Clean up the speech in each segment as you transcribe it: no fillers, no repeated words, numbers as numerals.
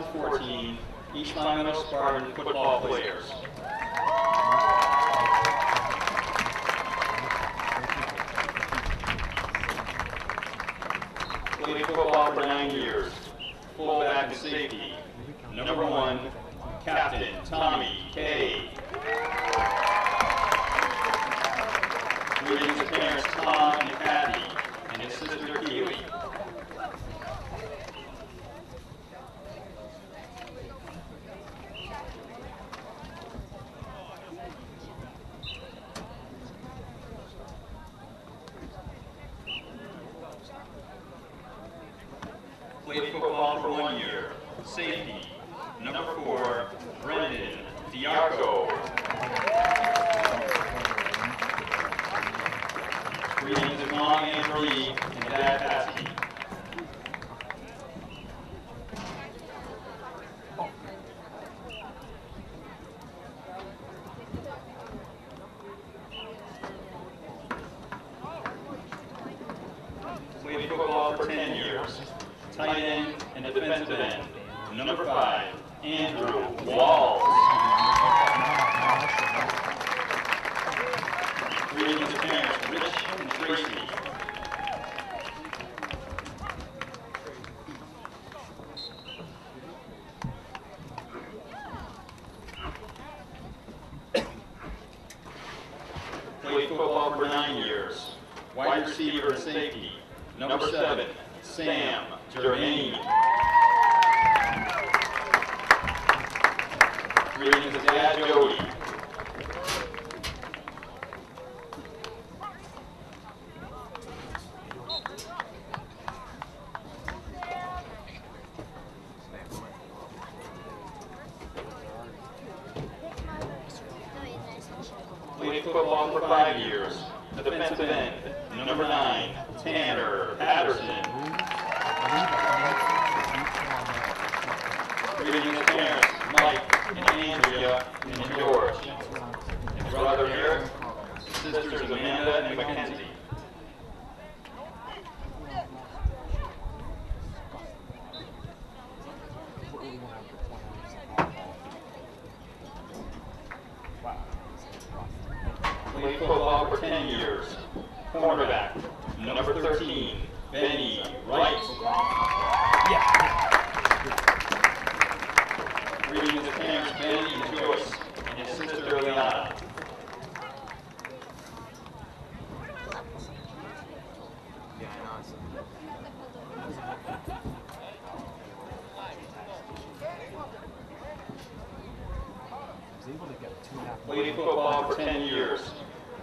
2014 East Meadow Spartan football players. Played football for 9 years. Fullback and safety. Number 1, Captain Tommy K. Greetings to parents Tom and Patty and his sister Keely. Played football for 1 year. Safety. Number 4, Brendan Diarco. Greetings to Mom Anne-Marie and Dad Patsy. Played football for 10 years. Tight end and defensive end. Number 5, Andrew Walls. Greetings to parents Rich and Tracy. Played football for 9 years. Wide receiver and safety. Number 7, Sam Germain. Greetings to Dad Jody. Played football for 5 years. The defensive end, number 9, Tanner Patterson. Greetings to parents Mike and Andrea and George. And brother Eric, sisters Amanda and Mackenzie. Played football for 10 years. Cornerback, number 13, Benny Wright. Greetings to parents Benny and Joyce and his sister Liliana. Played football for 10 years.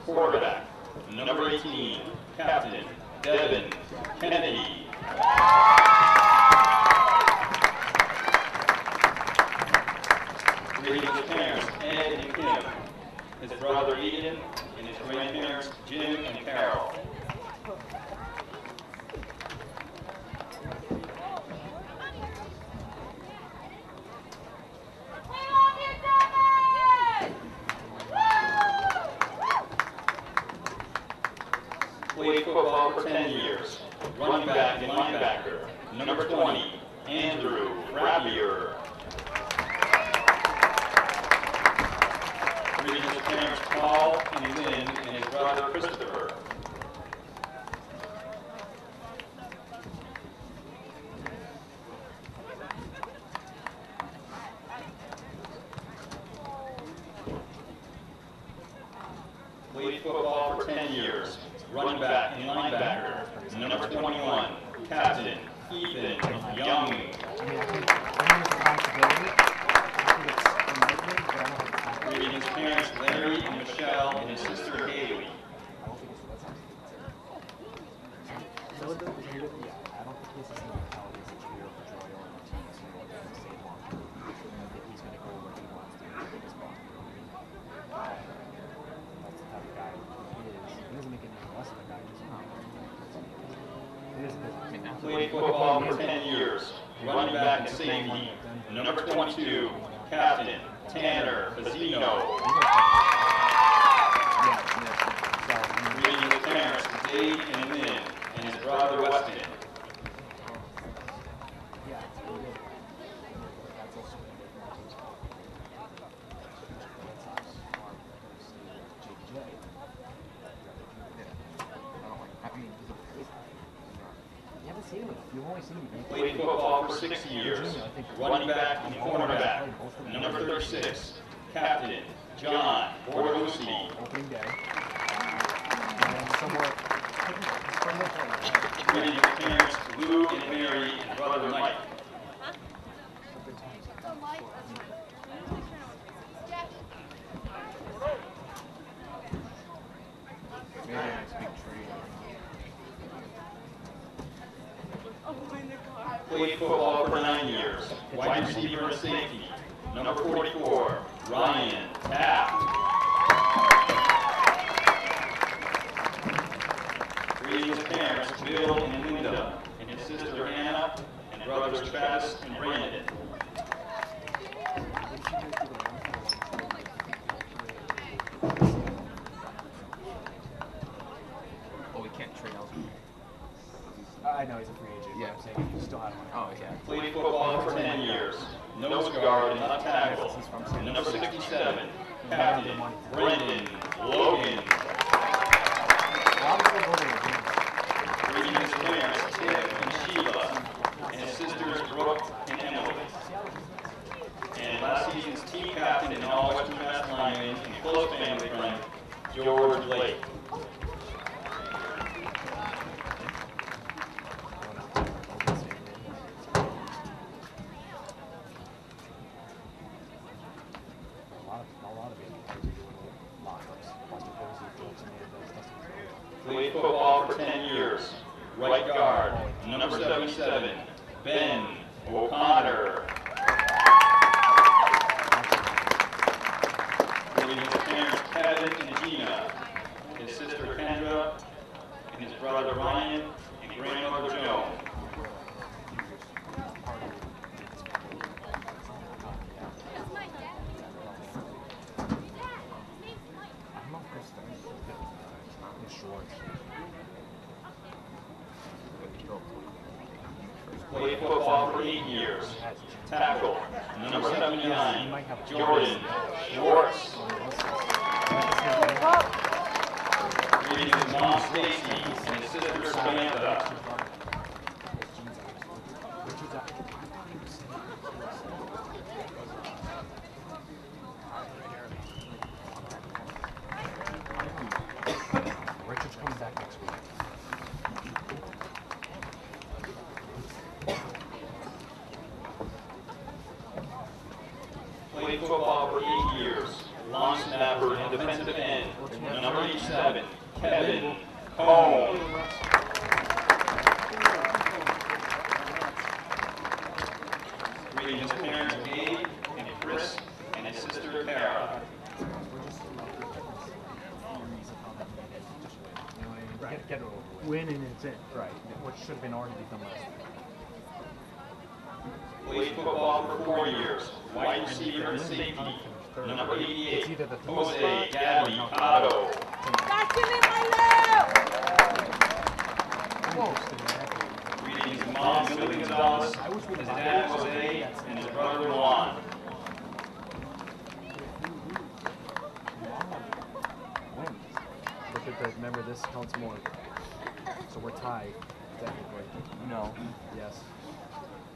Quarterback, number 18, Captain Devin Kennedy. Greetings to parents Ed and Kim, his brother Ian, and his grandparents Jim and Carol. Played football for 10 years. Running back and linebacker, number 20, Andrew Rabier. Greetings to parents Paul and Lynn and his brother Christopher. Played football for 10 years. Running back and linebacker, number 21, Captain Ethan Young. Greetings parents Larry and Michelle and his sister Haley. Played football for 10 years. Running back and safety, number 22, Captain Tanner Fazzino. Greetings to parents Dave and Lynn and his brother Weston. seen him. You've only seen him. Played football for 6 years. Running back and cornerback. Number 36, Captain John Bortolucci. Opening day. And then somewhere. Greeting his parents, Lou and Mary, and brother Mike. Maybe I speak tree. Played football for 9 years. Wide receiver and safety. Number 44, Ryan Taft. Greeting his parents, Bill and Linda, and his sister Hannah, and brothers Travis and Brandon. Oh, we can't trade out. I know he's a free agent. Yeah, I'm saying you still have one. Oh, yeah. Played football for 10 years. Nose guard and left tackle. Number 67, Captain Brendan Logan. Greeting his parents, Tiff and Sheila, and his sisters Brooke and Emily. And last season's team captain and all Western Mass linemen and close family friend, George Blake. Played football for 10 years. Right guard, number 77, Ben O'Connor. Greeting his parents, Kevin and Gina, his sister Kendra, and his brother Ryan, and grandmother Joan. Played football for 8 years. Tackle, number 79, Jordan Schwartz. Greeting his mom, Stacy, and his sister, Samantha. Richard's coming back next week. Played football for 8 years. Long snapper and defensive end. Number 87, Kevin Cone. Greeting his parents, Gabe and Chris, and his sister, Kara. Get it over with. Win and it's in. Right. Which should have been already become last. Played football for 4 years. Wide receiver and safety. Number 88, Jose Gabby Cotto. Greeting his mom, Billy Gonzalez, his dad, Jose, and his brother, Juan. Remember, this counts more. So we're tied, technically. No. Yes.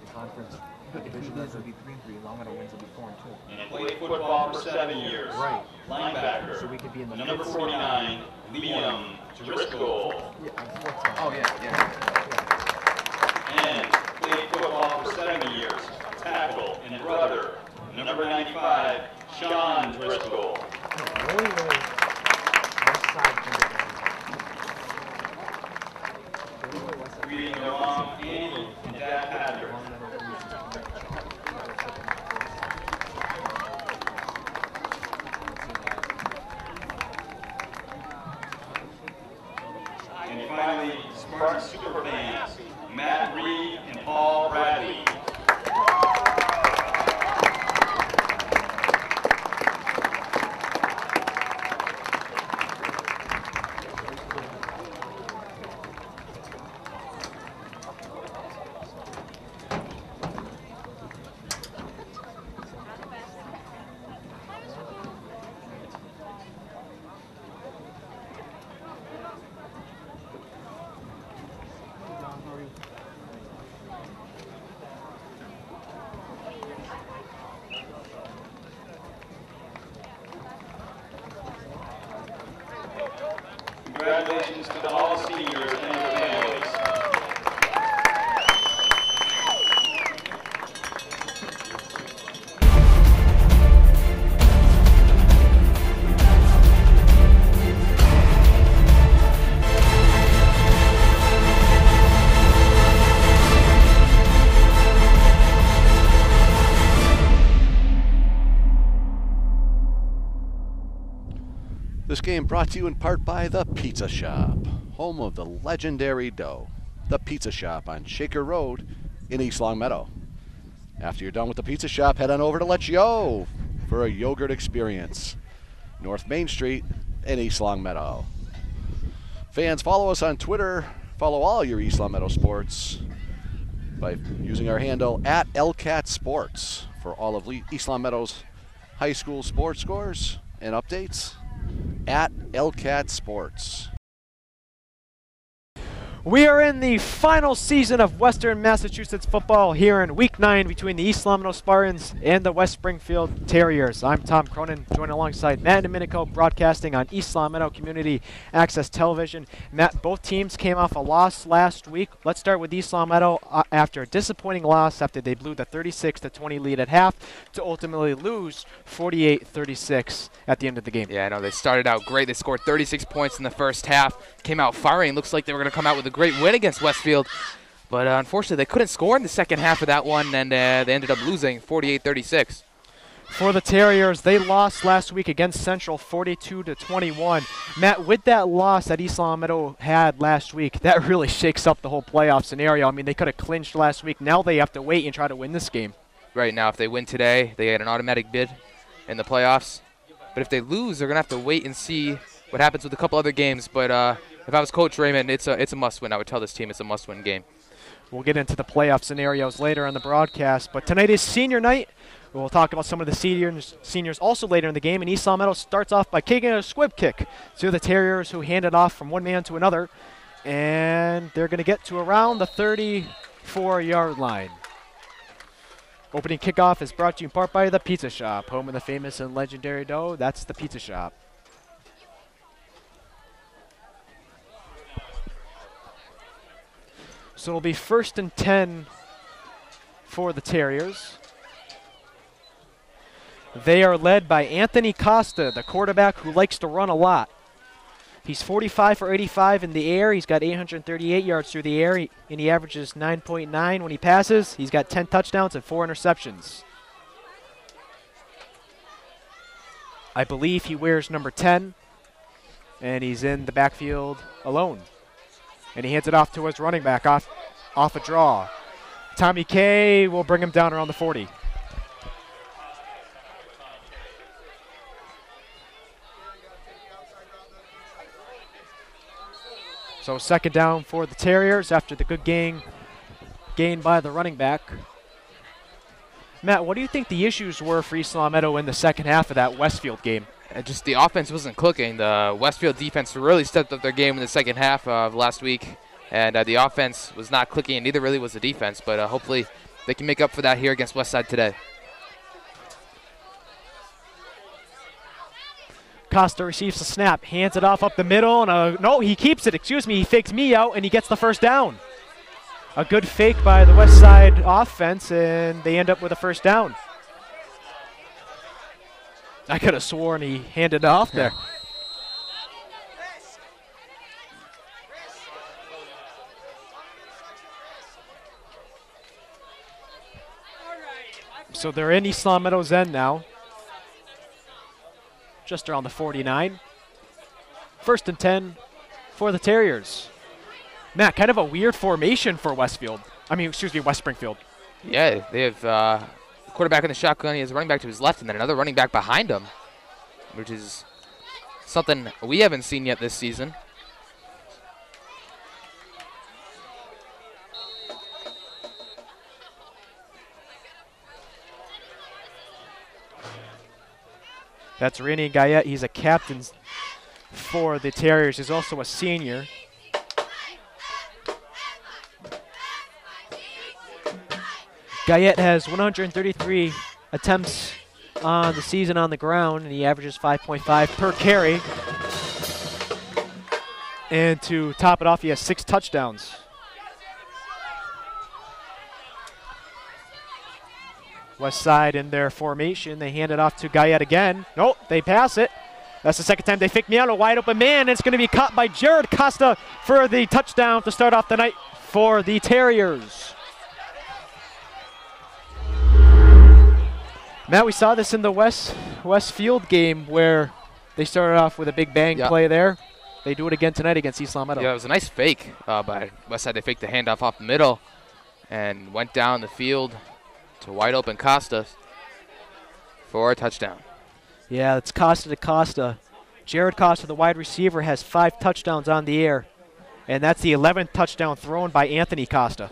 The conference division will be 3-3. Longmeadow wins will be 4-2. And played football for 7 years. Right. Linebacker. So we could be in the number 49, Liam Driscoll. Yeah, oh yeah. And played football for 7 years. Tackle and brother, number 95, Sean Driscoll. Really, west side. Greeting their mom, Annie, and dad, Patrick. And finally, Spartans superfans, Matt Reed and Paul Bradley. congratulations to all the seniors and their families. This game brought to you in part by The Pizza Shop, home of the legendary dough. The Pizza Shop on Shaker Road in East Longmeadow. After you're done with The Pizza Shop, head on over to Let's Yo for a yogurt experience. North Main Street in East Longmeadow. Fans, follow us on Twitter. Follow all your East Longmeadow sports by using our handle at LCAT Sports for all of East Longmeadow's high school sports scores and updates. At LCAT Sports. We are in the final season of Western Massachusetts football here in Week 9 between the East Longmeadow Spartans and the West Springfield Terriers. I'm Tom Cronin, joined alongside Matt Domenico, broadcasting on East Longmeadow Community Access Television. Matt, both teams came off a loss last week. Let's start with East Longmeadow after a disappointing loss after they blew the 36-20 lead at half to ultimately lose 48-36 at the end of the game. Yeah, I know. They started out great. They scored 36 points in the first half, came out firing. Looks like they were going to come out with a great win against Westfield, but unfortunately they couldn't score in the second half of that one, and they ended up losing 48-36. For the Terriers, they lost last week against Central 42-21. Matt, with that loss that East Longmeadow had last week, that really shakes up the whole playoff scenario. I mean, they could have clinched last week. Now they have to wait and try to win this game. Right now, if they win today, they get an automatic bid in the playoffs. But if they lose, they're going to have to wait and see what happens with a couple other games. But if I was Coach Raymond, it's a must-win. I would tell this team it's a must-win game. We'll get into the playoff scenarios later on the broadcast. But tonight is senior night. We'll talk about some of the seniors also later in the game. And East Longmeadow starts off by kicking a squib kick to the Terriers, who hand it off from one man to another. And they're going to get to around the 34-yard line. Opening kickoff is brought to you in part by The Pizza Shop, home of the famous and legendary dough. That's The Pizza Shop. So it'll be 1st and 10 for the Terriers. They are led by Anthony Costa, the quarterback who likes to run a lot. He's 45 for 85 in the air. He's got 838 yards through the air, and he averages 9.9 when he passes. He's got 10 touchdowns and 4 interceptions. I believe he wears number 10, and he's in the backfield alone. And he hands it off to his running back off a draw. Tommy K will bring him down around the 40. So second down for the Terriers after the good gain by the running back. Matt, what do you think the issues were for East Longmeadow in the second half of that Westfield game? Just the offense wasn't clicking. The Westfield defense really stepped up their game in the second half of last week, and the offense was not clicking, and neither really was the defense. But hopefully they can make up for that here against Westside today. Costa receives the snap, hands it off up the middle, and no, he keeps it. Excuse me, he fakes me out, and he gets the first down. A good fake by the Westside offense, and they end up with a first down. I could have sworn he handed it off there. So they're in East Longmeadow's end now. Just around the 49. 1st and 10 for the Terriers. Matt, kind of a weird formation for West Springfield. Yeah, they have quarterback in the shotgun. He has a running back to his left and then another running back behind him, which is something we haven't seen yet this season. That's Randy Guyette. He's a captain for the Terriers. He's also a senior. Guyette has 133 attempts on the season on the ground, and he averages 5.5 per carry. And to top it off, he has 6 touchdowns. West Side in their formation. They hand it off to Guyette again. Nope, they pass it. That's the second time they fake me out. A wide open man. It's going to be caught by Jared Costa for the touchdown to start off the night for the Terriers. Matt, we saw this in the Westfield game where they started off with a big bang play there. They do it again tonight against East Long Meadow. Yeah, it was a nice fake by West Side. They faked the handoff off the middle and went down the field to wide open Costa for a touchdown. Yeah, it's Costa to Costa. Jared Costa, the wide receiver, has 5 touchdowns on the air. And that's the 11th touchdown thrown by Anthony Costa.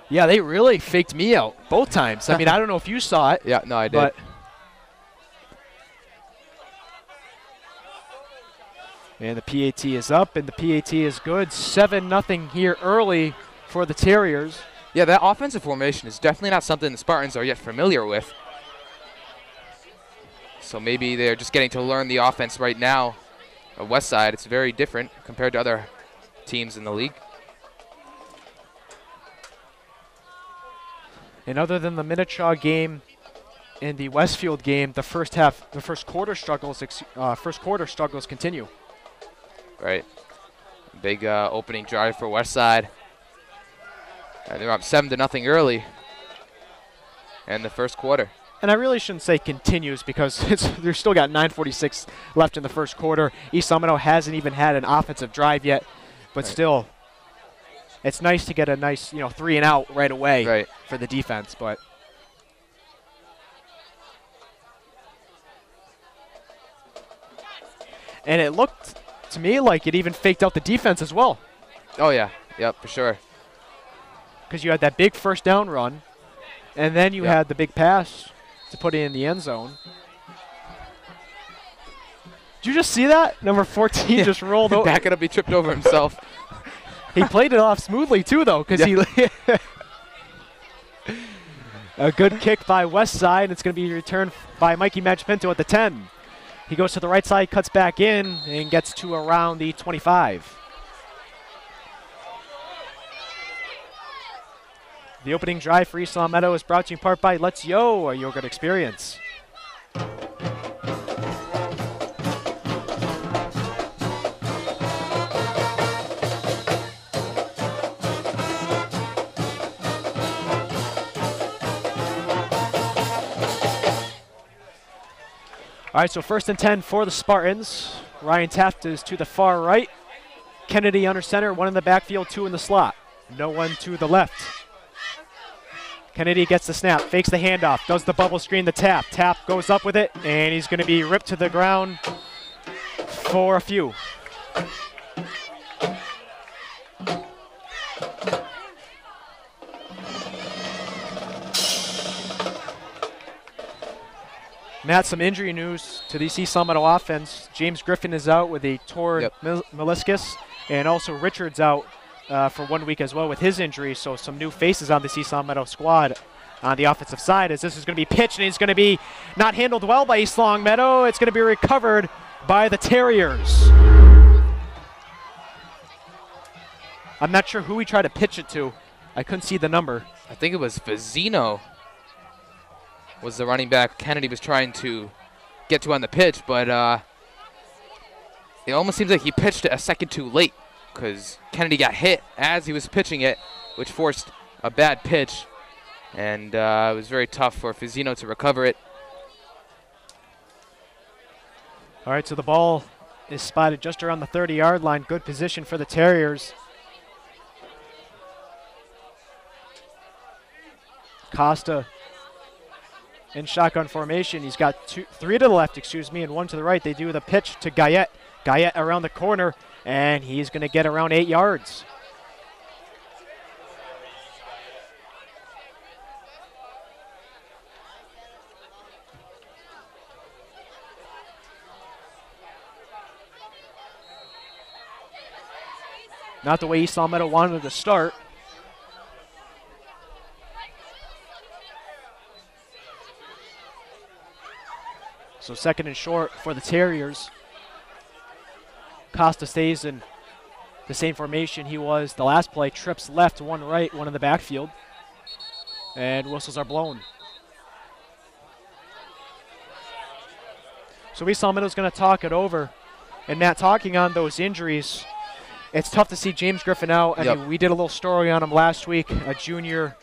Yeah, they really faked me out both times. I mean, I don't know if you saw it. Yeah, no, I did. And the PAT is up, and the PAT is good. 7-0 here early for the Terriers. Yeah, that offensive formation is definitely not something the Spartans are yet familiar with. So maybe they're just getting to learn the offense right now. West Side, it's very different compared to other teams in the league. And other than the Minnechaw game and the Westfield game, the first quarter struggles continue. Right. Big opening drive for West Side. And they're up 7-0 early in the first quarter. And I really shouldn't say continues because they've still got 9:46 left in the first quarter. East Long Meadow hasn't even had an offensive drive yet, but still, it's nice to get a nice 3 and out right away for the defense. But and it looked to me like it even faked out the defense as well. Oh yeah, yep, for sure. Because you had that big first down run, and then you had the big pass to put it in the end zone. Did you just see that? Number 14 just rolled over. Back it up, he tripped over himself. He played it off smoothly too, though, because he a good kick by West Side. It's going to be returned by Mikey Magpinto at the 10. He goes to the right side, cuts back in, and gets to around the 25. The opening drive for East Long Meadow is brought to you in part by Let's Yo, a yogurt experience. All right, so 1st and 10 for the Spartans. Ryan Taft is to the far right. Kennedy under center, 1 in the backfield, 2 in the slot. No one to the left. Kennedy gets the snap, fakes the handoff, does the bubble screen, the tap. Tap goes up with it, and he's going to be ripped to the ground for a few. Matt, some injury news to the East Long Meadow offense. James Griffin is out with a torn meniscus, and also Richard's out for 1 week as well with his injury. So some new faces on the East Long Meadow squad on the offensive side, as this is going to be pitched, and he's going to be not handled well by East Long Meadow. It's going to be recovered by the Terriers. I'm not sure who he tried to pitch it to. I couldn't see the number. I think it was Vizino was the running back Kennedy was trying to get to on the pitch, but it almost seems like he pitched it a second too late because Kennedy got hit as he was pitching it, which forced a bad pitch, and it was very tough for Vizino to recover it. All right, so the ball is spotted just around the 30-yard line. Good position for the Terriers. Costa in shotgun formation. He's got 3 to the left, and 1 to the right. They do the pitch to Guyette. Guyette around the corner, and he's going to get around 8 yards. Not the way East Long Meadow wanted to start. So second and short for the Terriers. Costa stays in the same formation he was the last play. Trips left, one right, one in the backfield. And whistles are blown. So East Long Meadow's going to talk it over. And Matt, talking on those injuries, it's tough to see James Griffin out. I mean, we did a little story on him last week, a junior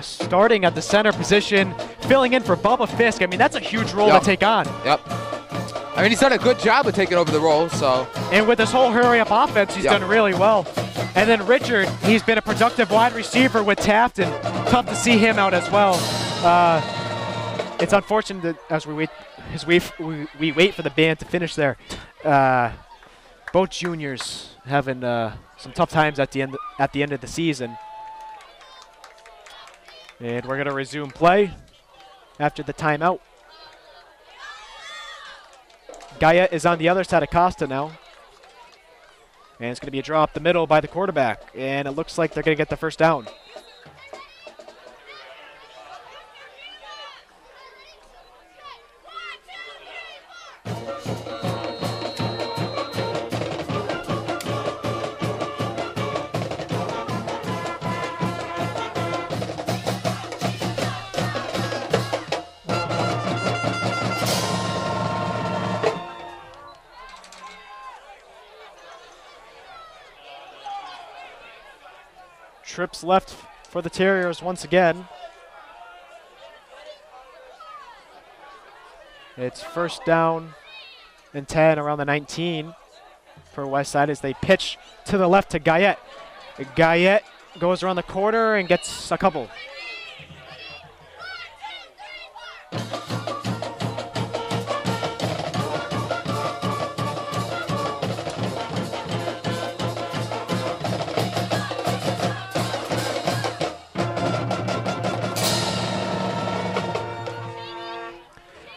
starting at the center position, filling in for Bubba Fisk. I mean, that's a huge role to take on. Yep. I mean, he's done a good job of taking over the role, so. And with this whole hurry-up offense, he's done really well. And then Richard, he's been a productive wide receiver with Taft, and tough to see him out as well. It's unfortunate that as we wait for the band to finish there, both juniors having some tough times at the end of the season. And we're going to resume play after the timeout. Guyette is on the other side of Costa now. And it's going to be a draw up the middle by the quarterback. And it looks like they're going to get the first down. Trips left for the Terriers once again. It's first down and 10 around the 19 for Westside as they pitch to the left to Guyette. Guyette goes around the corner and gets a couple.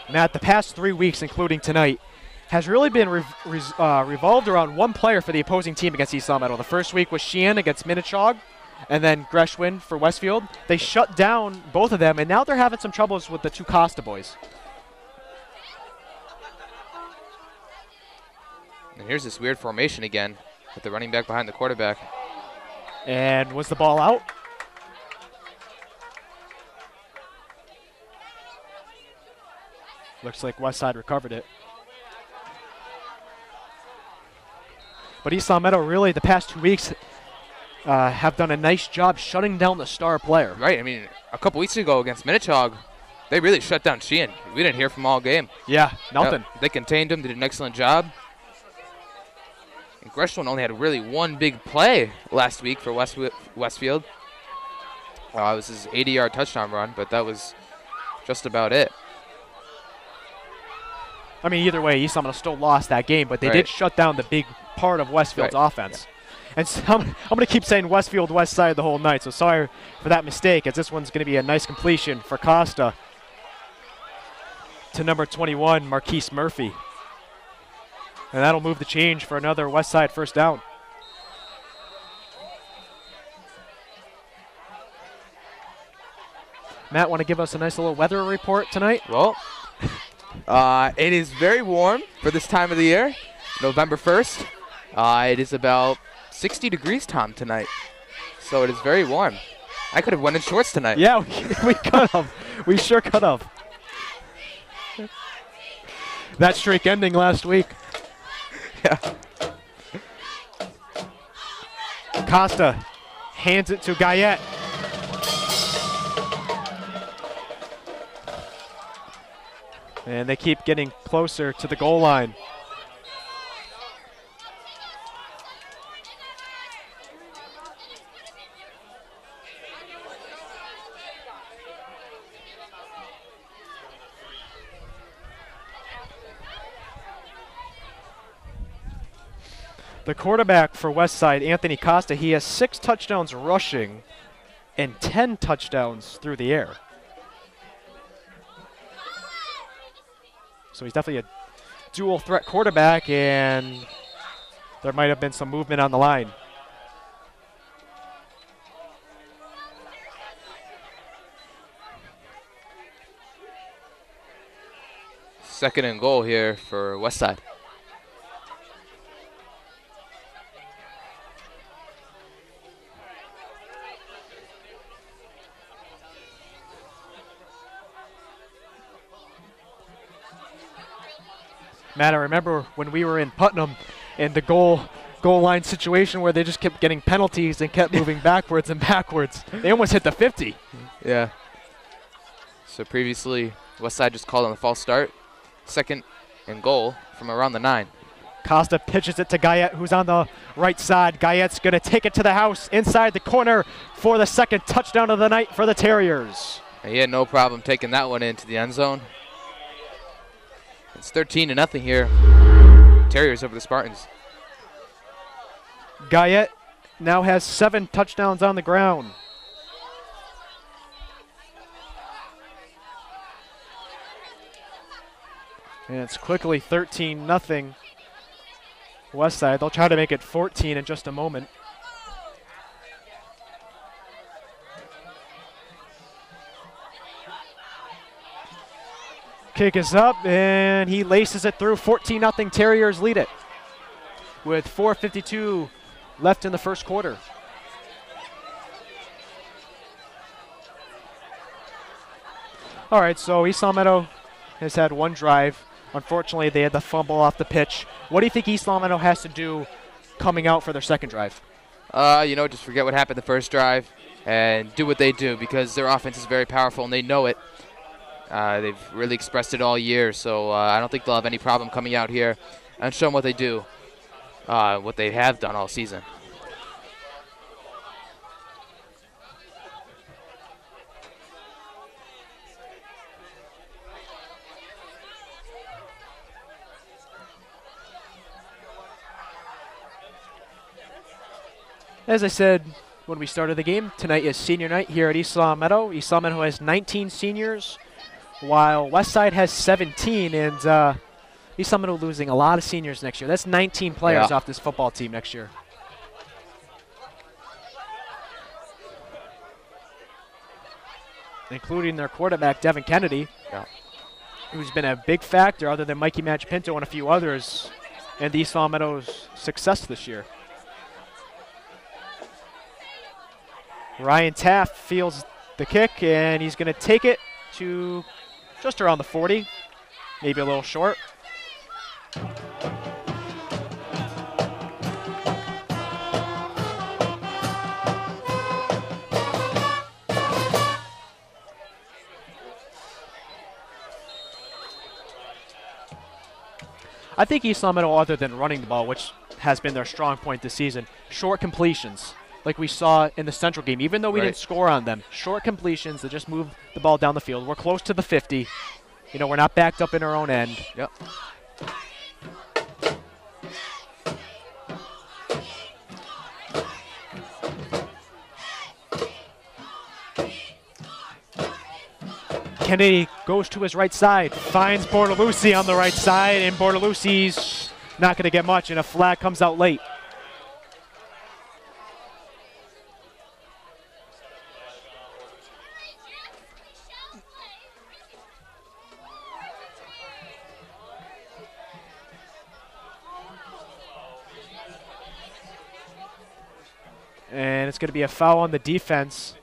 Matt, the past 3 weeks, including tonight, has really been revolved around one player for the opposing team against East Long Meadow. The first week was Sheehan against Minichog, and then Greshwin for Westfield. They shut down both of them, and now they're having some troubles with the two Costa boys. And here's this weird formation again with the running back behind the quarterback. And was the ball out? Looks like Westside recovered it. But East Long Meadow really the past 2 weeks have done a nice job shutting down the star player. Right, I mean, a couple weeks ago against Minichog, they really shut down Sheehan. We didn't hear from all game. Yeah, nothing. They contained him, did an excellent job. And Gresham only had really one big play last week for Westfield. It was his 80-yard touchdown run, but that was just about it. I mean, either way, East Long Meadow still lost that game, but they did shut down the big part of Westfield's offense. Yeah. And so I'm going to keep saying Westfield, West Side the whole night, so sorry for that mistake, as this one's going to be a nice completion for Costa to number 21, Marquise Murphy. And that'll move the change for another West Side first down. Matt, want to give us a nice little weather report tonight? Well, it is very warm for this time of the year, November 1st. It is about 60 degrees, Tom, tonight. So it is very warm. I could have went in shorts tonight. Yeah, we could have. We sure could have. That streak ending last week. Yeah. Costa hands it to Guyette. And they keep getting closer to the goal line. The quarterback for Westside, Anthony Costa, he has 6 touchdowns rushing and 10 touchdowns through the air. So he's definitely a dual threat quarterback, and there might have been some movement on the line. Second and goal here for Westside. Matt, I remember when we were in Putnam and the goal line situation where they just kept getting penalties and kept moving backwards and backwards. They almost hit the 50. Yeah. So previously, Westside just called on the false start. Second and goal from around the 9. Costa pitches it to Guyette, who's on the right side. Guyette's going to take it to the house inside the corner for the second touchdown of the night for the Terriers. And he had no problem taking that one into the end zone. It's 13-0 here. Terriers over the Spartans. Guyette now has 7 touchdowns on the ground. And it's quickly 13-0. Westside. They'll try to make it 14 in just a moment. Kick is up, and he laces it through. 14-0. Terriers lead it with 4:52 left in the first quarter. All right, so East Longmeadow has had one drive. Unfortunately, they had the fumble off the pitch. What do you think East Longmeadow has to do coming out for their second drive? Just forget what happened the first drive and do what they do, because their offense is very powerful and they know it. They've really expressed it all year, so I don't think they'll have any problem coming out here and showing what they do, what they have done all season. As I said when we started the game, tonight is senior night here at East Longmeadow. East Longmeadow has 19 seniors, while Westside has 17, and East Longmeadow losing a lot of seniors next year. That's 19 players off this football team next year. Including their quarterback, Devin Kennedy, who's been a big factor other than Mikey Match Pinto and a few others in East Longmeadow's success this year. Ryan Taft fields the kick, and he's going to take it to just around the 40, maybe a little short. I think East Longmeadow, other than running the ball, which has been their strong point this season, short completions, like we saw in the Central game, even though we didn't score on them. Short completions that just move the ball down the field. We're close to the 50. You know, we're not backed up in our own end. Yep. Kennedy goes to his right side, finds Bortolucci on the right side, and Bortolucci's not going to get much, and a flag comes out late. And it's going to be a foul on the defense.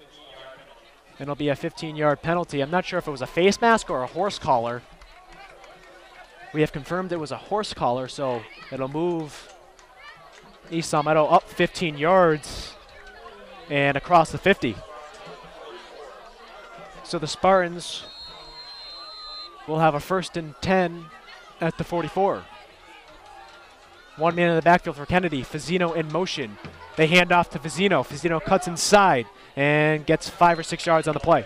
And it'll be a 15-yard penalty. I'm not sure if it was a face mask or a horse collar. We have confirmed it was a horse collar, so it'll move East Longmeadow up 15 yards and across the 50. So the Spartans will have a 1st and 10 at the 44. One man in the backfield for Kennedy. Fazzino in motion. They hand off to Fazzino. Fazzino cuts inside and gets 5 or 6 yards on the play.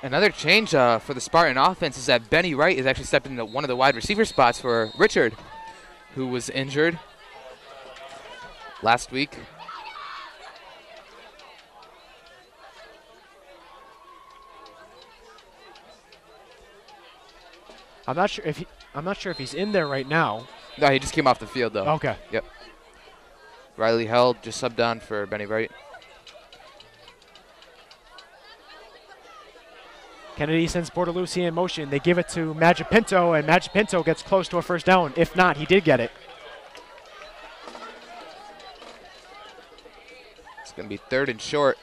Another change for the Spartan offense is that Benny Wright has actually stepped into one of the wide receiver spots for Richard, who was injured last week. I'm not sure if he's in there right now. No, he just came off the field, though. Okay. Yep. Riley Held just subbed on for Benny Wright. Kennedy sends Bortolucci in motion. They give it to Magipinto, and Magipinto gets close to a first down. If not, he did get it. It's going to be 3rd and short.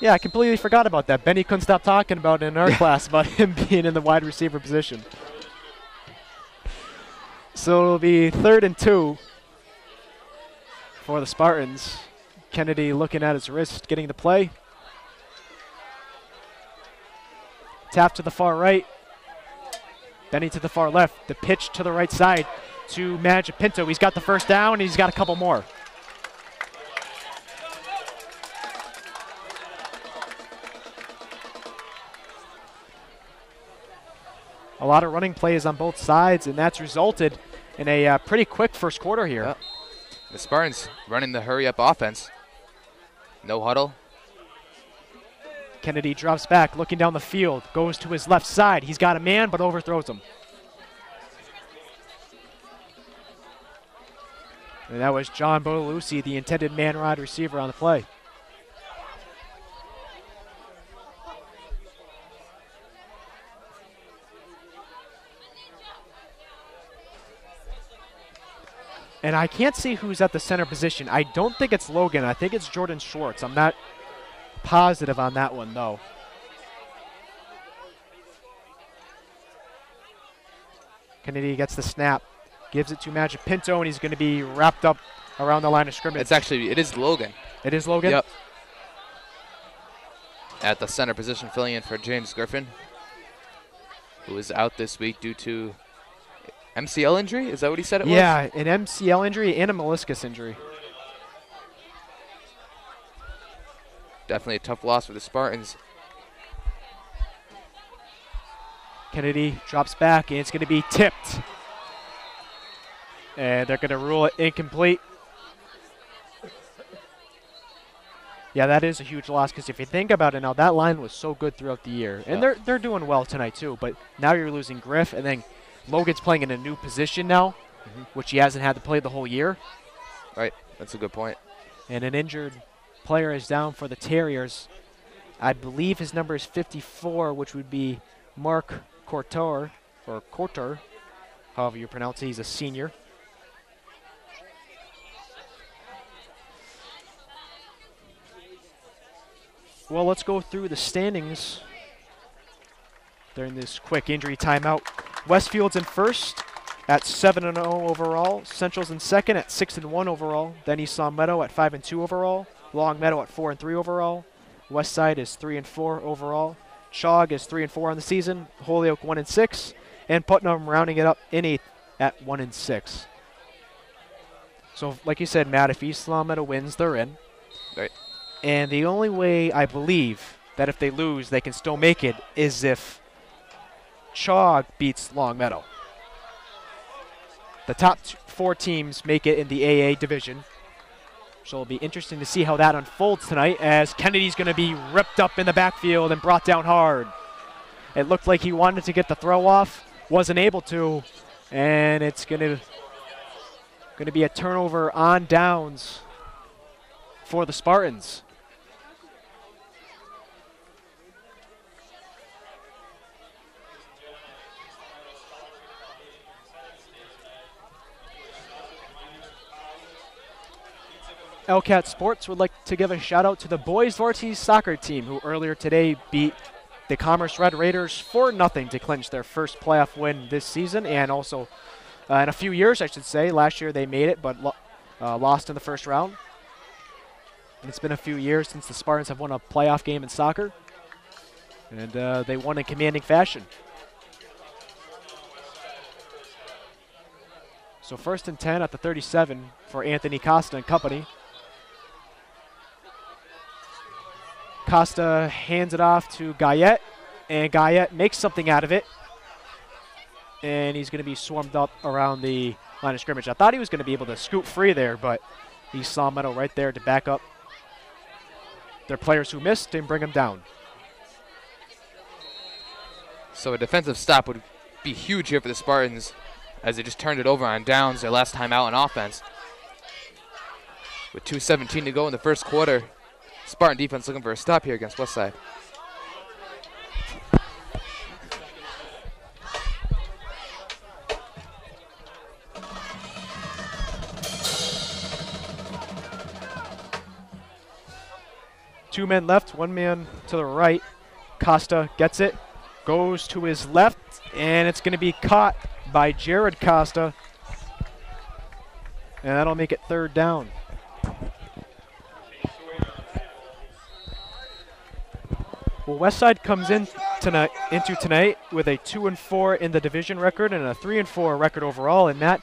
Yeah, I completely forgot about that. Benny couldn't stop talking about it in our class about him being in the wide receiver position. So it'll be 3rd and 2 for the Spartans. Kennedy looking at his wrist, getting the play. Tap to the far right. Benny to the far left. The pitch to the right side to Magipinto. He's got the first down, and he's got a couple more. A lot of running plays on both sides, and that's resulted in a pretty quick first quarter here. Yep. The Spartans running the hurry-up offense. No huddle. Kennedy drops back, looking down the field, goes to his left side. He's got a man, but overthrows him. And that was John Bortolucci, the intended man-wide receiver on the play. And I can't see who's at the center position. I don't think it's Logan. I think it's Jordan Schwartz. I'm not positive on that one, though. Kennedy gets the snap, gives it to Magipinto, and he's going to be wrapped up around the line of scrimmage. It is Logan. It is Logan? Yep. At the center position, filling in for James Griffin, who is out this week due to MCL injury? Is that what he said it was? Yeah, an MCL injury and a meniscus injury. Definitely a tough loss for the Spartans. Kennedy drops back, and it's going to be tipped. And they're going to rule it incomplete. Yeah, that is a huge loss, because if you think about it now, that line was so good throughout the year. And they're doing well tonight, too. But now you're losing Griff, and then Logan's playing in a new position now, which he hasn't had to play the whole year. Right, that's a good point. And an injured player is down for the Terriers. I believe his number is 54, which would be Mark Courtois, or Courtois, however you pronounce it. He's a senior. Well, let's go through the standings during this quick injury timeout. Westfield's in first at 7-0 overall. Central's in second at 6-1 overall. Then East Long Meadow at 5-2 overall. Long Meadow at 4-3 overall. West Side is 3-4 overall. Chog is 3-4 on the season. Holyoke 1-6, and Putnam rounding it up in 8th at 1-6. So, like you said, Matt, if East Long Meadow wins, they're in. Right. And the only way I believe that if they lose, they can still make it is if Chog beats Long Meadow. The top 4 teams make it in the AA division. So it'll be interesting to see how that unfolds tonight, as Kennedy's going to be ripped up in the backfield and brought down hard. It looked like he wanted to get the throw off, wasn't able to, and it's going to be a turnover on downs for the Spartans. LCAT Sports would like to give a shout out to the boys varsity soccer team, who earlier today beat the Commerce Red Raiders 4-0 to clinch their first playoff win this season, and also in a few years, I should say. Last year they made it, but lost in the first round. And it's been a few years since the Spartans have won a playoff game in soccer, and they won in commanding fashion. So 1st and 10 at the 37 for Anthony Costa and company. Costa hands it off to Guyette, and Guyette makes something out of it. And he's going to be swarmed up around the line of scrimmage. I thought he was going to be able to scoot free there, but he saw Meadow right there to back up their players who missed and bring him down. So a defensive stop would be huge here for the Spartans. as they just turned it over on downs their last time out on offense. With 2:17 to go in the first quarter, Spartan defense looking for a stop here against Westside. Two men left, one man to the right. Costa gets it, goes to his left, and it's going to be caught by Jared Costa. And that'll make it 3rd down. Well, Westside comes into tonight with a 2-4 in the division record and a 3-4 record overall. And Matt,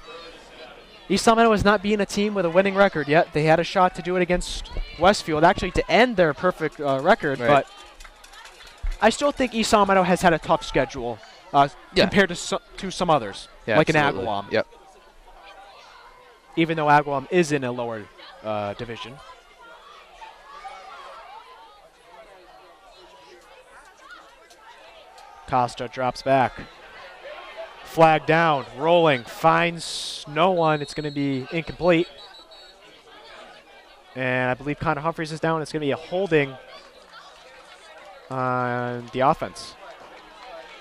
East Salmento has not been a team with a winning record yet. They had a shot to do it against Westfield, actually to end their perfect record, right. But I still think East Salmento has had a tough schedule compared to some others, like absolutely. an Agawam. Yep. Even though Agawam is in a lower division. Costa drops back. Flag down, rolling, finds no one. It's going to be incomplete. And I believe Connor Humphreys is down. It's going to be a holding on the offense.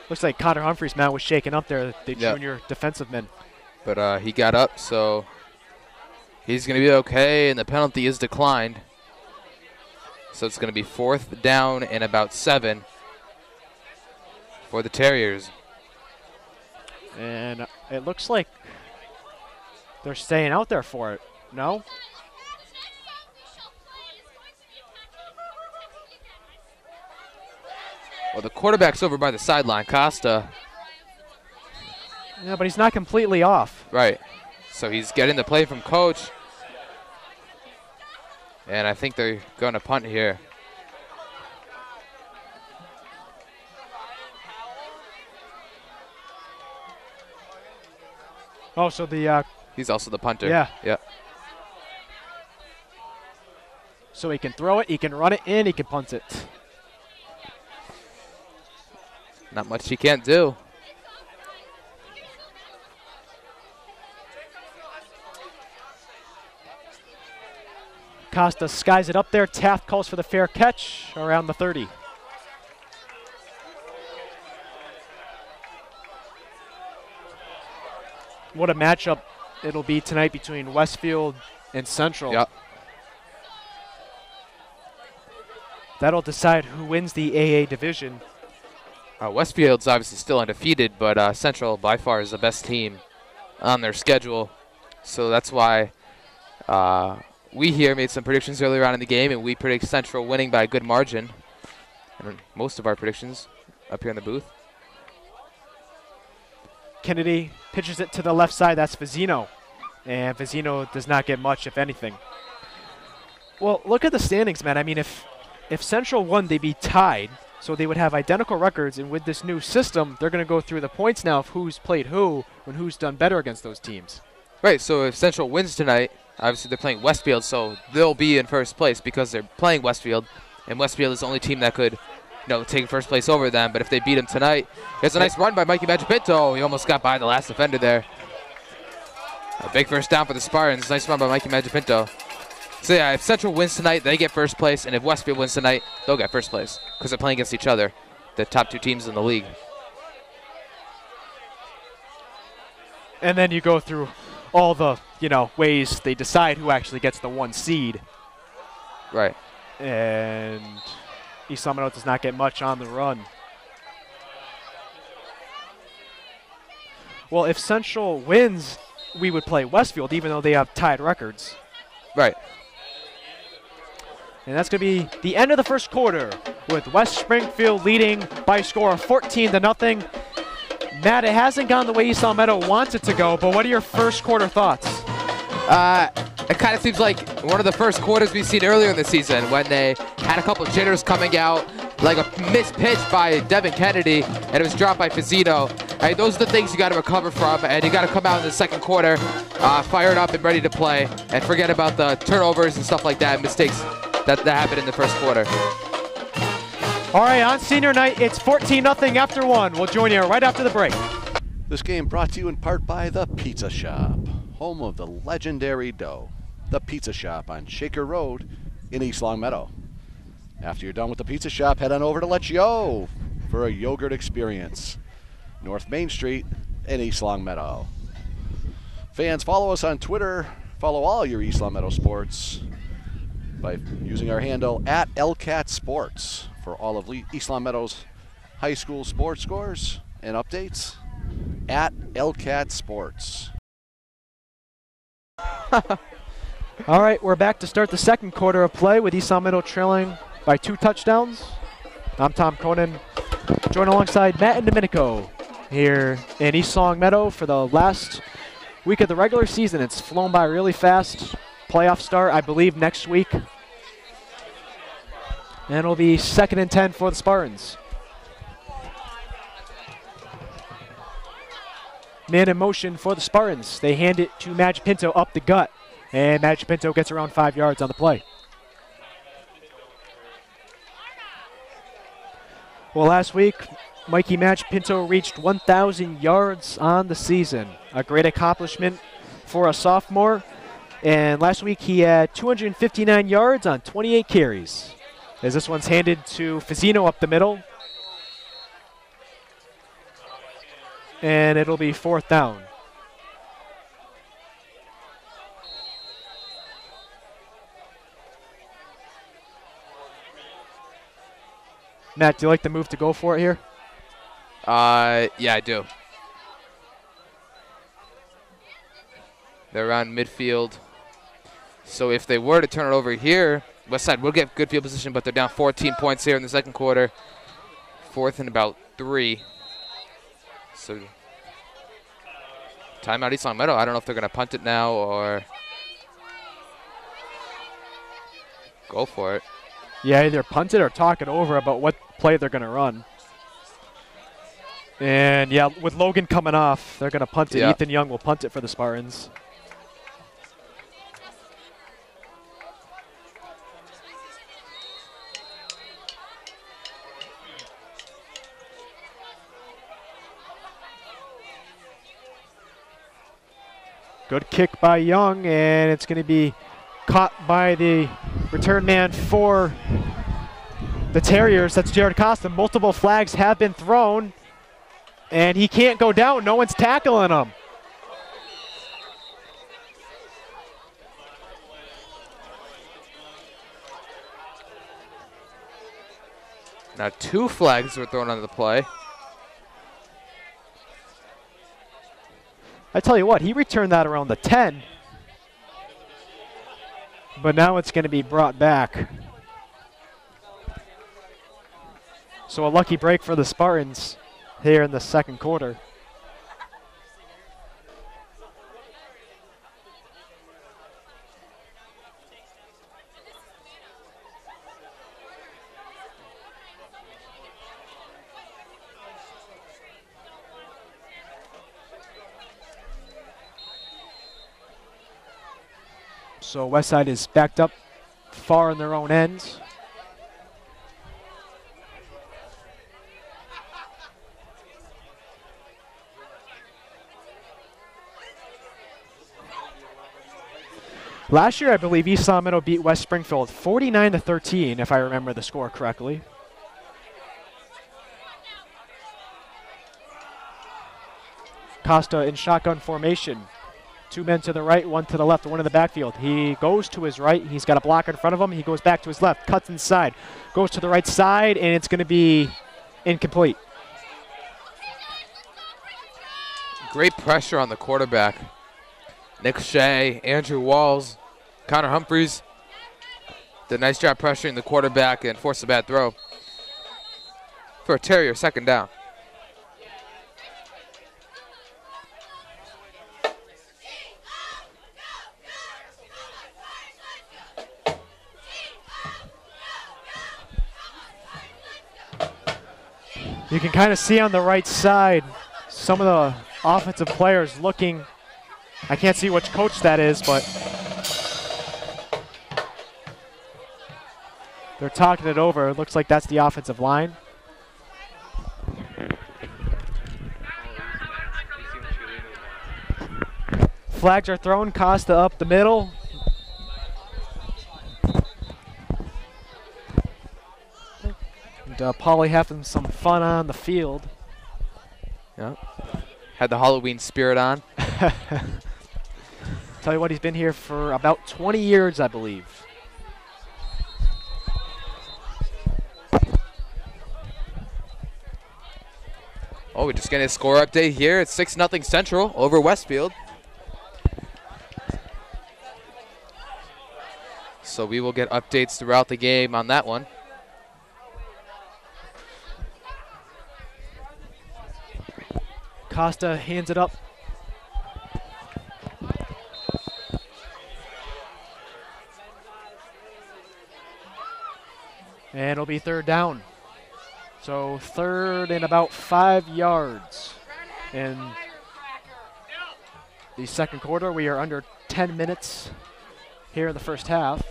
Looks like Connor Humphreys, man, was shaken up there, the junior defensive man. But he got up, so he's going to be okay, and the penalty is declined. So it's going to be 4th down and about 7 for the Terriers. And it looks like they're staying out there for it. No? Well, the quarterback's over by the sideline, Costa. Yeah, but he's not completely off. Right. So he's getting the play from coach. And I think they're going to punt here. Oh, so the he's also the punter. Yeah. Yeah. So he can throw it, he can run it, and he can punt it. Not much he can't do. Costa skies it up there. Taft calls for the fair catch around the 30. What a matchup it'll be tonight between Westfield and Central. Yep. That'll decide who wins the AA division. Westfield's obviously still undefeated, but Central by far is the best team on their schedule. So that's why we here made some predictions earlier on in the game, and we predict Central winning by a good margin. And most of our predictions up here in the booth. Kennedy pitches it to the left side. That's Vizino. And Vizino does not get much, if anything. Well, look at the standings, man. I mean, if Central won, they'd be tied. So they would have identical records. And with this new system, they're going to go through the points now of who's played who and who's done better against those teams. Right, so if Central wins tonight, obviously they're playing Westfield, so they'll be in first place because they're playing Westfield. And Westfield is the only team that could take first place over them. But if they beat them tonight, here's a nice run by Mikey Magipinto. He almost got by the last defender there. A big first down for the Spartans. Nice run by Mikey Magipinto. So yeah, if Central wins tonight, they get first place. And if Westfield wins tonight, they'll get first place because they're playing against each other, the top two teams in the league. And then you go through all the, ways they decide who actually gets the 1 seed. Right. And East Salmento does not get much on the run. Well, if Central wins, we would play Westfield, even though they have tied records. Right. And that's going to be the end of the first quarter, with West Springfield leading by a score of 14-0. Matt, it hasn't gone the way East Salmento wants it to go, but what are your first quarter thoughts? It kind of seems like one of the first quarters we've seen earlier in the season when they had a couple jitters coming out, like a missed pitch by Devin Kennedy, and it was dropped by Fazino. Right, those are the things you got to recover from, and you got to come out in the second quarter, fired up and ready to play, and forget about the turnovers and stuff like that, mistakes that happened in the first quarter. All right, on senior night, it's 14-0 after 1. We'll join you right after the break. This game brought to you in part by The Pizza Shop, home of the legendary dough. The Pizza Shop on Shaker Road in East Longmeadow. After you're done with the Pizza Shop, head on over to Let's Yo for a yogurt experience. North Main Street in East Longmeadow. Fans, follow us on Twitter. Follow all your East Longmeadow sports by using our handle at LCATSports for all of East Longmeadow's high school sports scores and updates. At LCATSports. All right, we're back to start the second quarter of play with East Longmeadow trailing by 2 touchdowns. I'm Tom Cronin, joined alongside Matt and Domenico here in East Longmeadow for the last week of the regular season. It's flown by really fast. Playoff start, I believe, next week. And it'll be 2nd and 10 for the Spartans. Man in motion for the Spartans. They hand it to Magic Pinto up the gut. And Magic Pinto gets around 5 yards on the play. Well, last week, Mikey Magic Pinto reached 1,000 yards on the season. A great accomplishment for a sophomore. And last week, he had 259 yards on 28 carries. As this one's handed to Fazzino up the middle. And it'll be 4th down. Matt, do you like the move to go for it here? Yeah, I do. They're around midfield. So if they were to turn it over here, Westside will get good field position, but they're down 14 points here in the second quarter. 4th and about 3. So timeout East Longmeadow. I don't know if they're going to punt it now or go for it. Yeah, either punt it or talk it over about what play they're going to run. And yeah, with Logan coming off, they're going to punt it. Yeah. Ethan Young will punt it for the Spartans. Good kick by Young, and it's going to be caught by the return man for the Terriers. That's Jared Costa. Multiple flags have been thrown, and he can't go down. No one's tackling him. Now 2 flags were thrown on the play. I tell you what, he returned that around the 10. But now it's going to be brought back. So a lucky break for the Spartans here in the second quarter. So Westside is backed up far in their own end. Last year, I believe East Longmeadow beat West Springfield 49-13, if I remember the score correctly. Costa in shotgun formation. 2 men to the right, 1 to the left, 1 in the backfield. He goes to his right. He's got a block in front of him. He goes back to his left, cuts inside, goes to the right side, and it's going to be incomplete. Great pressure on the quarterback. Nick Shea, Andrew Walls, Connor Humphreys did a nice job pressuring the quarterback and forced a bad throw for a Terrier 2nd down. You can kind of see on the right side some of the offensive players looking. I can't see which coach that is, but they're talking it over. It looks like that's the offensive line. Flags are thrown. Costa up the middle. And Pauly having some fun on the field. Yeah. Had the Halloween spirit on. Tell you what, he's been here for about 20 years, I believe. Oh, we're just getting a score update here. It's 6-0 Central over Westfield. So we will get updates throughout the game on that one. Costa hands it up. And it'll be third down. So third and about 5 yards. In the second quarter, we are under 10 minutes here in the first half.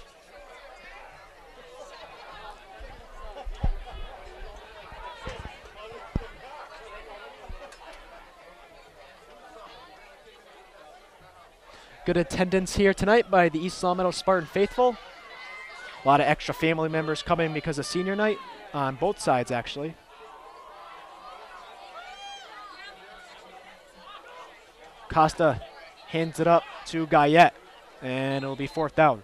Good attendance here tonight by the East Longmeadow Spartan faithful. A lot of extra family members coming because of senior night on both sides, actually. Costa hands it up to Guyette, and it'll be fourth down.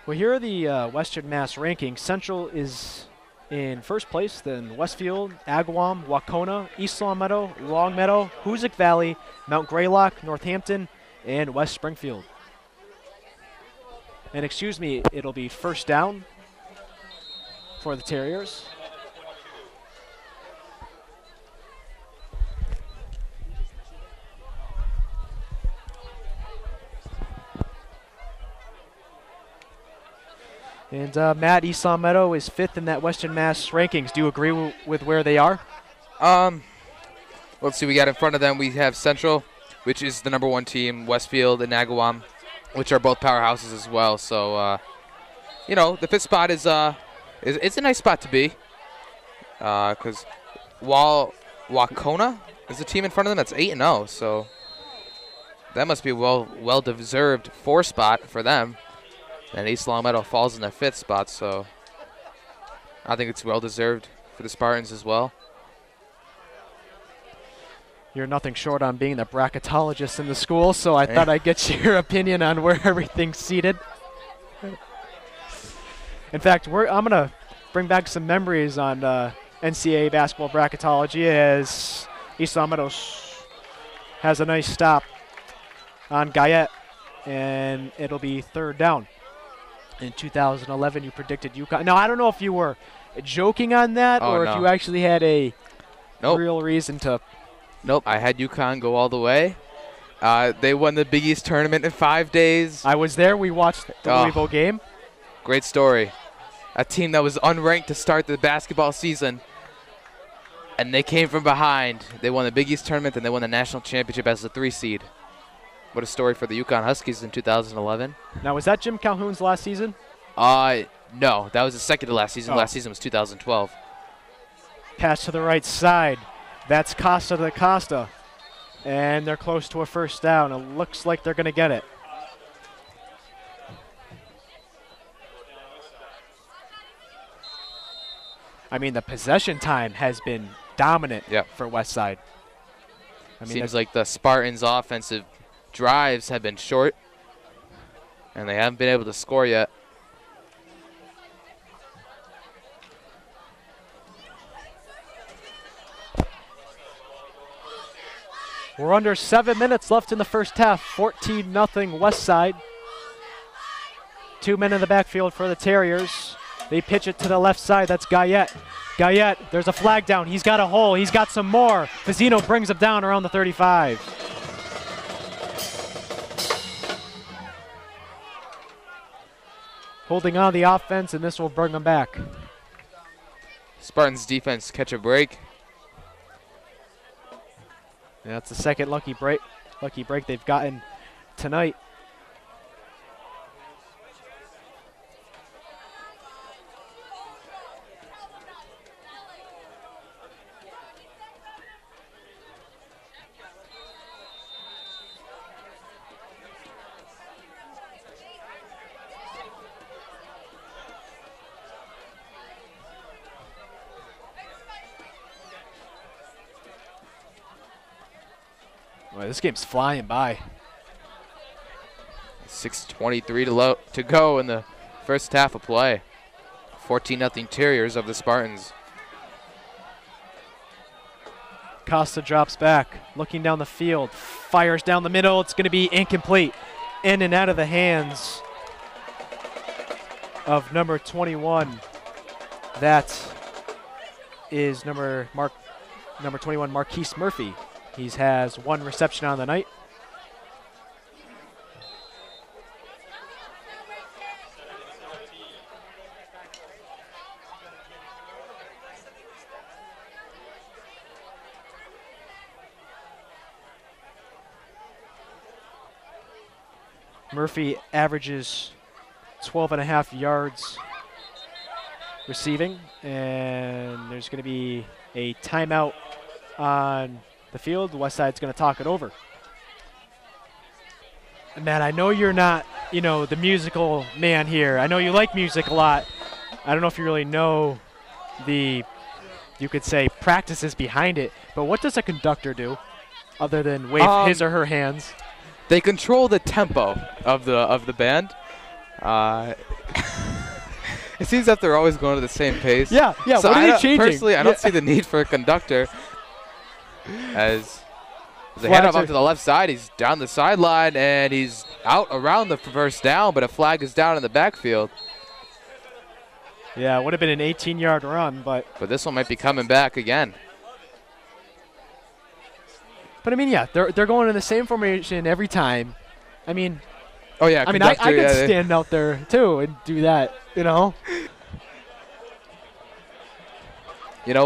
Well, here are the Western Mass rankings. Central is in first place, then Westfield, Agawam, Wacona, East Longmeadow, Longmeadow, Hoosick Valley, Mount Greylock, Northampton, and West Springfield. And excuse me, it'll be first down for the Terriers. And Matt, East Longmeadow is fifth in that Western Mass rankings. Do you agree with where they are? Let's see. We got in front of them. We have Central, which is the #1 team. Westfield and Agawam, which are both powerhouses as well. So, you know, the fifth spot is it's a nice spot to be. Because while Wacona is the team in front of them, that's 8-0. So that must be a well-deserved 4 spot for them. And East Longmeadow falls in the 5th spot, so I think it's well-deserved for the Spartans as well. You're nothing short on being the bracketologist in the school, so I thought I'd get your opinion on where everything's seated. In fact, I'm going to bring back some memories on NCAA basketball bracketology as East Longmeadow has a nice stop on Guyette, and it'll be third down. In 2011, you predicted UConn. Now, I don't know if you were joking on that or if you actually had a real reason to. Nope, I had UConn go all the way. They won the Big East tournament in 5 days. I was there. We watched the Louisville game. Great story. A team that was unranked to start the basketball season, and they came from behind. They won the Big East tournament, and they won the national championship as the 3 seed. What a story for the UConn Huskies in 2011. Now, was that Jim Calhoun's last season? No, that was the second to last season. Last season was 2012. Pass to the right side. That's Costa to Costa. And they're close to a first down. It looks like they're going to get it. I mean, the possession time has been dominant for Westside. I mean, seems like the Spartans' offensive drives have been short, and they haven't been able to score yet. We're under 7 minutes left in the first half. 14-0 Westside. 2 men in the backfield for the Terriers. They pitch it to the left side. That's Guyette. Guyette, there's a flag down. He's got a hole. He's got some more. Fazzino brings him down around the 35. holding on the offense, and this will bring them back. Spartans defense catch a break. And that's the second lucky break they've gotten tonight. Boy, this game's flying by. 6:23 to go in the first half of play. 14-0 Terriers of the Spartans. Costa drops back, looking down the field, fires down the middle. It's going to be incomplete. In and out of the hands of number 21. That is number 21, Marquise Murphy. He has 1 reception on the night. Murphy averages 12.5 yards receiving, and there's going to be a timeout on the field. The West Side's going to talk it over. And Matt, I know you're not, the musical man here. I know you like music a lot. I don't know if you really know you could say, practices behind it, but what does a conductor do other than wave his or her hands? They control the tempo of the band. It seems that they're always going to the same pace. Yeah. So what are they changing? Personally, I don't see the need for a conductor. As they hand off to the left side, he's down the sideline and he's out around the first down, but a flag is down in the backfield. Yeah, it would have been an 18-yard run, but this one might be coming back again. But I mean, yeah, they're going in the same formation every time. I mean, oh yeah, I could stand out there too and do that, You know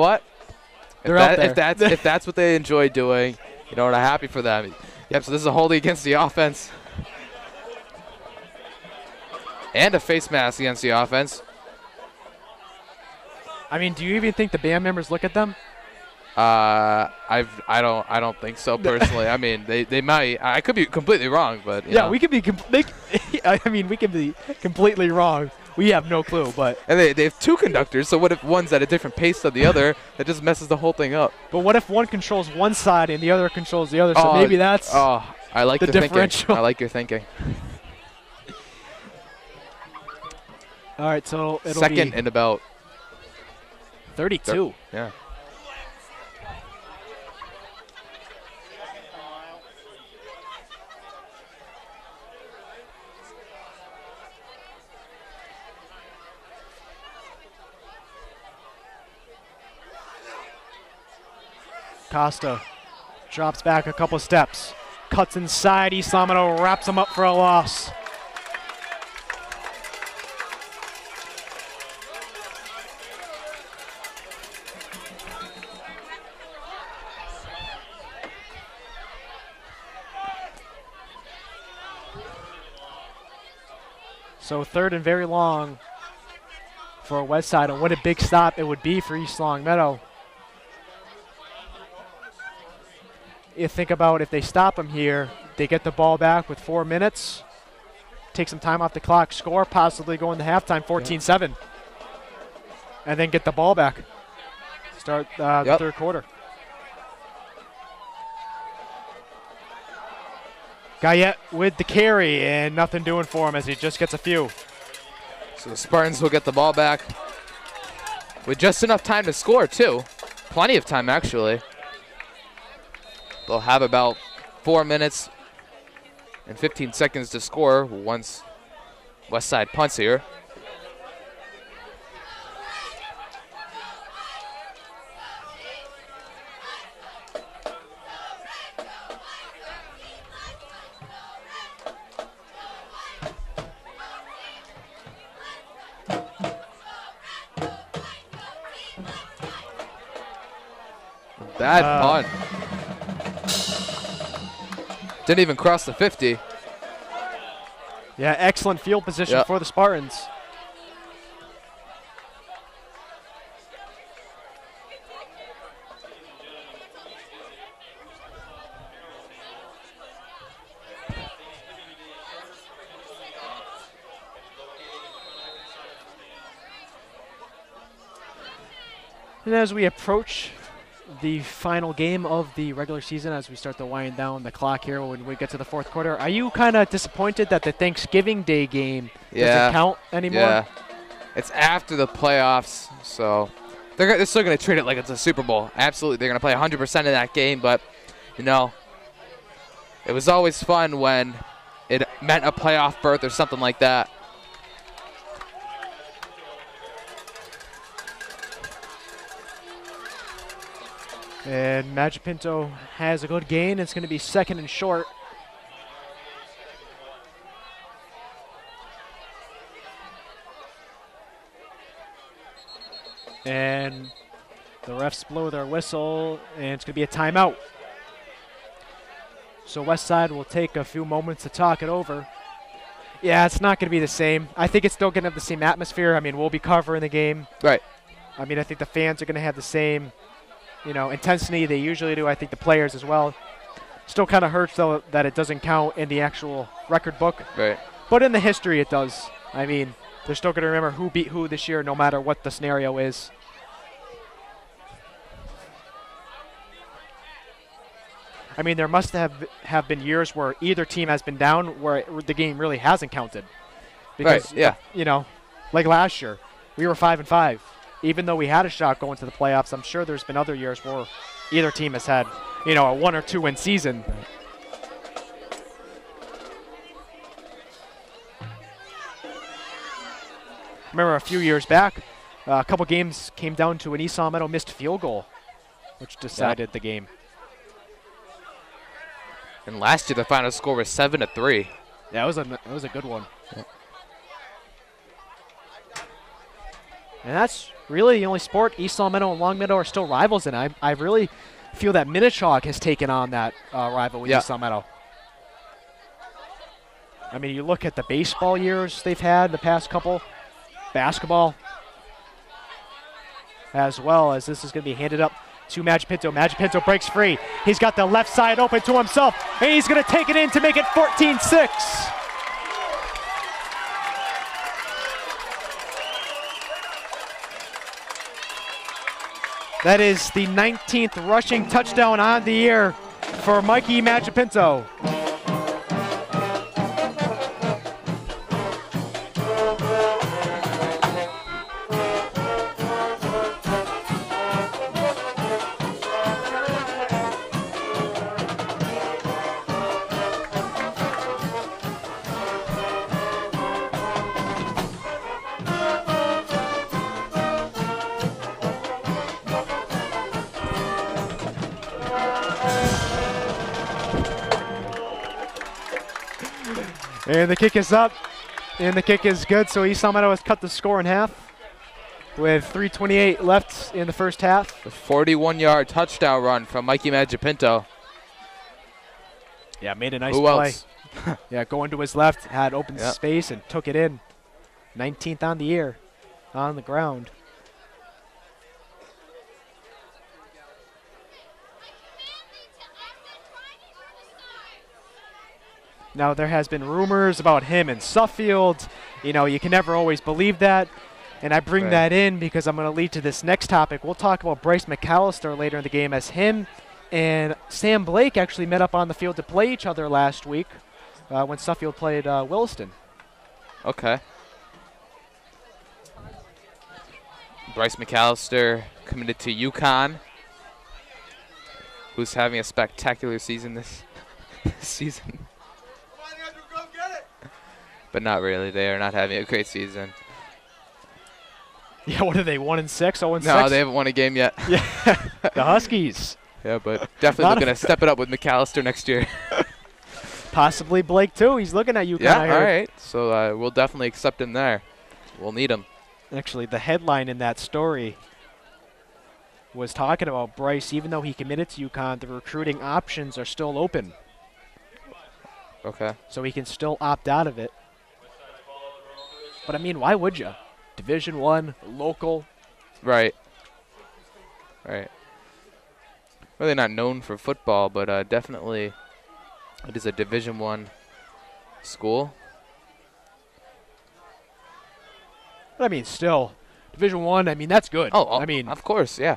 what? They're out there. If that's what they enjoy doing, I'm happy for them. Yep. So this is a holding against the offense, and a face mask against the offense. I mean, do you even think the band members look at them? I don't think so personally. I mean, they might. I could be completely wrong, but yeah, we could be. We could be completely wrong. We have no clue, but and they have 2 conductors. So what if one's at a different pace than the other? That just messes the whole thing up. But what if one controls one side and the other controls the other? So maybe that's I like the differential. Thinking. I like your thinking. All right, so it'll second be and about 32. Yeah. Costa drops back a couple steps, cuts inside. East Lomito wraps him up for a loss. So third and very long for West Side, and what a big stop it would be for East Longmeadow. You think about if they stop them here, they get the ball back with 4 minutes, take some time off the clock, score, possibly go into halftime 14-7, and then get the ball back. Start the third quarter. Guyette with the carry, and nothing doing for him as he just gets a few. So the Spartans will get the ball back with just enough time to score, too. Plenty of time, actually. They'll have about 4 minutes and 15 seconds to score once West Side punts here. Bad punt. Didn't even cross the 50. Yeah, excellent field position for the Spartans. And as we approach the final game of the regular season, as we start to wind down the clock here when we get to the fourth quarter, are you kind of disappointed that the Thanksgiving Day game doesn't count anymore? Yeah, it's after the playoffs, so they're still going to treat it like it's a Super Bowl. Absolutely, they're going to play 100% of that game, but, you know, it was always fun when it meant a playoff berth or something like that. And Magipinto has a good gain. It's going to be 2nd and short. And the refs blow their whistle, and it's going to be a timeout. So Westside will take a few moments to talk it over. Yeah, it's not going to be the same. I think it's still going to have the same atmosphere. I mean, we'll be covering the game. Right. I mean, I think the fans are going to have the same, intensity they usually do. I think the players as well. Still kind of hurts, though, that it doesn't count in the actual record book. Right. But in the history, it does. I mean, they're still going to remember who beat who this year, no matter what the scenario is. I mean, there must have been years where either team has been down where the game really hasn't counted. Because, right, yeah. Like last year, we were 5-5. Even though we had a shot going to the playoffs, I'm sure there's been other years where either team has had, a 1 or 2 win season. Remember a few years back, a couple games came down to an East Meadow missed field goal, which decided the game. And last year the final score was 7-3. Yeah, it was a good one. Yeah. And that's really the only sport East Meadow and Long Meadow are still rivals in. I really feel that Minnetonka has taken on that rival with East Meadow. I mean, you look at the baseball years they've had the past couple, basketball, as well as this is going to be handed up to Magipinto. Magipinto breaks free. He's got the left side open to himself, and he's going to take it in to make it 14-6. That is the 19th rushing touchdown on the year for Mikey Magipinto. And the kick is up, and the kick is good, so East Meadow has cut the score in half with 3:28 left in the first half. A 41-yard touchdown run from Mikey Magipinto. Yeah, made a nice Who play. else? Yeah, going to his left, had open space and took it in. 19th on the year, on the ground. Now, there has been rumors about him in Suffield. You can never always believe that. And I bring that in because I'm going to lead to this next topic. We'll talk about Bryce McAllister later in the game, as him and Sam Blake actually met up on the field to play each other last week when Suffield played Williston. Okay. Bryce McAllister committed to UConn, who's having a spectacular season this season. But not really. They are not having a great season. Yeah, what are they, 1-6, 0-6? No, they haven't won a game yet. Yeah, the Huskies. Yeah, but definitely looking to step it up with McAllister next year. Possibly Blake, too. He's looking at UConn. Yeah, all right. So we'll definitely accept him there. We'll need him. Actually, the headline in that story was talking about Bryce, even though he committed to UConn, the recruiting options are still open. Okay. So he can still opt out of it. But I mean, why would you? Division I, local. Right. Right. Really not known for football, but definitely it is a Division I school. But I mean, still, Division I mean, that's good. Oh, I mean, of course, yeah.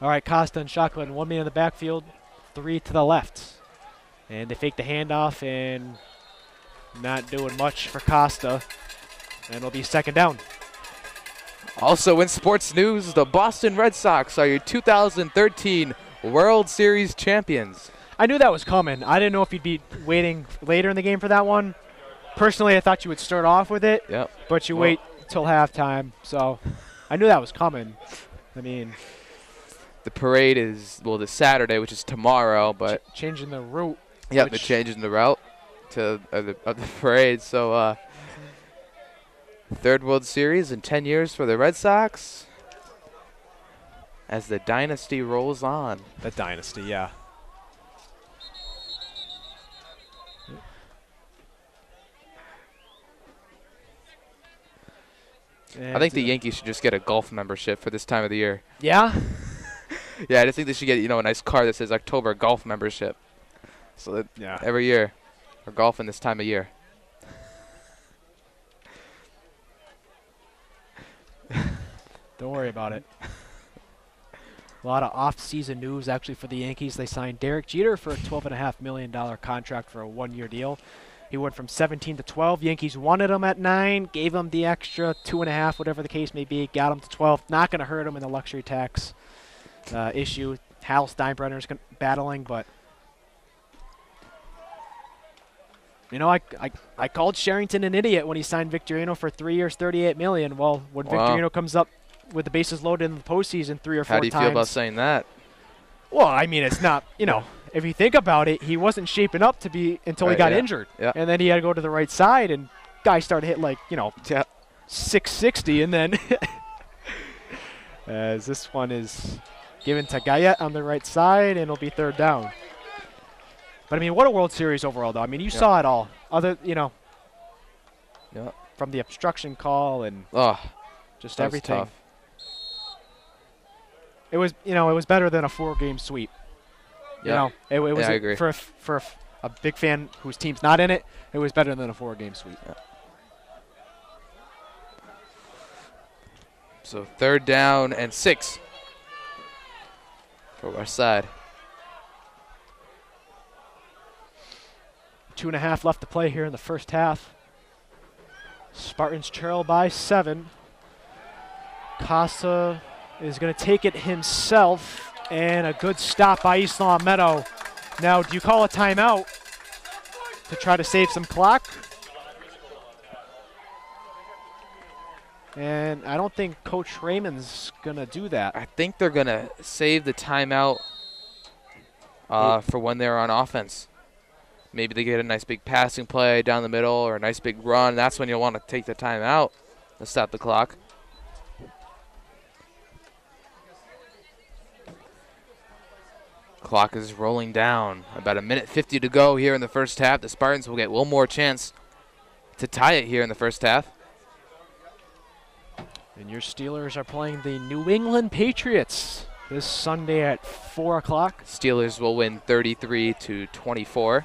all right, Costa and Shockley, 1 man in the backfield, 3 to the left. And they fake the handoff and not doing much for Costa. And it'll be 2nd down. Also in sports news, the Boston Red Sox are your 2013 World Series champions. I knew that was coming. I didn't know if you'd be waiting later in the game for that one. Personally, I thought you would start off with it, Yep. but you wait till halftime. So I knew that was coming. I mean, The parade is, well, this Saturday, which is tomorrow, but changing the route. yeah, they're changing the route to the parade. So 3rd World Series in 10 years for the Red Sox as the dynasty rolls on. The dynasty, yeah. I think the Yankees should just get a golf membership for this time of the year. Yeah? Yeah, I just think they should get, a nice card that says October golf membership. So that every year we're golfing this time of year. Don't worry about it. A lot of off-season news actually for the Yankees. They signed Derek Jeter for a $12.5 million contract for a 1-year deal. He went from 17 to 12. Yankees wanted him at 9, gave him the extra 2.5, whatever the case may be, got him to 12. Not going to hurt him in the luxury tax issue. Hal Steinbrenner's battling, but I called Sherrington an idiot when he signed Victorino for 3 years, $38 million. Well, when Victorino comes up with the bases loaded in the postseason 3 or 4 times. How do you feel about saying that? Well, I mean, it's not, if you think about it, he wasn't shaping up to be until he got injured. Yeah. And then he had to go to the right side, and guy started hitting 660, and then as this one is given to Gayet on the right side, and it'll be 3rd down. But, I mean, what a World Series overall, though. I mean, you saw it all. From the obstruction call and just everything. Tough. It was, it was better than a 4-game sweep. Yep. It was I agree. for a big fan whose team's not in it. It was better than a 4-game sweep. Yeah. So 3rd down and 6 for West Side. 2.5 left to play here in the first half. Spartans trail by 7. Casa is going to take it himself, and a good stop by East Long Meadow. Now, do you call a timeout to try to save some clock? And I don't think Coach Raymond's going to do that. I think they're going to save the timeout for when they're on offense. Maybe they get a nice big passing play down the middle or a nice big run. That's when you'll want to take the timeout to stop the clock. Clock is rolling down. About 1:50 to go here in the first half. The Spartans will get one more chance to tie it here in the first half. And your Steelers are playing the New England Patriots this Sunday at 4 o'clock. Steelers will win 33-24.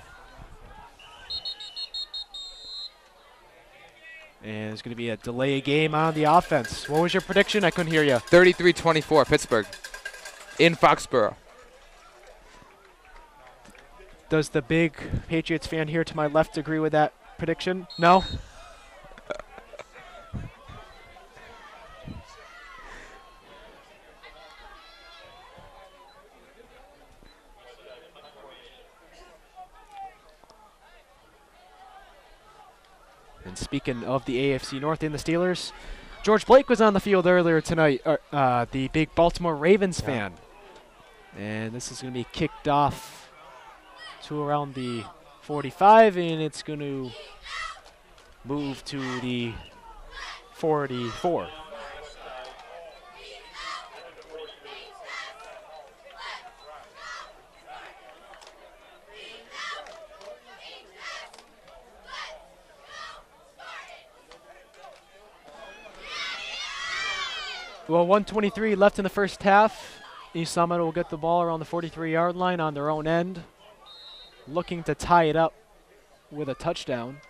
And it's going to be a delay game on the offense. What was your prediction? I couldn't hear you. 33-24, Pittsburgh in Foxborough. Does the big Patriots fan here to my left agree with that prediction? No? And speaking of the AFC North and the Steelers, George Blake was on the field earlier tonight, the big Baltimore Ravens fan. And this is going to be kicked off to around the 45, and it's going to move to the 44. Well, 1:23 left in the first half. East Summit will get the ball around the 43-yard line on their own end, looking to tie it up with a touchdown.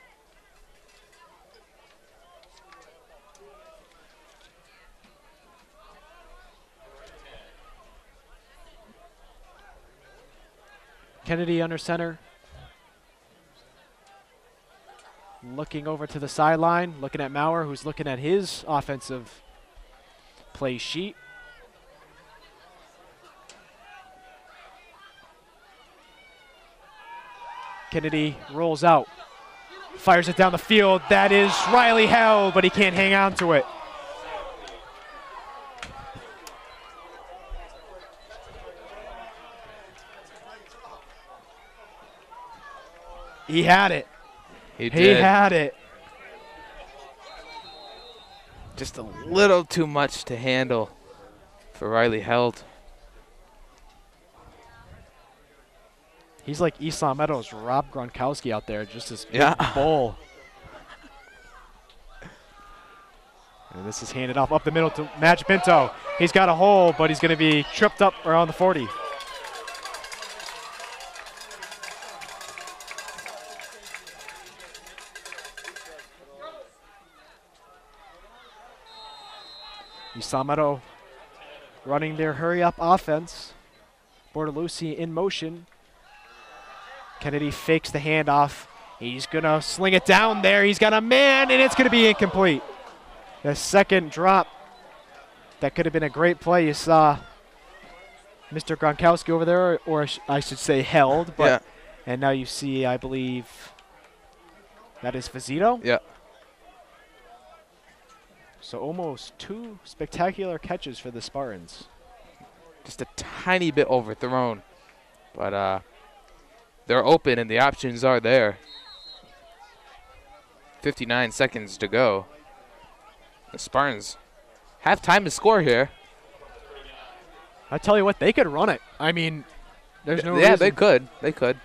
Kennedy under center. Looking over to the sideline, looking at Maurer, who's looking at his offensive play sheet. Kennedy rolls out, fires it down the field. That is Riley Held, but he can't hang on to it. He had it. He had it. Just a little too much to handle for Riley Held. He's like East Long Meadows' Rob Gronkowski out there, just this big Yeah. bull. And this is handed off up the middle to Madge Pinto. He's got a hole, but he's going to be tripped up around the 40. East Long Meadow running their hurry-up offense. Bortolucci in motion. Kennedy fakes the handoff. He's going to sling it down there. He's got a man, and it's going to be incomplete. The second drop. That could have been a great play. You saw Mr. Gronkowski over there, or I should say Held. But Yeah. And now you see, I believe, that is Vizito. Yeah. So almost two spectacular catches for the Spartans. Just a tiny bit overthrown. But they're open and the options are there. 59 seconds to go. The Spartans have time to score here. I tell you what, they could run it. I mean, there's no Yeah, reason. they could. They could.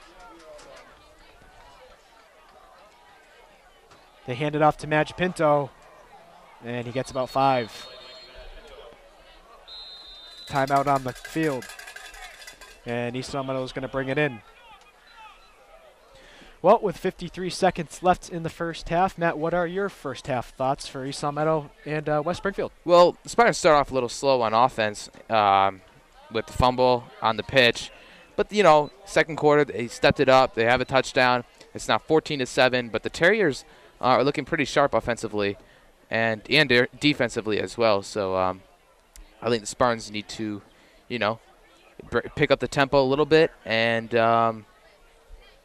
They hand it off to Madge Pinto, and he gets about 5. Timeout on the field. And East Long Meadow is going to bring it in. Well, with 53 seconds left in the first half, Matt, what are your first half thoughts for East Long Meadow and West Springfield? Well, the Spartans start off a little slow on offense with the fumble on the pitch. But, you know, second quarter, they stepped it up. They have a touchdown. It's now 14-7, but the Terriers are looking pretty sharp offensively and defensively as well. So I think the Spartans need to, you know, pick up the tempo a little bit and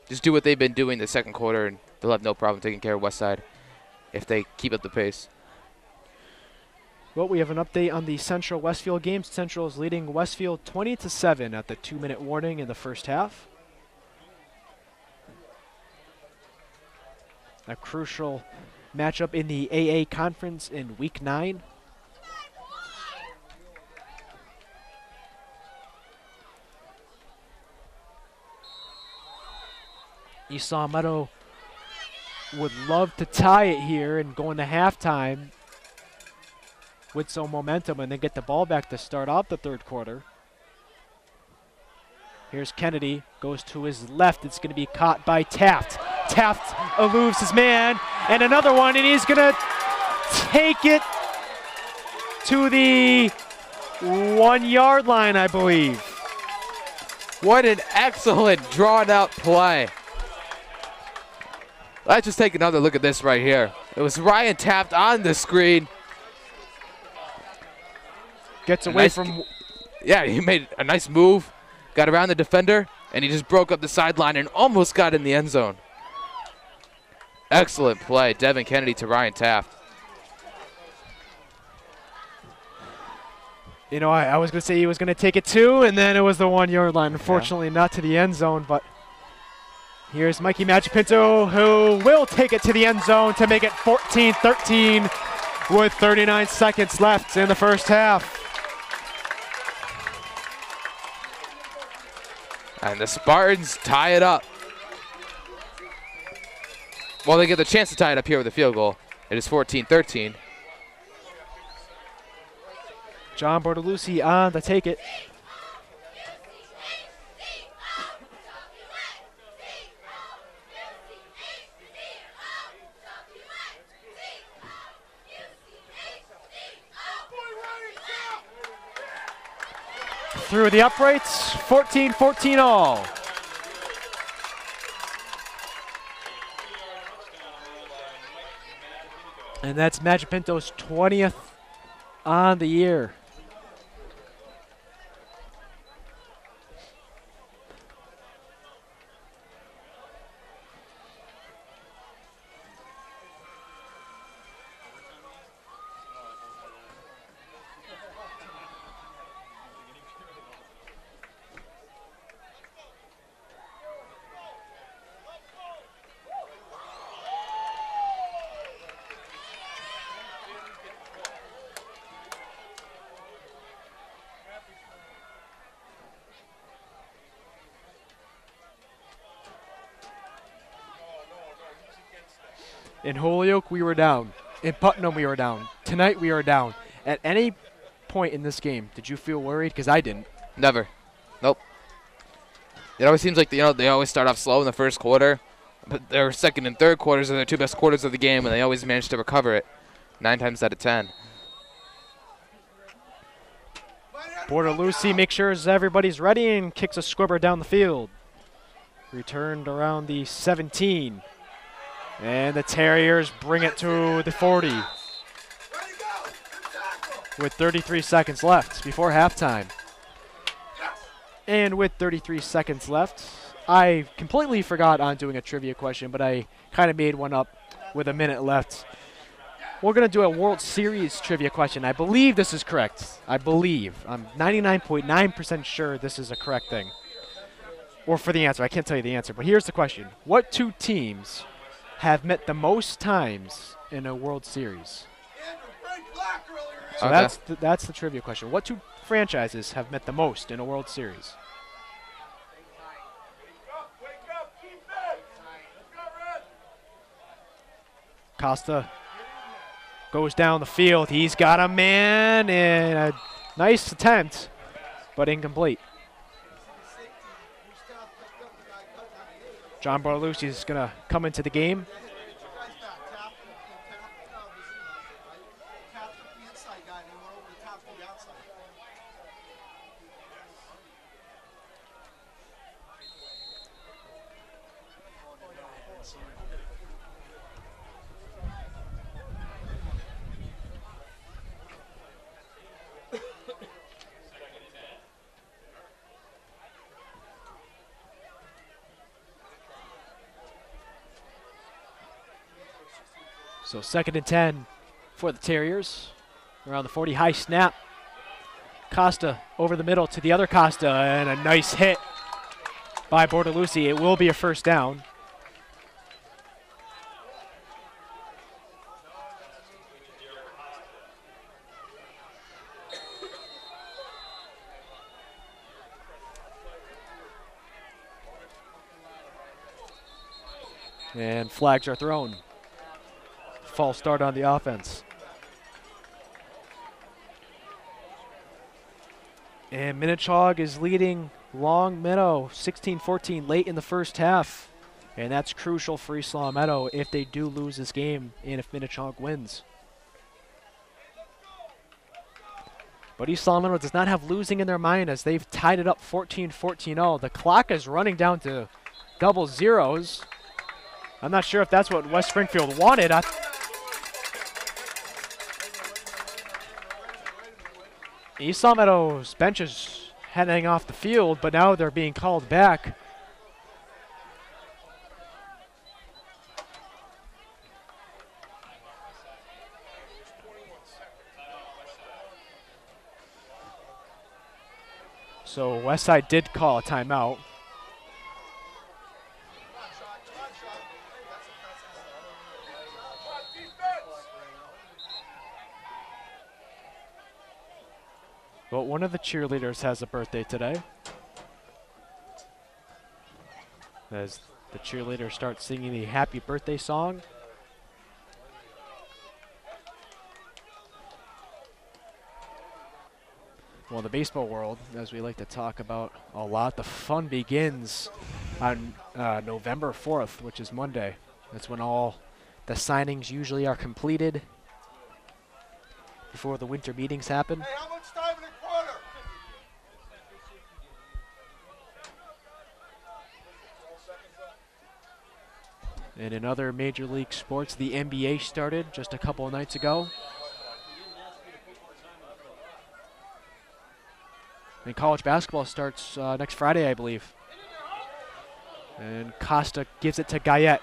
just do what they've been doing the second quarter, and they'll have no problem taking care of Westside if they keep up the pace. Well, we have an update on the Central Westfield game. Central is leading Westfield 20-7 at the 2-minute warning in the first half. A crucial matchup in the AA conference in week 9. East Long Meadow would love to tie it here and go into halftime with some momentum and then get the ball back to start off the third quarter. Here's Kennedy, goes to his left. It's going to be caught by Taft. Taft eludes his man, and another one, and he's going to take it to the 1-yard line, I believe. What an excellent drawn-out play. Let's just take another look at this right here. It was Ryan Taft on the screen. Gets away from... Yeah, he made a nice move, got around the defender, and he just broke up the sideline and almost got in the end zone. Excellent play, Devin Kennedy to Ryan Taft. You know, I was going to say he was going to take it 2, and then it was the 1-yard line. Unfortunately, not to the end zone, but here's Mikey Magipinto, who will take it to the end zone to make it 14-13 with 39 seconds left in the first half. And the Spartans tie it up. Well, they get the chance to tie it up here with a field goal. It is 14-13. John Bortolucci on to take it. Through the uprights, 14-14 all. And that's Magic Pinto's 20th on the year. In Holyoke, we were down. In Putnam, we were down. Tonight, we are down. At any point in this game, did you feel worried? Because I didn't. Never. Nope. It always seems like, they always start off slow in the first quarter, but their second and third quarters are their two best quarters of the game, and they always manage to recover it 9 times out of 10. Bortolucci makes sure everybody's ready and kicks a squibber down the field. Returned around the 17. And the Terriers bring it to the 40 with 33 seconds left before halftime. And with 33 seconds left, I completely forgot on doing a trivia question, but I kind of made one up with a minute left. We're going to do a World Series trivia question. I believe this is correct. I believe. I'm 99.9% sure this is a correct thing. Or for the answer. I can't tell you the answer, but here's the question. What two teams have met the most times in a World Series? So Okay. that's the trivia question. What two franchises have met the most in a World Series? Costa goes down the field. He's got a man, and a nice attempt, but incomplete. John Bortolucci is going to come into the game. So 2nd and 10 for the Terriers. Around the 40, high snap. Costa over the middle to the other Costa, and a nice hit by Bortolucci. It will be a first down. And flags are thrown. False start on the offense. And Minnechaug is leading Long Meadow 16-14 late in the first half. And that's crucial for East Long Meadow if they do lose this game and if Minnechaug wins. But East Long Meadow does not have losing in their mind as they've tied it up 14-14-0. The clock is running down to double zeros. I'm not sure if that's what West Springfield wanted. East Long Meadow's bench is heading off the field, but now they're being called back. So Westside did call a timeout. But one of the cheerleaders has a birthday today. As the cheerleaders start singing the happy birthday song. well, the baseball world, as we like to talk about a lot, the fun begins on November 4th, which is Monday. That's when all the signings usually are completed before the winter meetings happen. Hey, how much time in the quarter? And in other major league sports, the NBA started just a couple of nights ago. And college basketball starts next Friday, I believe. And Costa gives it to Guyette.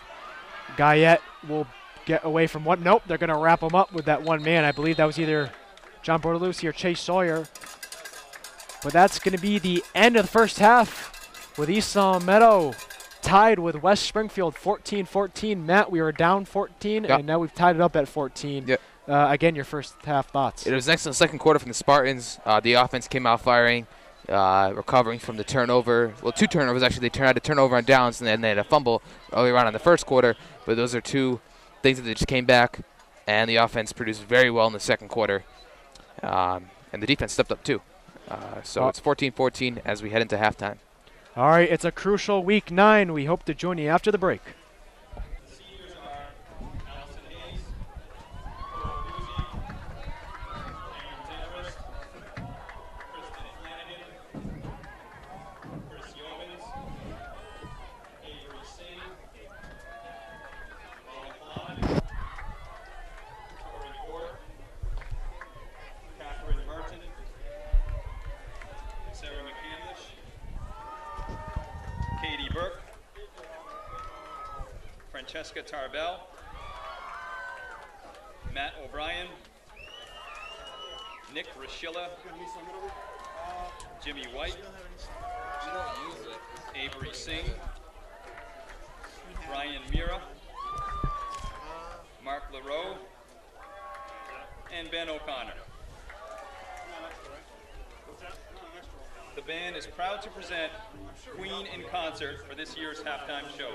Guyette will get away from one. Nope, they're going to wrap him up with that one man. I believe that was either John Bortolucci or Chase Sawyer. But that's going to be the end of the first half with East Long Meadow tied with West Springfield 14-14. Matt, we were down 14, Yep. and now we've tied it up at 14. Yep. Again, your first half thoughts. It was an excellent second quarter from the Spartans. The offense came out firing, recovering from the turnover. Well, 2 turnovers, actually. They had a turnover on downs, and then they had a fumble earlier on in the first quarter. But those are 2 things that just came back, and the offense produced very well in the second quarter. And the defense stepped up, too. So it's 14-14 as we head into halftime. All right, it's a crucial week 9. We hope to join you after the break. The seniors are Allison Hayes, Cole Buzzi, Aaron Zenrist, Kristen Flanagan, Chris Yeomans, Avery Singh, Molly Kalanick, Tori Ford, Catherine Martin, Sarah McCandlish, Katie Burke, Francesca Tarbell, Matt O'Brien, Nick Rashilla, Jimmy White, Avery Singh, Brian Mira, Mark LaRoe, and Ben O'Connor. The band is proud to present Queen in concert for this year's halftime show.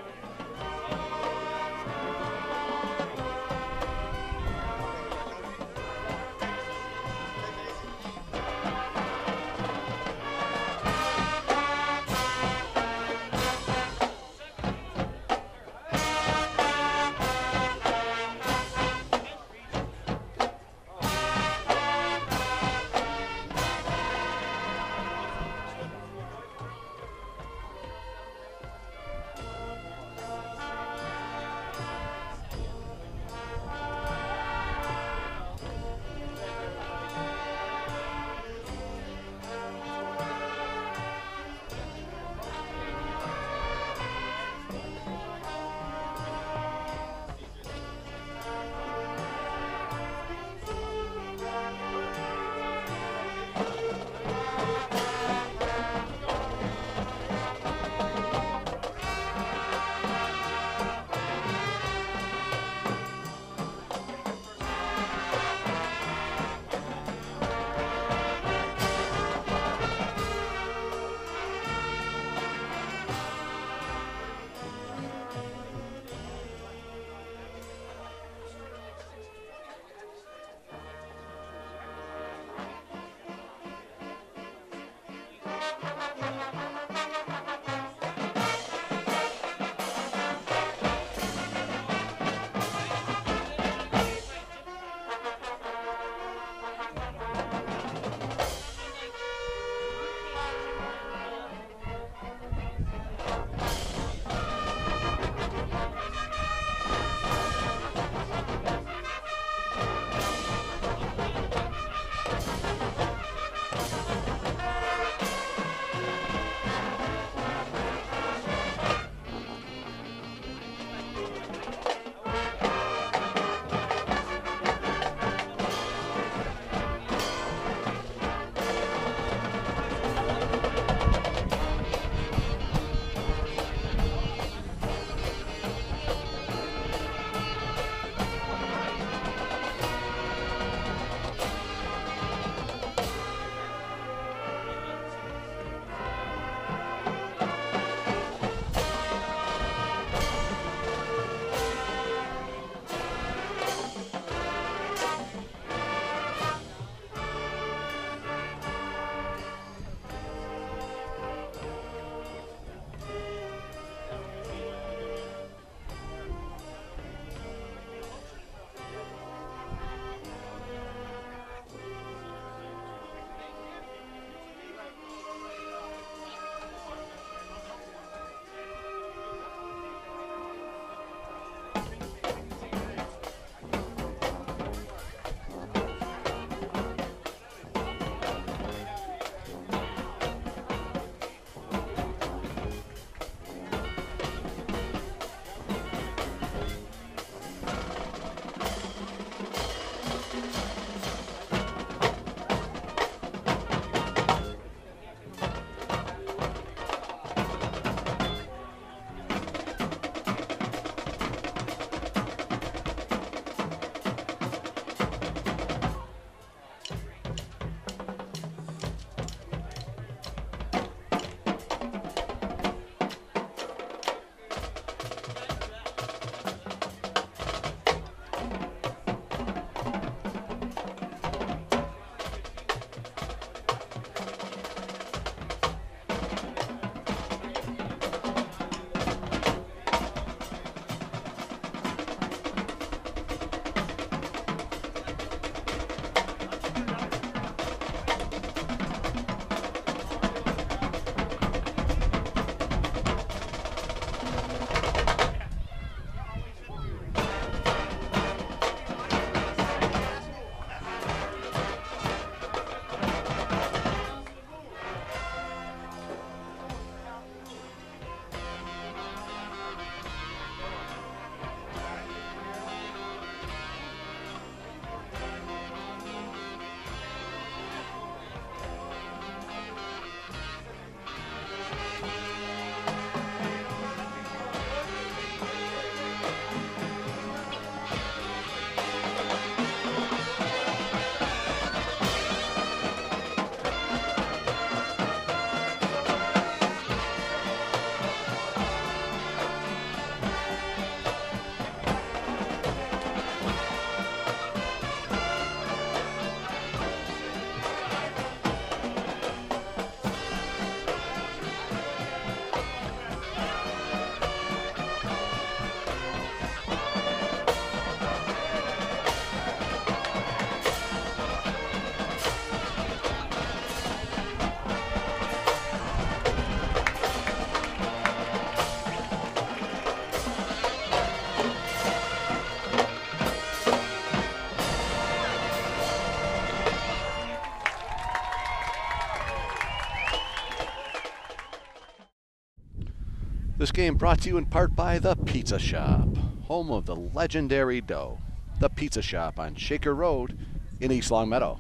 This game brought to you in part by The Pizza Shop, home of the legendary dough. The Pizza Shop on Shaker Road in East Longmeadow.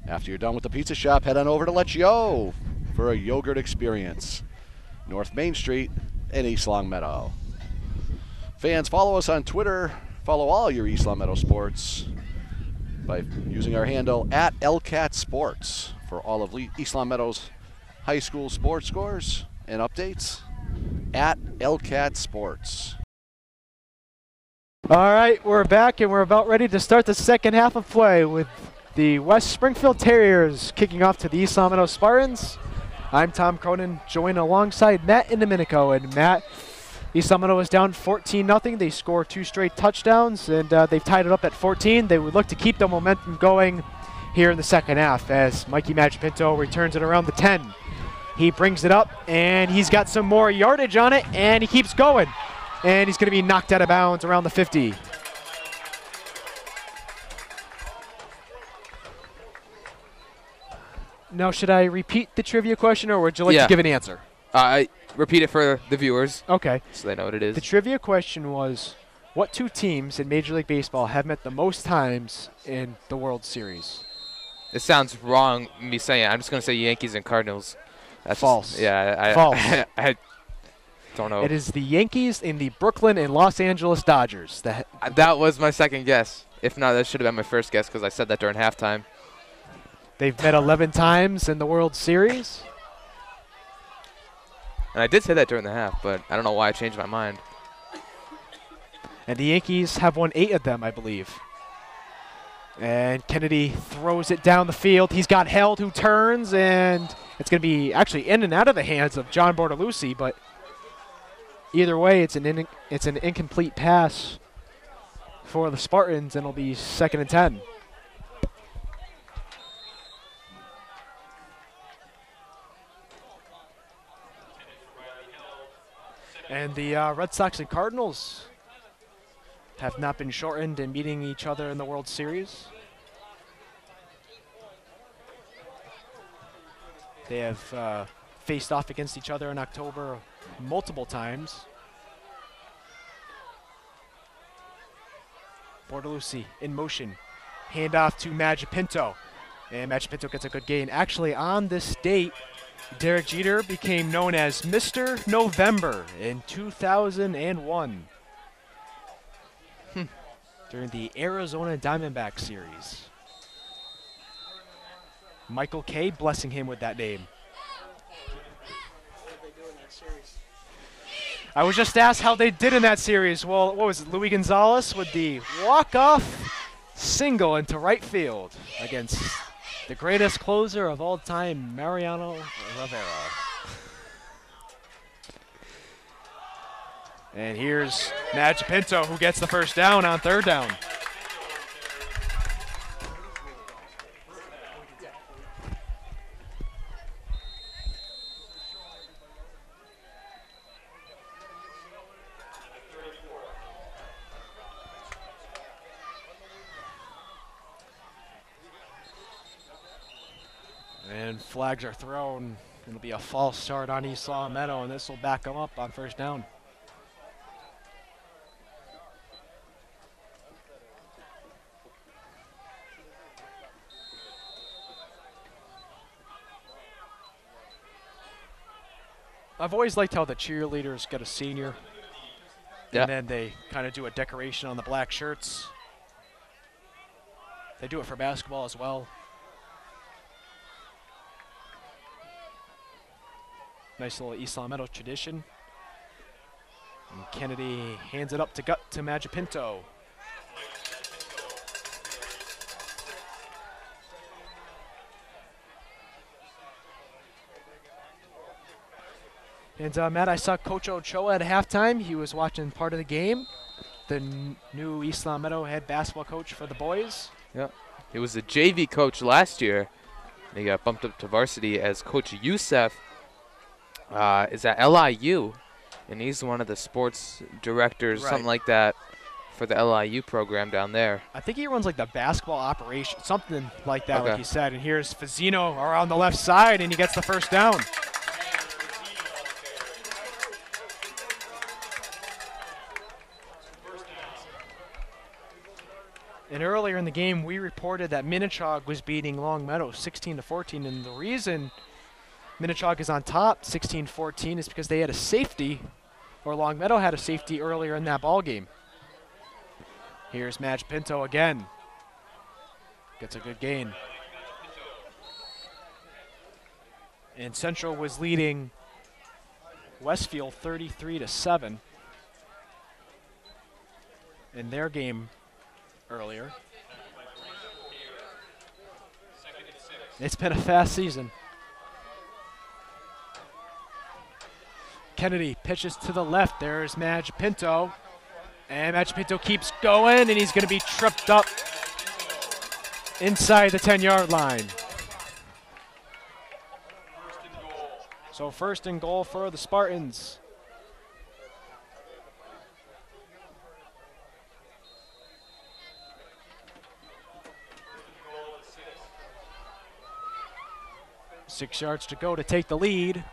After you're done with The Pizza Shop, head on over to Let's Yo for a yogurt experience. North Main Street in East Longmeadow. Fans, follow us on Twitter. Follow all your East Longmeadow sports by using our handle at LCAT Sports for all of East Longmeadow's high school sports scores and updates. At LCAT Sports. All right, we're back and we're about ready to start the second half of play with the West Springfield Terriers kicking off to the East Longmeadow Spartans. I'm Tom Cronin, joined alongside Matt in Domenico. And Matt, East Longmeadow is down 14-0. They score 2 straight touchdowns, and they've tied it up at 14. They would look to keep the momentum going here in the second half as Mikey Magipinto returns it around the 10. He brings it up, and he's got some more yardage on it, and he keeps going. And he's going to be knocked out of bounds around the 50. Now, should I repeat the trivia question, or would you like to give an answer? Repeat it for the viewers. Okay. So they know what it is. The trivia question was, what 2 teams in Major League Baseball have met the most times in the World Series? It sounds wrong me saying it. I'm just going to say Yankees and Cardinals. That's false. False. I don't know. It is the Yankees and the Brooklyn and Los Angeles Dodgers. That was my second guess. If not, that should have been my first guess because I said that during halftime. They've met 11 times in the World Series. And I did say that during the half, but I don't know why I changed my mind. And the Yankees have won 8 of them, I believe. And Kennedy throws it down the field. He's got Held, who turns, and it's going to be actually in and out of the hands of John Bortolucci, but either way, it's an incomplete pass for the Spartans, and it'll be 2nd and 10. And the Red Sox and Cardinals have not been shortened in meeting each other in the World Series. They have faced off against each other in October multiple times. Bortolucci in motion. Handoff to Magipinto. And Magipinto gets a good gain. Actually, on this date, Derek Jeter became known as Mr. November in 2001 during the Arizona Diamondback series. Michael Kay blessing him with that name. I was just asked how they did in that series. Well, what was it? Luis Gonzalez with the walk-off single into right field against the greatest closer of all time, Mariano Rivera. And here's Magipinto, who gets the first down on 3rd down. And flags are thrown. It'll be a false start on East Longmeadow, and this will back them up on 1st down. I've always liked how the cheerleaders get a senior, and then they kind of do a decoration on the black shirts. They do it for basketball as well. Nice little East Longmeadow tradition. And Kennedy hands it up to Magipinto. And Matt, I saw Coach Ochoa at halftime. He was watching part of the game. The new East Longmeadow head basketball coach for the boys. Yep. He was the JV coach last year. He got bumped up to varsity as Coach Youssef is at LIU, and he's one of the sports directors, something like that, for the LIU program down there. I think he runs like the basketball operation, something like that, like he said. And here's Fazzino around the left side, and he gets the first down. And earlier in the game, we reported that Minnechaug was beating Long Meadow 16-14, and the reason Minnechaug is on top 16-14 is because they had a safety, or Long Meadow had a safety earlier in that ball game. Here's Madge Pinto again. Gets a good gain. And Central was leading Westfield 33-7 in their game earlier. It's been a fast season. Kennedy pitches to the left. There's Madge Pinto. And Madge Pinto keeps going, and he's going to be tripped up inside the 10-yard line. So first and goal for the Spartans. Six yards to go to take the lead.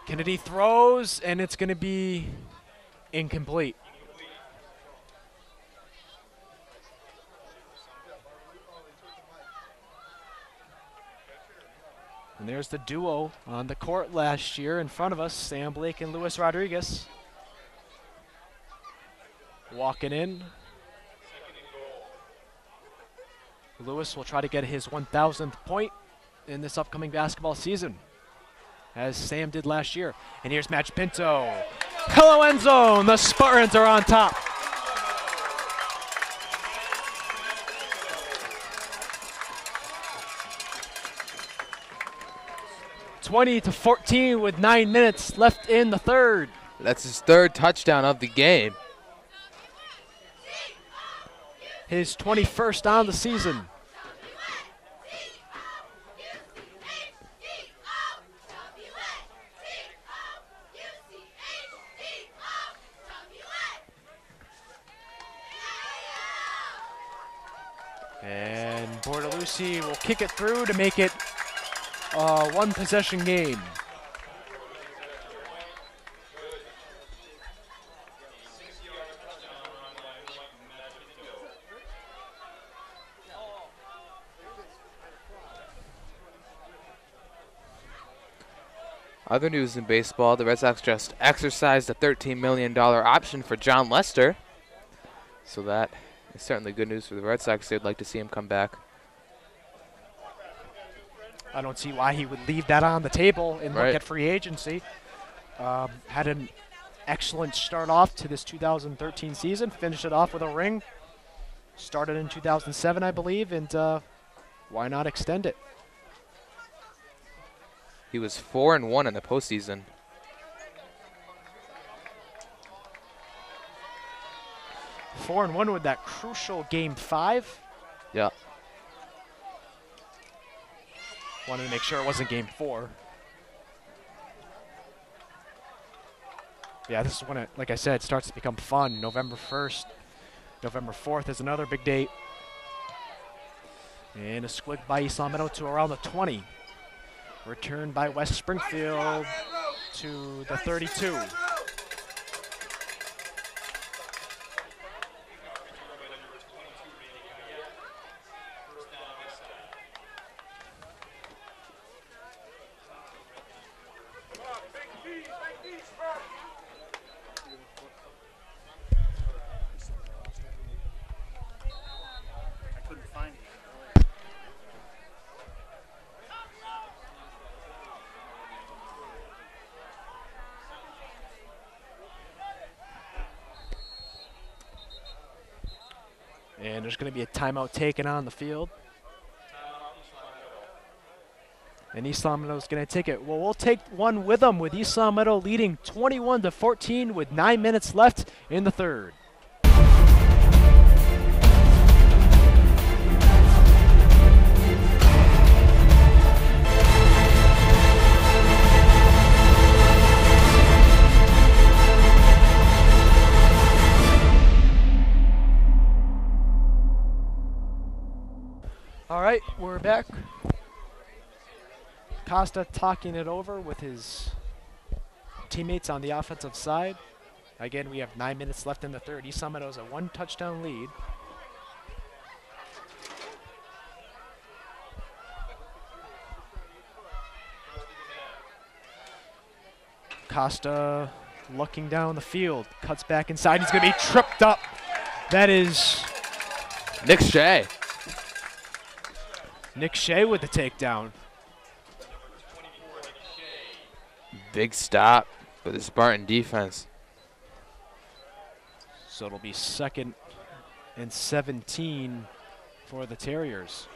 Kennedy throws, and it's going to be incomplete. And there's the duo on the court last year in front of us, Sam Blake and Luis Rodriguez. Walking in. Luis will try to get his 1,000th point in this upcoming basketball season, as Sam did last year. And here's Madge Pinto. Hello, end zone. The Spartans are on top. (20-14) with 9 minutes left in the third. That's his third touchdown of the game. His 21st on the season. And Bortolucci will kick it through to make it a one-possession game. Other news in baseball, the Red Sox just exercised a $13 million option for John Lester. So that is certainly good news for the Red Sox. They'd like to see him come back. I don't see why he would leave that on the table and look at free agency. Had an excellent start off to this 2013 season. Finished it off with a ring. Started in 2007, I believe, and why not extend it? He was 4-1 in the postseason. Four and one with that crucial Game 5. Yeah. Wanted to make sure it wasn't Game 4. Yeah, this is when it, like I said, starts to become fun. November 1st, November 4th is another big date. And a squig by East Long Meadow to around the 20. Returned by West Springfield to the 32. And there's going to be a timeout taken on the field. And East Long Meadow is going to take it. Well, we'll take one with them, with East Long Meadow leading 21-14 with 9 minutes left in the third. All right, we're back. Costa talking it over with his teammates on the offensive side. Again, we have 9 minutes left in the third. East Long Meadow has a one-touchdown lead. Costa looking down the field, cuts back inside. He's going to be tripped up. That is Nick Shea. Nick Shea with the takedown. Big stop for the Spartan defense. So it'll be 2nd and 17 for the Terriers.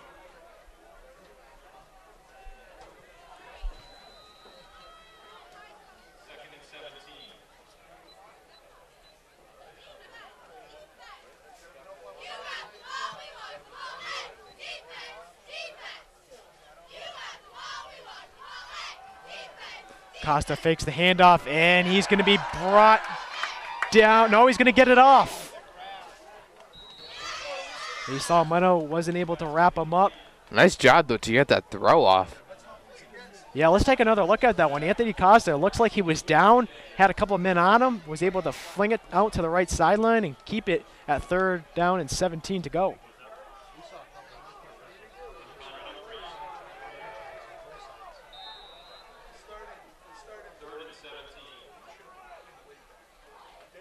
Costa fakes the handoff, and he's going to be brought down. No, he's going to get it off. You saw Meno wasn't able to wrap him up. Nice job, though, to get that throw off. Yeah, let's take another look at that one. Anthony Costa, it looks like he was down, had a couple of men on him, was able to fling it out to the right sideline and keep it at 3rd down and 17 to go.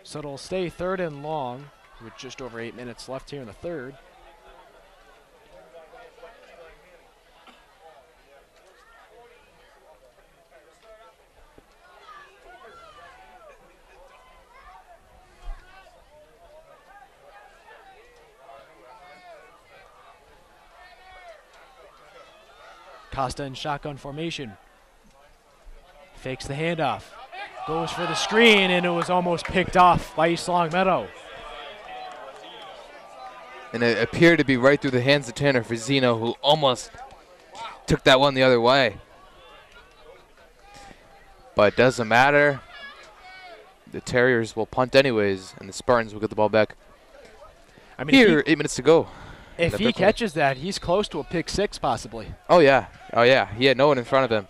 So it'll stay 3rd and long with just over 8 minutes left here in the 3rd. Costa in shotgun formation. Fakes the handoff. Goes for the screen, and it was almost picked off by East Long Meadow. And it appeared to be right through the hands of Tanner Frazino, who almost took that one the other way. But it doesn't matter. The Terriers will punt anyways, and the Spartans will get the ball back. I mean, Here, 8 minutes to go. If he catches that, he's close to a pick 6 possibly. Oh, yeah. Oh, yeah. He had no one in front of him.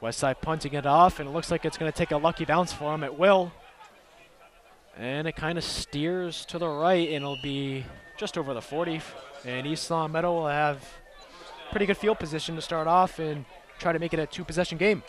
Westside punting it off, and it looks like it's going to take a lucky bounce for him. It will. And it kind of steers to the right, and it'll be just over the 40. And East Long Meadow will have pretty good field position to start off and try to make it a 2-possession game.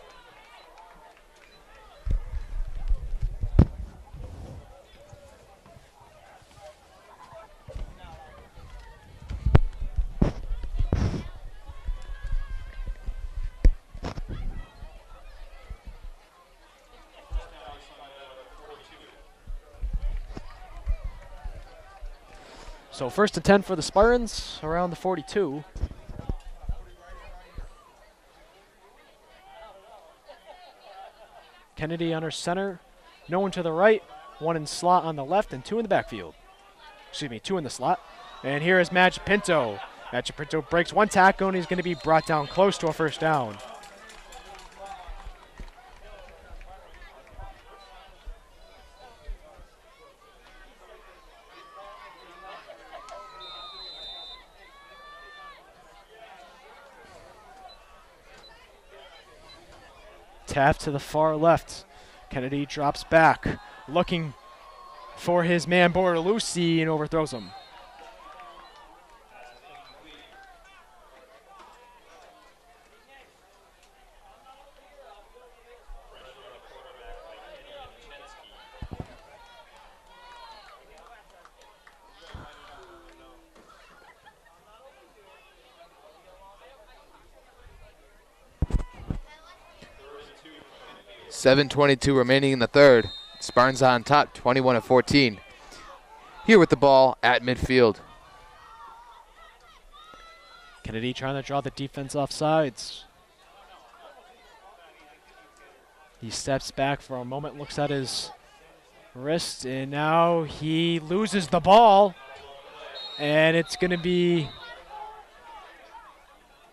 So 1st and 10 for the Spartans around the 42. Kennedy under center. No one to the right. 1 in slot on the left and 2 in the backfield. Excuse me, 2 in the slot. And here is Magic Pinto. Magic Pinto breaks 1 tackle, and he's going to be brought down close to a 1st down. Taft to the far left. Kennedy drops back, looking for his man Bortolucci, and overthrows him. .7:22 remaining in the 3rd. Spartans on top, 21-14. Here with the ball at midfield. Kennedy trying to draw the defense off sides. He steps back for a moment, looks at his wrist, and now he loses the ball. And it's going to be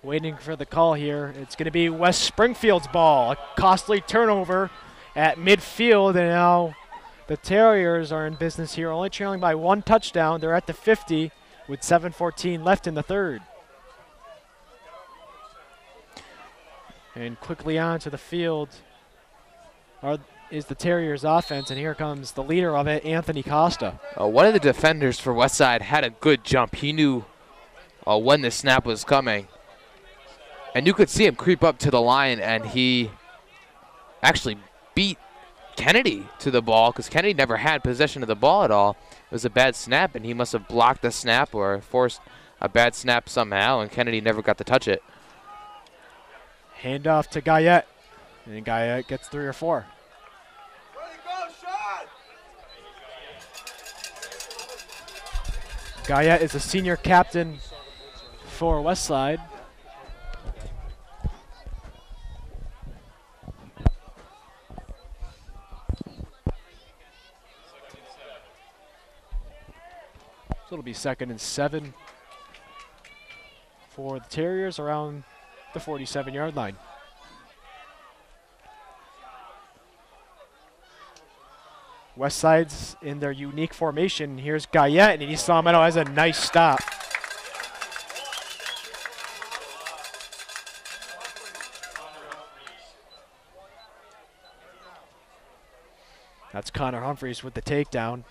waiting for the call here. It's going to be West Springfield's ball. A costly turnover at midfield, and now the Terriers are in business here, only trailing by 1 touchdown. They're at the 50 with 7:14 left in the 3rd. And quickly onto the field is the Terriers offense, and here comes the leader of it, Anthony Costa. One of the defenders for Westside had a good jump. He knew when the snap was coming. And you could see him creep up to the line, and he actually beat Kennedy to the ball because Kennedy never had possession of the ball at all. It was a bad snap, and he must have blocked the snap or forced a bad snap somehow, and Kennedy never got to touch it. Handoff to Guyette, and Guyette gets 3 or 4. Guyette is a senior captain for Westside. So it'll be 2nd and 7 for the Terriers around the 47-yard line. Westside's in their unique formation. Here's Guyette, and East Long Meadow has a nice stop. That's Connor Humphreys with the takedown.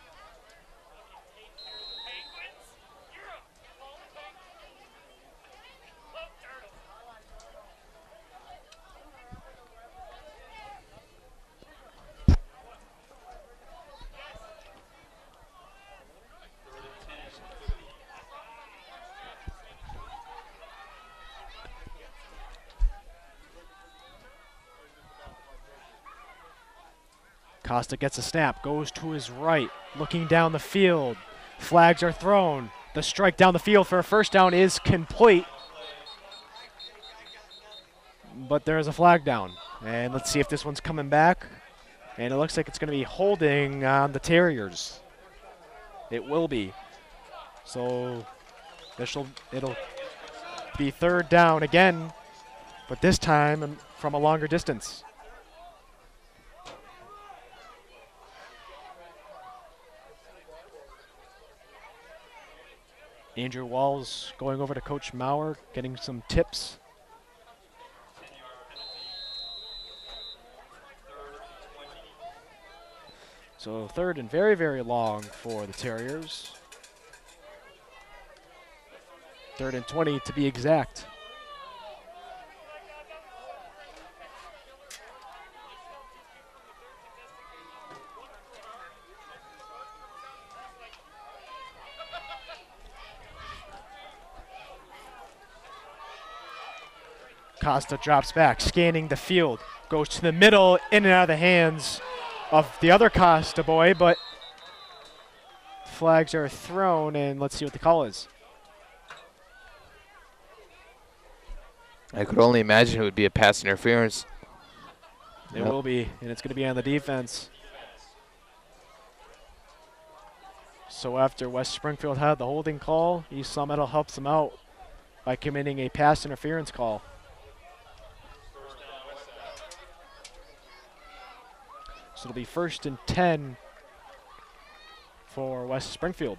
Costa gets a snap, goes to his right, looking down the field. Flags are thrown. The strike down the field for a first down is complete. But there is a flag down. And let's see if this one's coming back. And it looks like it's going to be holding on the Terriers. It will be. So it'll be 3rd down again, but this time from a longer distance. Andrew Walls going over to Coach Maurer, getting some tips. So 3rd and very, very long for the Terriers. 3rd and 20 to be exact. Costa drops back, scanning the field, goes to the middle, in and out of the hands of the other Costa boy, but flags are thrown, and let's see what the call is. I could only imagine it would be a pass interference. It will be, and it's going to be on the defense. So after West Springfield had the holding call, East Long Meadow helps them out by committing a pass interference call. So it'll be 1st and 10 for West Springfield.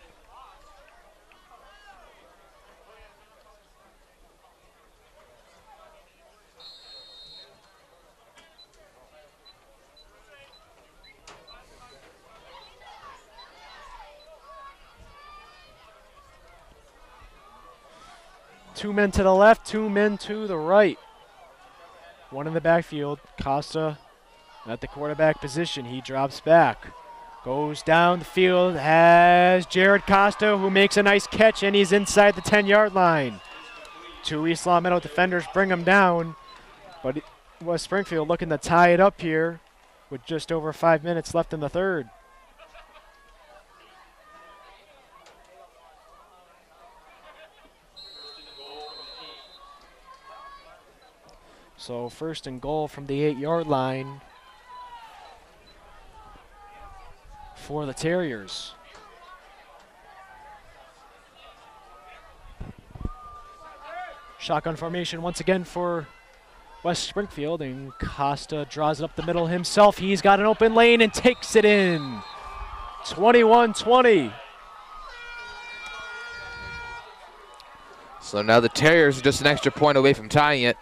Two men to the left, 2 men to the right. One in the backfield, Costa at the quarterback position. He drops back, goes down the field, has Jared Costa, who makes a nice catch, and he's inside the 10-yard line. 2 East Long Meadow defenders bring him down, but West Springfield looking to tie it up here with just over 5 minutes left in the 3rd. So 1st and goal from the 8-yard line for the Terriers. Shotgun formation once again for West Springfield, and Costa draws it up the middle himself. He's got an open lane and takes it in. 21-20. So now the Terriers are just an extra point away from tying it.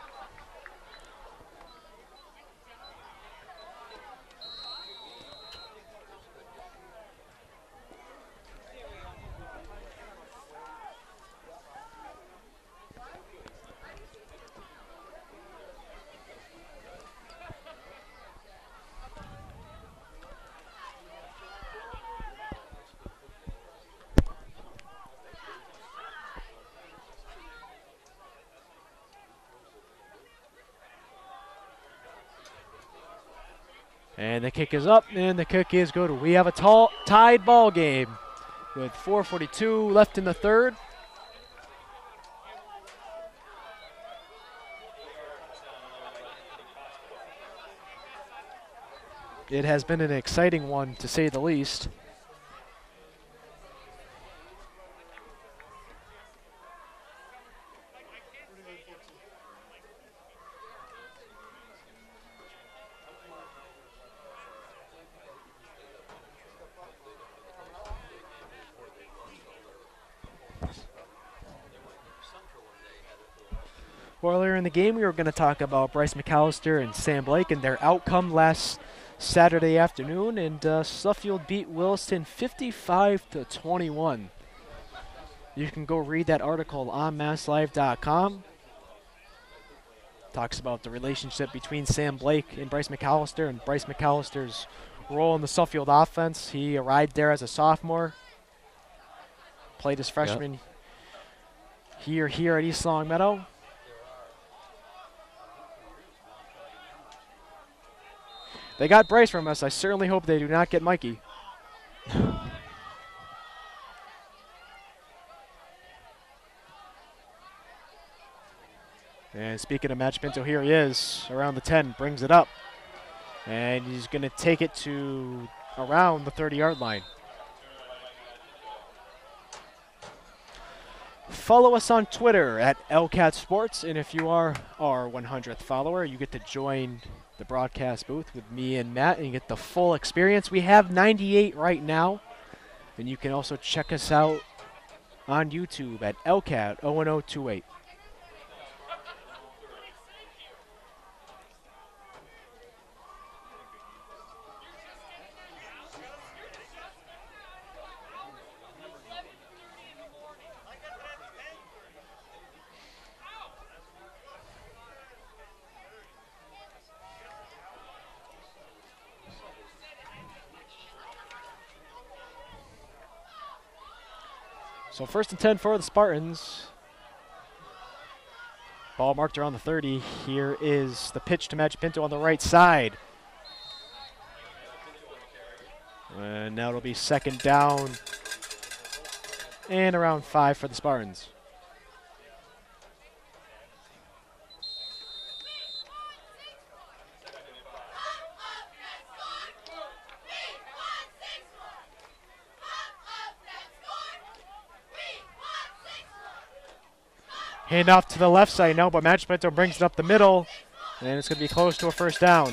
And the kick is up, and the kick is good. We have a tied ball game with 4:42 left in the third. It has been an exciting one, to say the least. Earlier in the game, we were going to talk about Bryce McAllister and Sam Blake and their outcome last Saturday afternoon, and Suffield beat Williston 55-21. You can go read that article on MassLive.com. Talks about the relationship between Sam Blake and Bryce McAllister, and Bryce McAllister's role in the Suffield offense. He arrived there as a sophomore, played his freshman year here at East Longmeadow. They got Bryce from us. I certainly hope they do not get Mikey. And speaking of Match Pinto, here he is around the 10, brings it up. And he's going to take it to around the 30-yard line. Follow us on Twitter at LCAT Sports, and if you are our 100th follower, you get to join the broadcast booth with me and Matt, and you get the full experience. We have 98 right now, and you can also check us out on YouTube at LCAT 01028. So 1st and 10 for the Spartans. Ball marked around the 30. Here is the pitch to Match Pinto on the right side. And now it'll be 2nd down and around 5 for the Spartans. Hand off to the left side now, but Match Pinto brings it up the middle, and it's going to be close to a 1st down.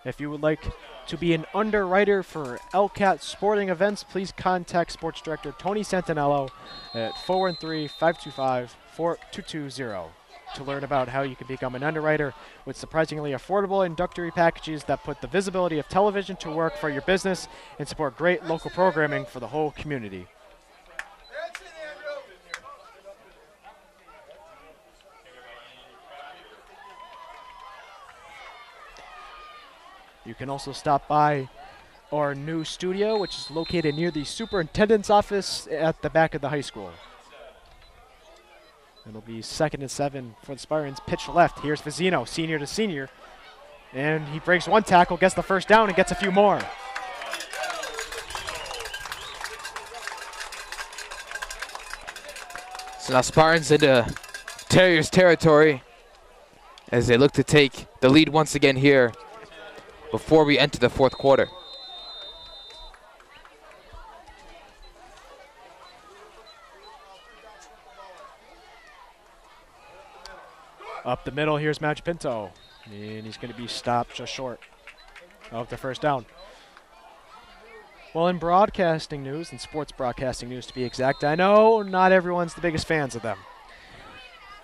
If you would like to be an underwriter for LCAT sporting events, please contact Sports Director Tony Santinello at 413-525-4220 to learn about how you can become an underwriter with surprisingly affordable introductory packages that put the visibility of television to work for your business and support great local programming for the whole community. You can also stop by our new studio, which is located near the superintendent's office at the back of the high school. It'll be 2nd and 7 for the Spartans. Pitch left. Here's Vizino, senior to senior. And he breaks one tackle, gets the 1st down, and gets a few more. So now Spartans into Terriers territory as they look to take the lead once again here before we enter the 4th quarter. Up the middle, here's Match Pinto. And he's going to be stopped just short of the 1st down. Well, in broadcasting news, and sports broadcasting news to be exact, I know not everyone's the biggest fans of them.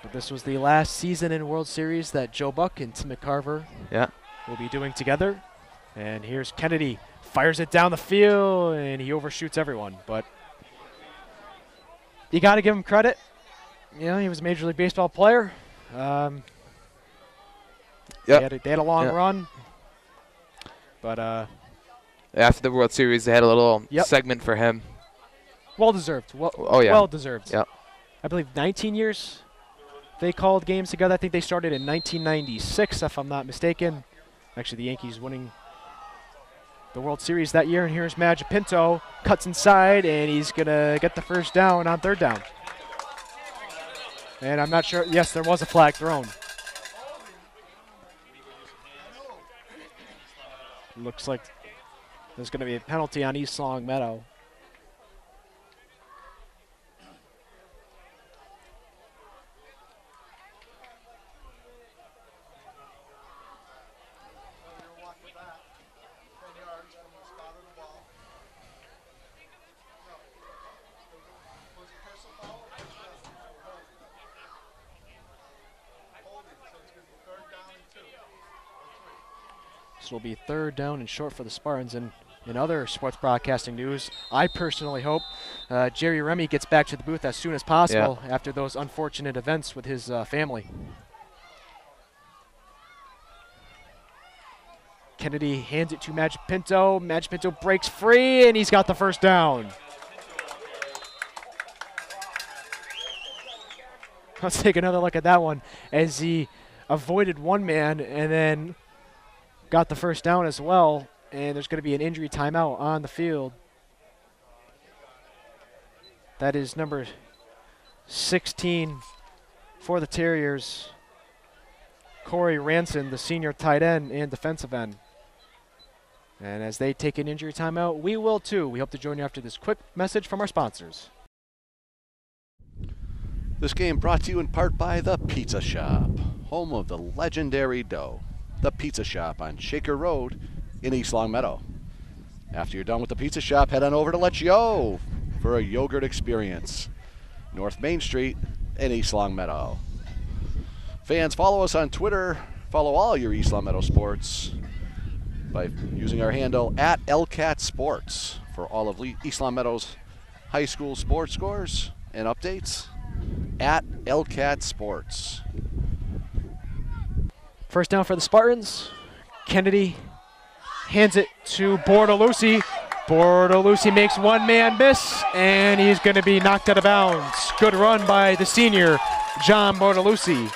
But this was the last season in World Series that Joe Buck and Tim McCarver will be doing together. And here's Kennedy, fires it down the field, and he overshoots everyone. But you got to give him credit. You know, he was a Major League Baseball player. They had a long run, but after the World Series, they had a little segment for him. Well deserved. Well deserved. Yeah. I believe 19 years they called games together. I think they started in 1996, if I'm not mistaken. Actually, the Yankees winning the World Series that year. And here's Magic Pinto, cuts inside, and he's going to get the first down on third down. And I'm not sure. Yes, there was a flag thrown. Looks like there's going to be a penalty on East Long Meadow. This will be third down and short for the Spartans. And in other sports broadcasting news, I personally hope Jerry Remy gets back to the booth as soon as possible after those unfortunate events with his family. Kennedy hands it to Magic Pinto. Magic Pinto breaks free, and he's got the first down. Let's take another look at that one as he avoided one man and then got the first down as well. And there's going to be an injury timeout on the field. That is number 16 for the Terriers, Corey Ranson, the senior tight end and defensive end. And as they take an injury timeout, we will too. We hope to join you after this quick message from our sponsors. This game brought to you in part by The Pizza Shop, home of the legendary dough. The Pizza Shop on Shaker Road in East Long Meadow. After you're done with the Pizza Shop, head on over to Let's Yo for a yogurt experience. North Main Street in East Long Meadow. Fans, follow us on Twitter. Follow all your East Long Meadow sports by using our handle at LCAT Sports for all of East Long Meadow's high school sports scores and updates at LCAT Sports. First down for the Spartans. Kennedy hands it to Bortolucci. Bortolucci makes one man miss, and he's going to be knocked out of bounds. Good run by the senior, John Bortolucci.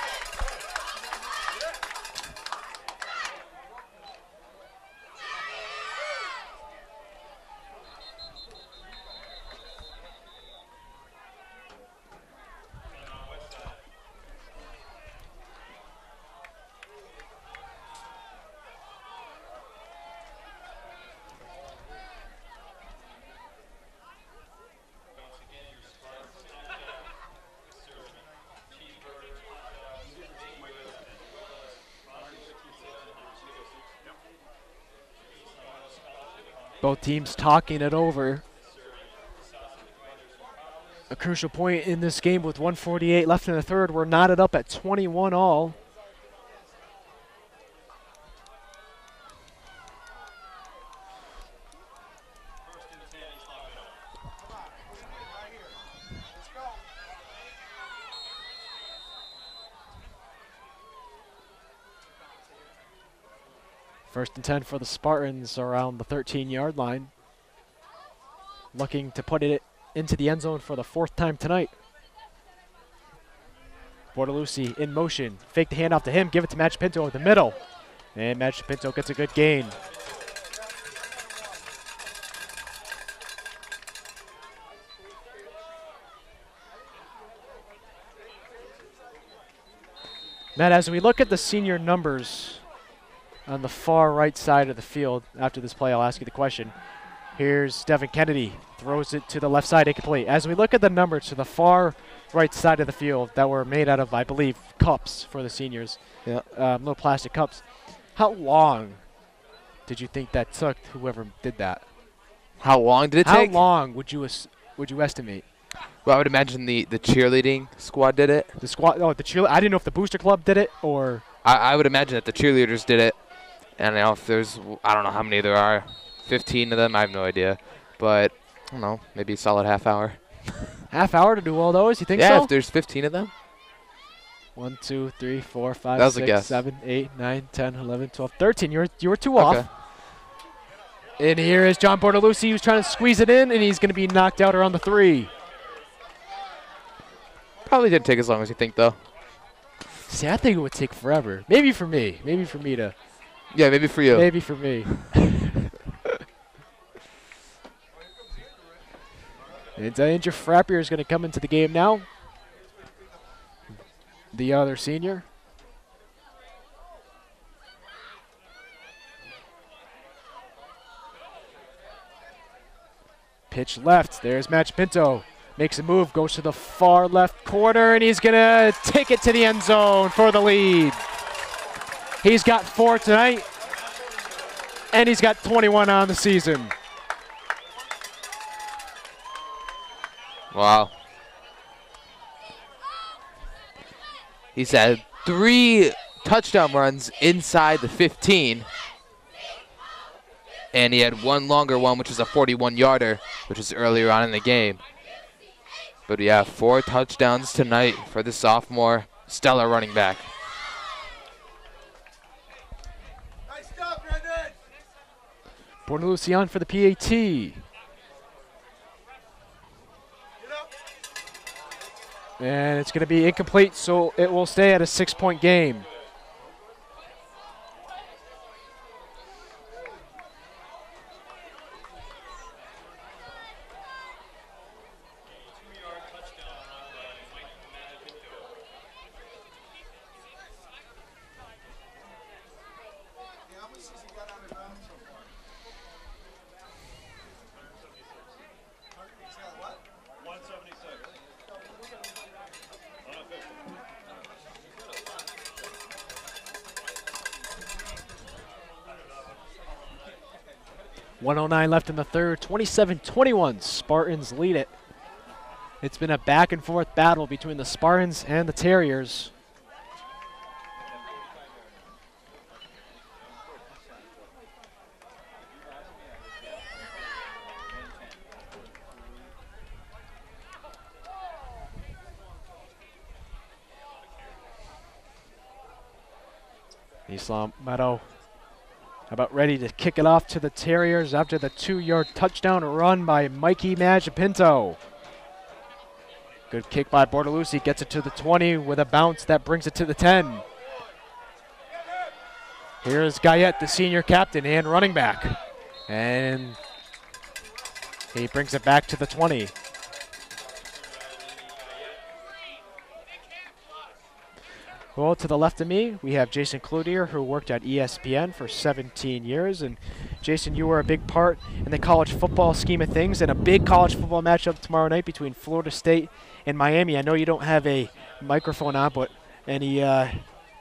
Both teams talking it over. A crucial point in this game with 1:48 left in the third. We're knotted up at 21 all. First and 10 for the Spartans around the 13-yard line. Looking to put it into the end zone for the fourth time tonight. Bortolucci in motion. Fake the handoff to him. Give it to Magic Pinto in the middle. And Magic Pinto gets a good gain. Matt, as we look at the senior numbers on the far right side of the field, after this play, I'll ask you the question. Here's Devin Kennedy, throws it to the left side, incomplete. As we look at the numbers to the far right side of the field that were made out of, I believe, cups for the seniors, little plastic cups, how long did you think that took, whoever did that? How long did it take? How long would you estimate? Well, I would imagine the cheerleading squad did it. The squad, the cheerleader. I didn't know if the booster club did it or. I would imagine that the cheerleaders did it. And you know, if there's, I don't know how many there are, 15 of them, I have no idea. But, I don't know, maybe a solid half hour. Half hour to do all those? You think so? Yeah, if there's 15 of them. 1, 2, 3, 4, 5, 6, 7, 8, 9, 10, 11, 12, 13. You were two off. And here is John Bortolucci, who's trying to squeeze it in, and he's going to be knocked out around the 3. Probably didn't take as long as you think, though. See, I think it would take forever. Maybe for me. Maybe for me to. Yeah, maybe for you. Maybe for me. And Andrew Frappier is going to come into the game now. The other senior. Pitch left. There's Match Pinto. Makes a move, goes to the far left corner, and he's going to take it to the end zone for the lead. He's got 4 tonight, and he's got 21 on the season. Wow. He's had 3 touchdown runs inside the 15. And he had 1 longer one, which was a 41-yarder, which was earlier on in the game. But yeah, 4 touchdowns tonight for the sophomore stellar running back. Nice job, Brendan! Bornelucian for the PAT. And it's going to be incomplete, so it will stay at a 6-point game. .109 left in the third, 27-21. Spartans lead it. It's been a back and forth battle between the Spartans and the Terriers. Islam Meadow about ready to kick it off to the Terriers after the 2-yard touchdown run by Mikey Magipinto. Good kick by Bordelucci, gets it to the 20 with a bounce that brings it to the 10. Here's Guyette, the senior captain and running back. And he brings it back to the 20. Well, to the left of me, we have Jason Cloutier, who worked at ESPN for 17 years. And Jason, you were a big part in the college football scheme of things, and a big college football matchup tomorrow night between Florida State and Miami. I know you don't have a microphone on, but any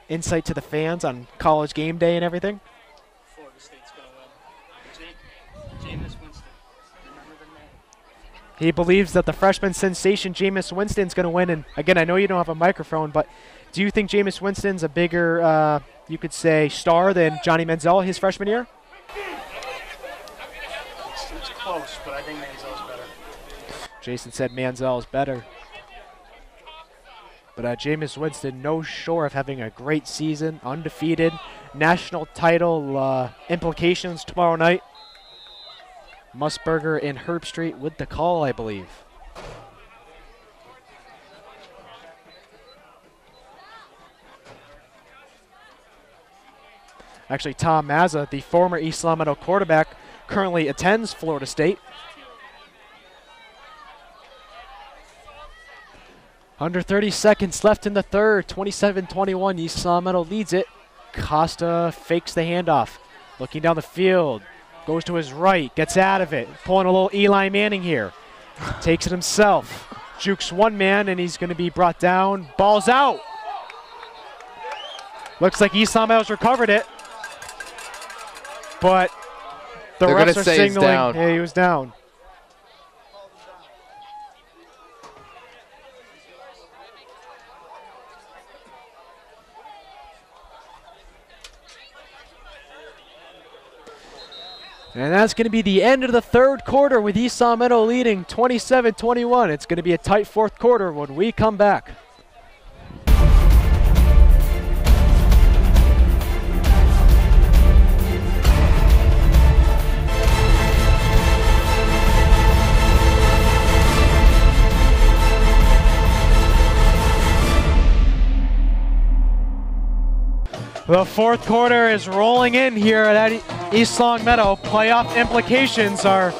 insight to the fans on college game day and everything? Florida State's going to win. Jameis Winston. Remember the name. He believes that the freshman sensation Jameis Winston's going to win. And again, I know you don't have a microphone, but do you think Jameis Winston's a bigger, you could say, star than Johnny Manziel his freshman year? It's close, but I think Manziel's better. Jason said Manziel's better. But Jameis Winston, no shore of having a great season, undefeated, national title implications tomorrow night. Musburger and Herb Street with the call, I believe. Actually, Tom Mazza, the former East Lomito quarterback, currently attends Florida State. Under 30 seconds left in the third, 27-21. East Lomito leads it. Costa fakes the handoff. Looking down the field, goes to his right, gets out of it. Pulling a little Eli Manning here. Takes it himself. Jukes one man, and he's going to be brought down. Ball's out. Looks like East Lomito's recovered it. But the refs are signaling, hey, he was down. And that's going to be the end of the third quarter with East Lomito leading 27-21. It's going to be a tight fourth quarter when we come back. The fourth quarter is rolling in here at East Long Meadow. Playoff implications are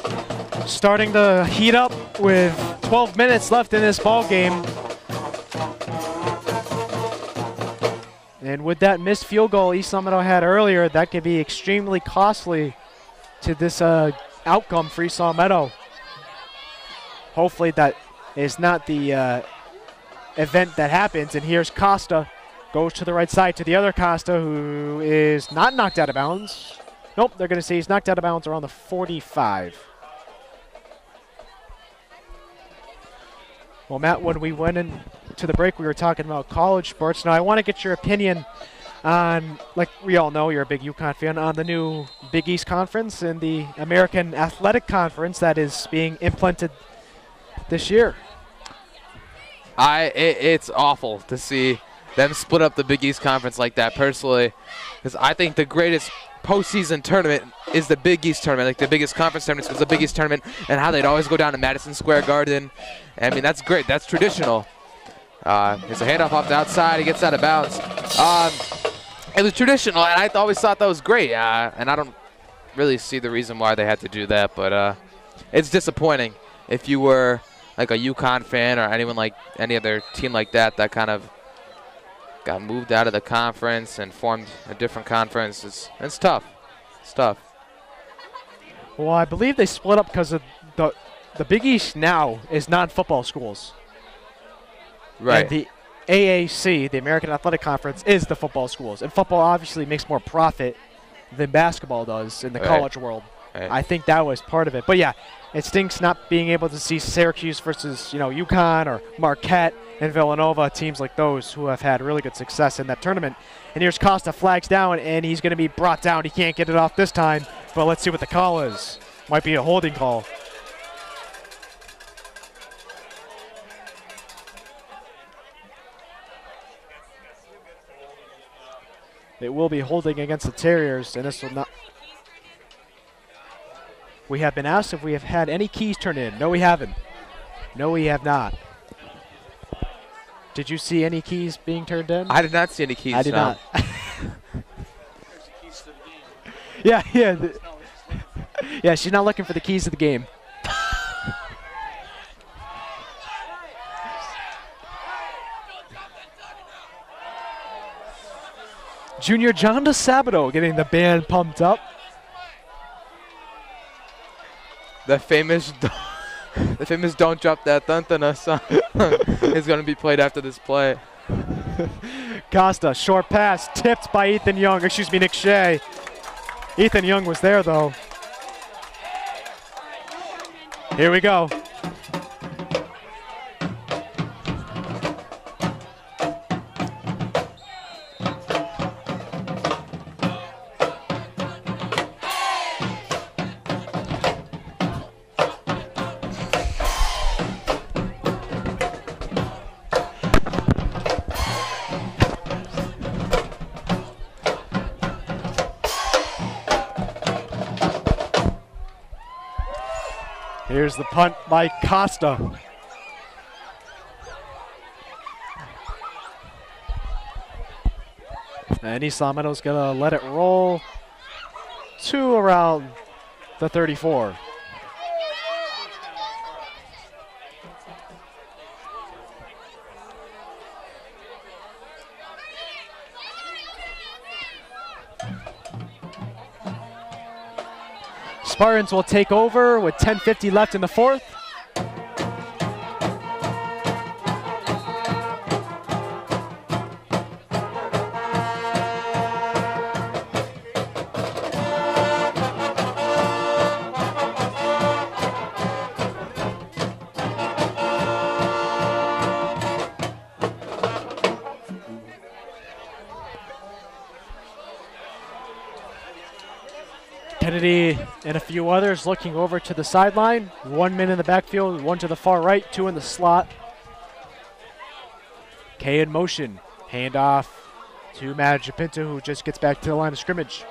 starting to heat up with 12 minutes left in this ball game. And with that missed field goal East Long Meadow had earlier, that could be extremely costly to this outcome for East Long Meadow. Hopefully that is not the event that happens. And here's Costa. Goes to the right side to the other Costa, who is not knocked out of bounds. Nope, they're going to say he's knocked out of bounds around the 45. Well, Matt, when we went into the break, we were talking about college sports. Now, I want to get your opinion on, like we all know, you're a big UConn fan, on the new Big East Conference and the American Athletic Conference that is being implemented this year. It's awful to see them split up the Big East Conference like that, personally, because I think the greatest postseason tournament is the Big East tournament. Like, the biggest conference tournament was the Big East tournament, and how they'd always go down to Madison Square Garden. I mean, that's great. That's traditional. It's a handoff off the outside. He gets out of bounds. It was traditional, and I always thought that was great. And I don't really see the reason why they had to do that, but it's disappointing if you were like a UConn fan or anyone like any other team like that kind of got moved out of the conference and formed a different conference. It's tough. It's tough. Well, I believe they split up because of the Big East now is non-football schools. Right. And the AAC, the American Athletic Conference, is the football schools. And football obviously makes more profit than basketball does in the college world. Right. I think that was part of it. But yeah, it stinks not being able to see Syracuse versus, UConn or Marquette and Villanova, teams like those who have had really good success in that tournament. And here's Costa, flags down, and he's going to be brought down. He can't get it off this time, but let's see what the call is. Might be a holding call. It will be holding against the Terriers, and this will not. We have been asked if we have had any keys turned in. No, we haven't. No, we have not. Did you see any keys being turned in? I did not see any keys. I did no. not. Yeah. Yeah, she's not looking for the keys to the game. Junior John DeSabato getting the band pumped up. The famous "Don't Drop That Thuntana" song is going to be played after this play. Costa, short pass, tipped by Ethan Young. Excuse me, Nick Shea. Ethan Young was there, though. Here we go. Here's the punt by Costa. And East Long Meadow's gonna let it roll to around the 34. Spartans will take over with 10:50 left in the fourth. Kennedy and a few others looking over to the sideline. 1 man in the backfield, one to the far right, two in the slot. Kay in motion. Handoff to Matt Japinta, who just gets back to the line of scrimmage.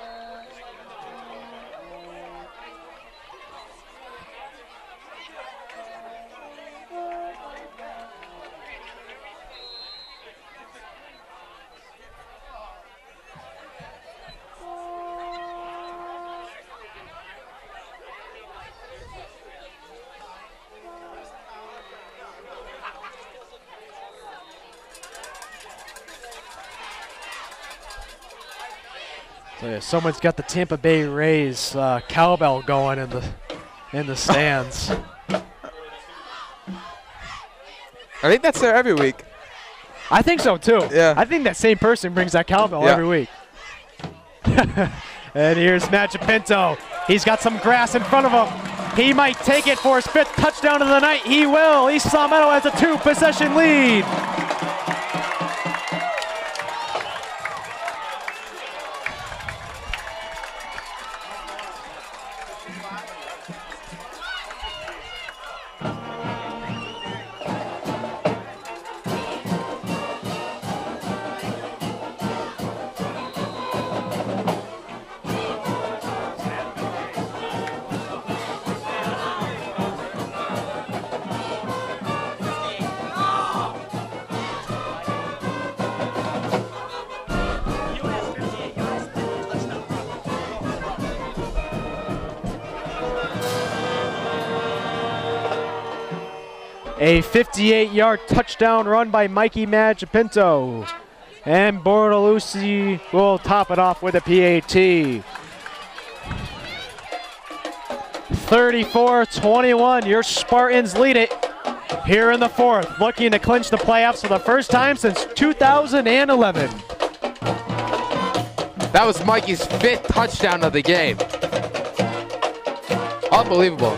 So yeah, someone's got the Tampa Bay Rays cowbell going in the stands. I think that's there every week. I think so too. Yeah. I think that same person brings that cowbell every week. And here's Matt Pinto. He's got some grass in front of him. He might take it for his 5th touchdown of the night. He will. East Long Meadow has a 2-possession lead. A 58-yard touchdown run by Mikey Magipinto. And Bortolucci will top it off with a PAT. 34-21, your Spartans lead it here in the 4th, looking to clinch the playoffs for the first time since 2011. That was Mikey's 5th touchdown of the game. Unbelievable.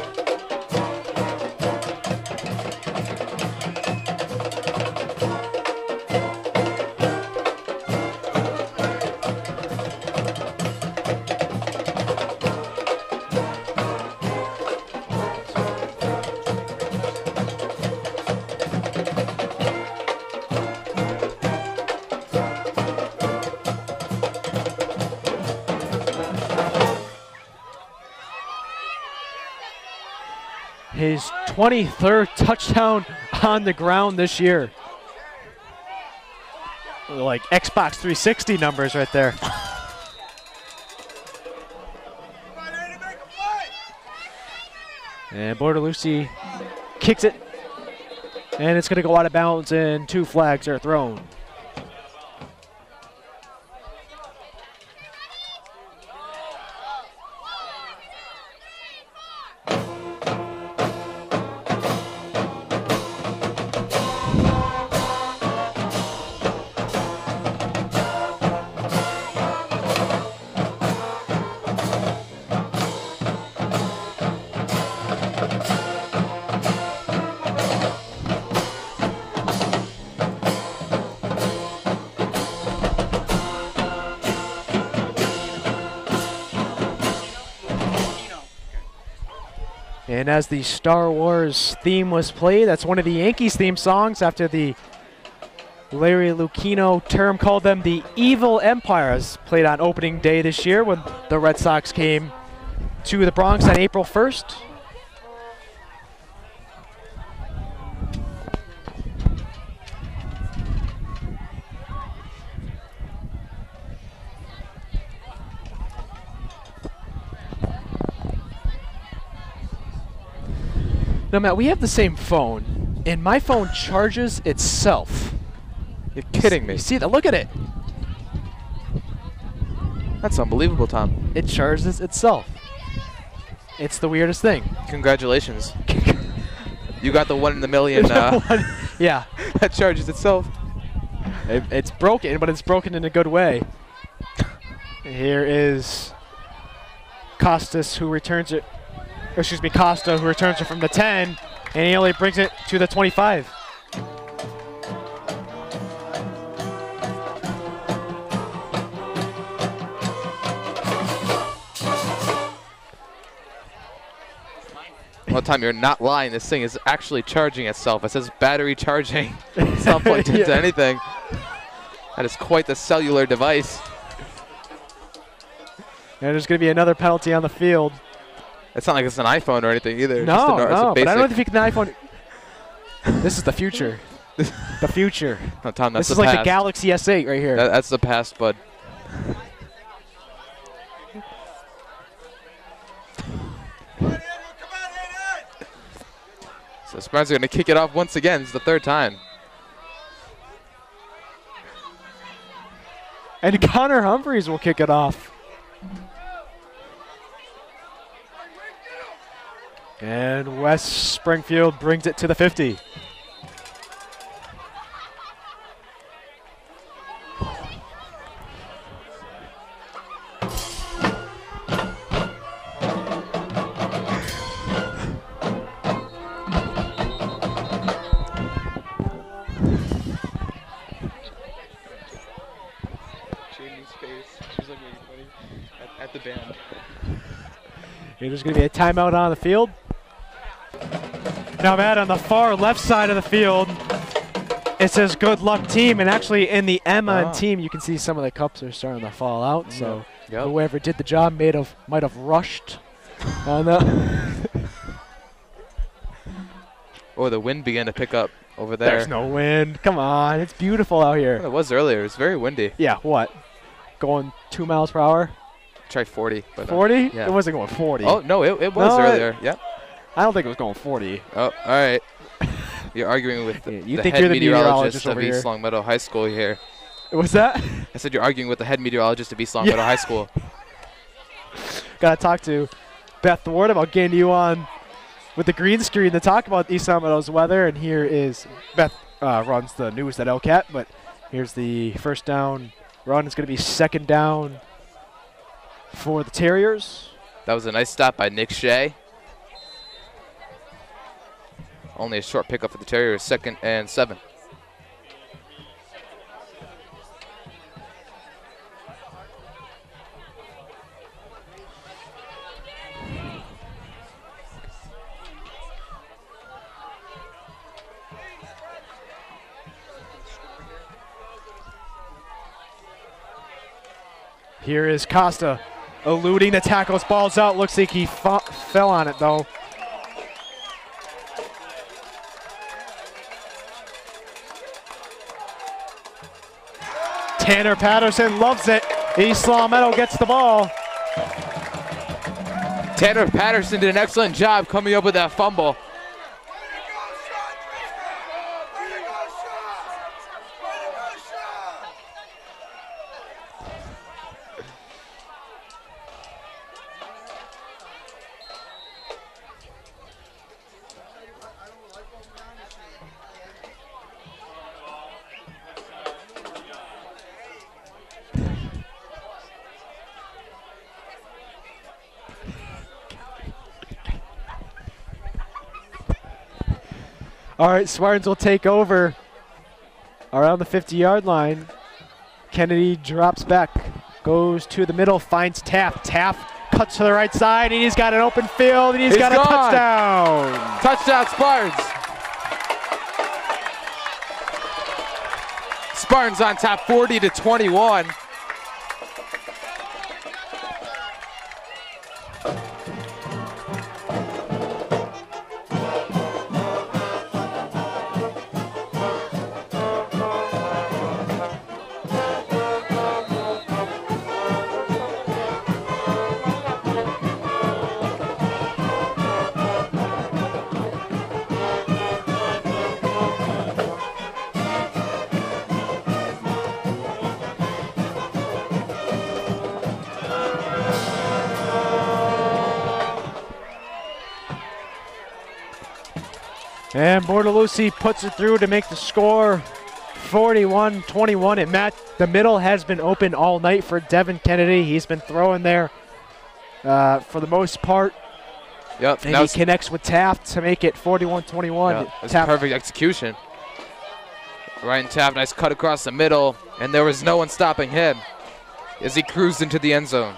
His 23rd touchdown on the ground this year. Like Xbox 360 numbers right there. And Bortolucci kicks it. And it's going to go out of bounds and 2 flags are thrown. And as the Star Wars theme was played, that's one of the Yankees theme songs after the Larry Lucchino term called them the Evil Empires, played on opening day this year when the Red Sox came to the Bronx on April 1st. Now, Matt, we have the same phone, and my phone charges itself. You're kidding me. You see that? Look at it. That's unbelievable, Tom. It charges itself. It's the weirdest thing. Congratulations. You got the 1 in a million yeah. that charges itself. It's broken, but it's broken in a good way. Here is Costas, who returns it. Excuse me, Costa, who returns it from the 10, and he only brings it to the 25. Well, Tom, you're not lying. This thing is actually charging itself. It says battery charging. It's not plugged into anything. That is quite the cellular device. And there's going to be another penalty on the field. It's not like it's an iPhone or anything either. No, it's no, but I don't think the iPhone. This is the future. The future. No, Tom, that's this is the like past. the Galaxy S8 right here. That's the past, bud. So Spartans are going to kick it off once again. It's the 3rd time. And Connor Humphreys will kick it off. And West Springfield brings it to the 50. At the band. There's going to be a timeout on the field. Now, Matt, on the far left side of the field, it says good luck team, and actually in the M on team, you can see some of the cups are starting to fall out, so whoever did the job might have rushed on the Oh, the wind began to pick up over there. There's no wind. Come on, it's beautiful out here. Well, it was earlier. It was very windy. Yeah, what? Going 2 miles per hour? Try 40. 40? Yeah. It wasn't going 40. Oh, no, it was earlier. Yep. I don't think it was going 40. Oh, all right. You're arguing with the, you the think head you're the meteorologist meteorologist of over East here. Longmeadow High School here. What's that? I said you're arguing with the head meteorologist of East Longmeadow High School. Got to talk to Beth Ward about getting you on with the green screen to talk about East Longmeadow's weather. And here is Beth runs the news at LCAT, but here's the first down run. It's going to be second down for the Terriers. That was a nice stop by Nick Shea. Only a short pickup for the Terriers, 2nd and 7. Here is Costa eluding the tackles. Ball's out. Looks like he fell on it, though. Tanner Patterson loves it. East Longmeadow gets the ball. Tanner Patterson did an excellent job coming up with that fumble. All right, Spartans will take over around the 50-yard line. Kennedy drops back, goes to the middle, finds Taft. Taft cuts to the right side, and he's got an open field, and he's got a touchdown. Touchdown, Spartans. Spartans on top 40-21. And Bortolucci puts it through to make the score 41-21. And Matt, the middle has been open all night for Devin Kennedy. He's been throwing there for the most part. Yep. And he connects with Taft to make it 41-21. That's perfect execution. Ryan Taft, nice cut across the middle, and there was no one stopping him as he cruised into the end zone.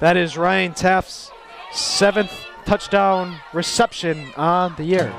That is Ryan Taft's 7th touchdown reception on the year.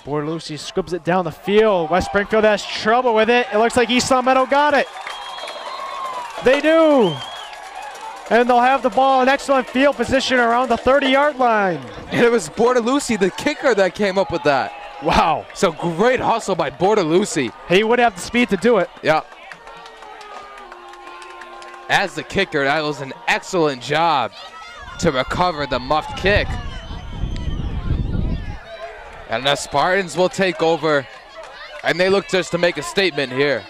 Bortolucci scoobs it down the field. West Springfield has trouble with it. It looks like East Longmeadow got it. They do. And they'll have the ball in excellent field position around the 30-yard line. And it was Bortolucci, the kicker, that came up with that. Wow. So great hustle by Bortolucci. He would have the speed to do it. Yeah. As the kicker, that was an excellent job to recover the muffed kick. And the Spartans will take over, and they look just to make a statement here.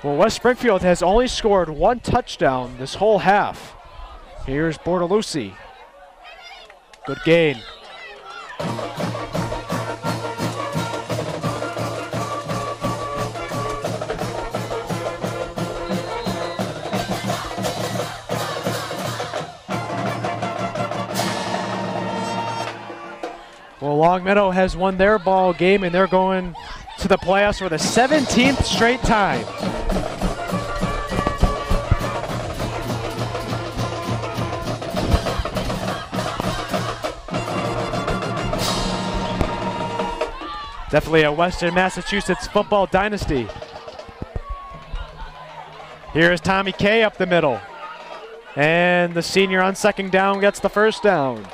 Well, West Springfield has only scored 1 touchdown this whole half. Here's Bortolucci. Good gain. Well, Longmeadow has won their ball game, and they're going to the playoffs for the 17th straight time. Definitely a Western Massachusetts football dynasty. Here's Tommy Kay up the middle. And the senior on second down gets the first down.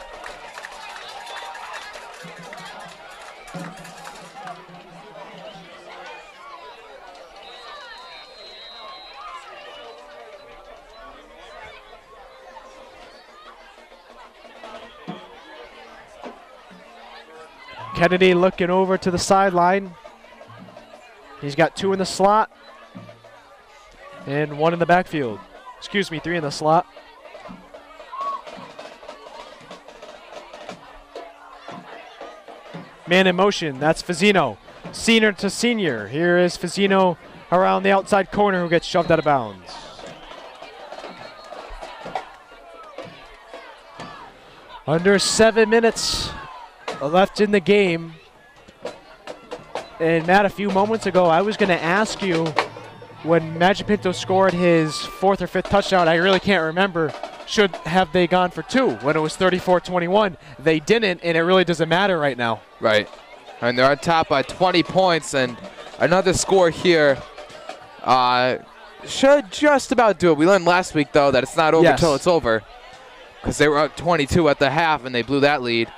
Kennedy looking over to the sideline. He's got 2 in the slot and 1 in the backfield. Excuse me, 3 in the slot. Man in motion, that's Fazzino. Senior to senior. Here is Fazzino around the outside corner who gets shoved out of bounds. Under 7 minutes left in the game. And Matt, a few moments ago, I was going to ask you when Magic Pinto scored his 4th or 5th touchdown, I really can't remember, should have they gone for 2 when it was 34-21. They didn't, and it really doesn't matter right now. Right. And they're on top by 20 points, and another score here should just about do it. We learned last week, though, that it's not over till it's over, because they were up 22 at the half, and they blew that lead.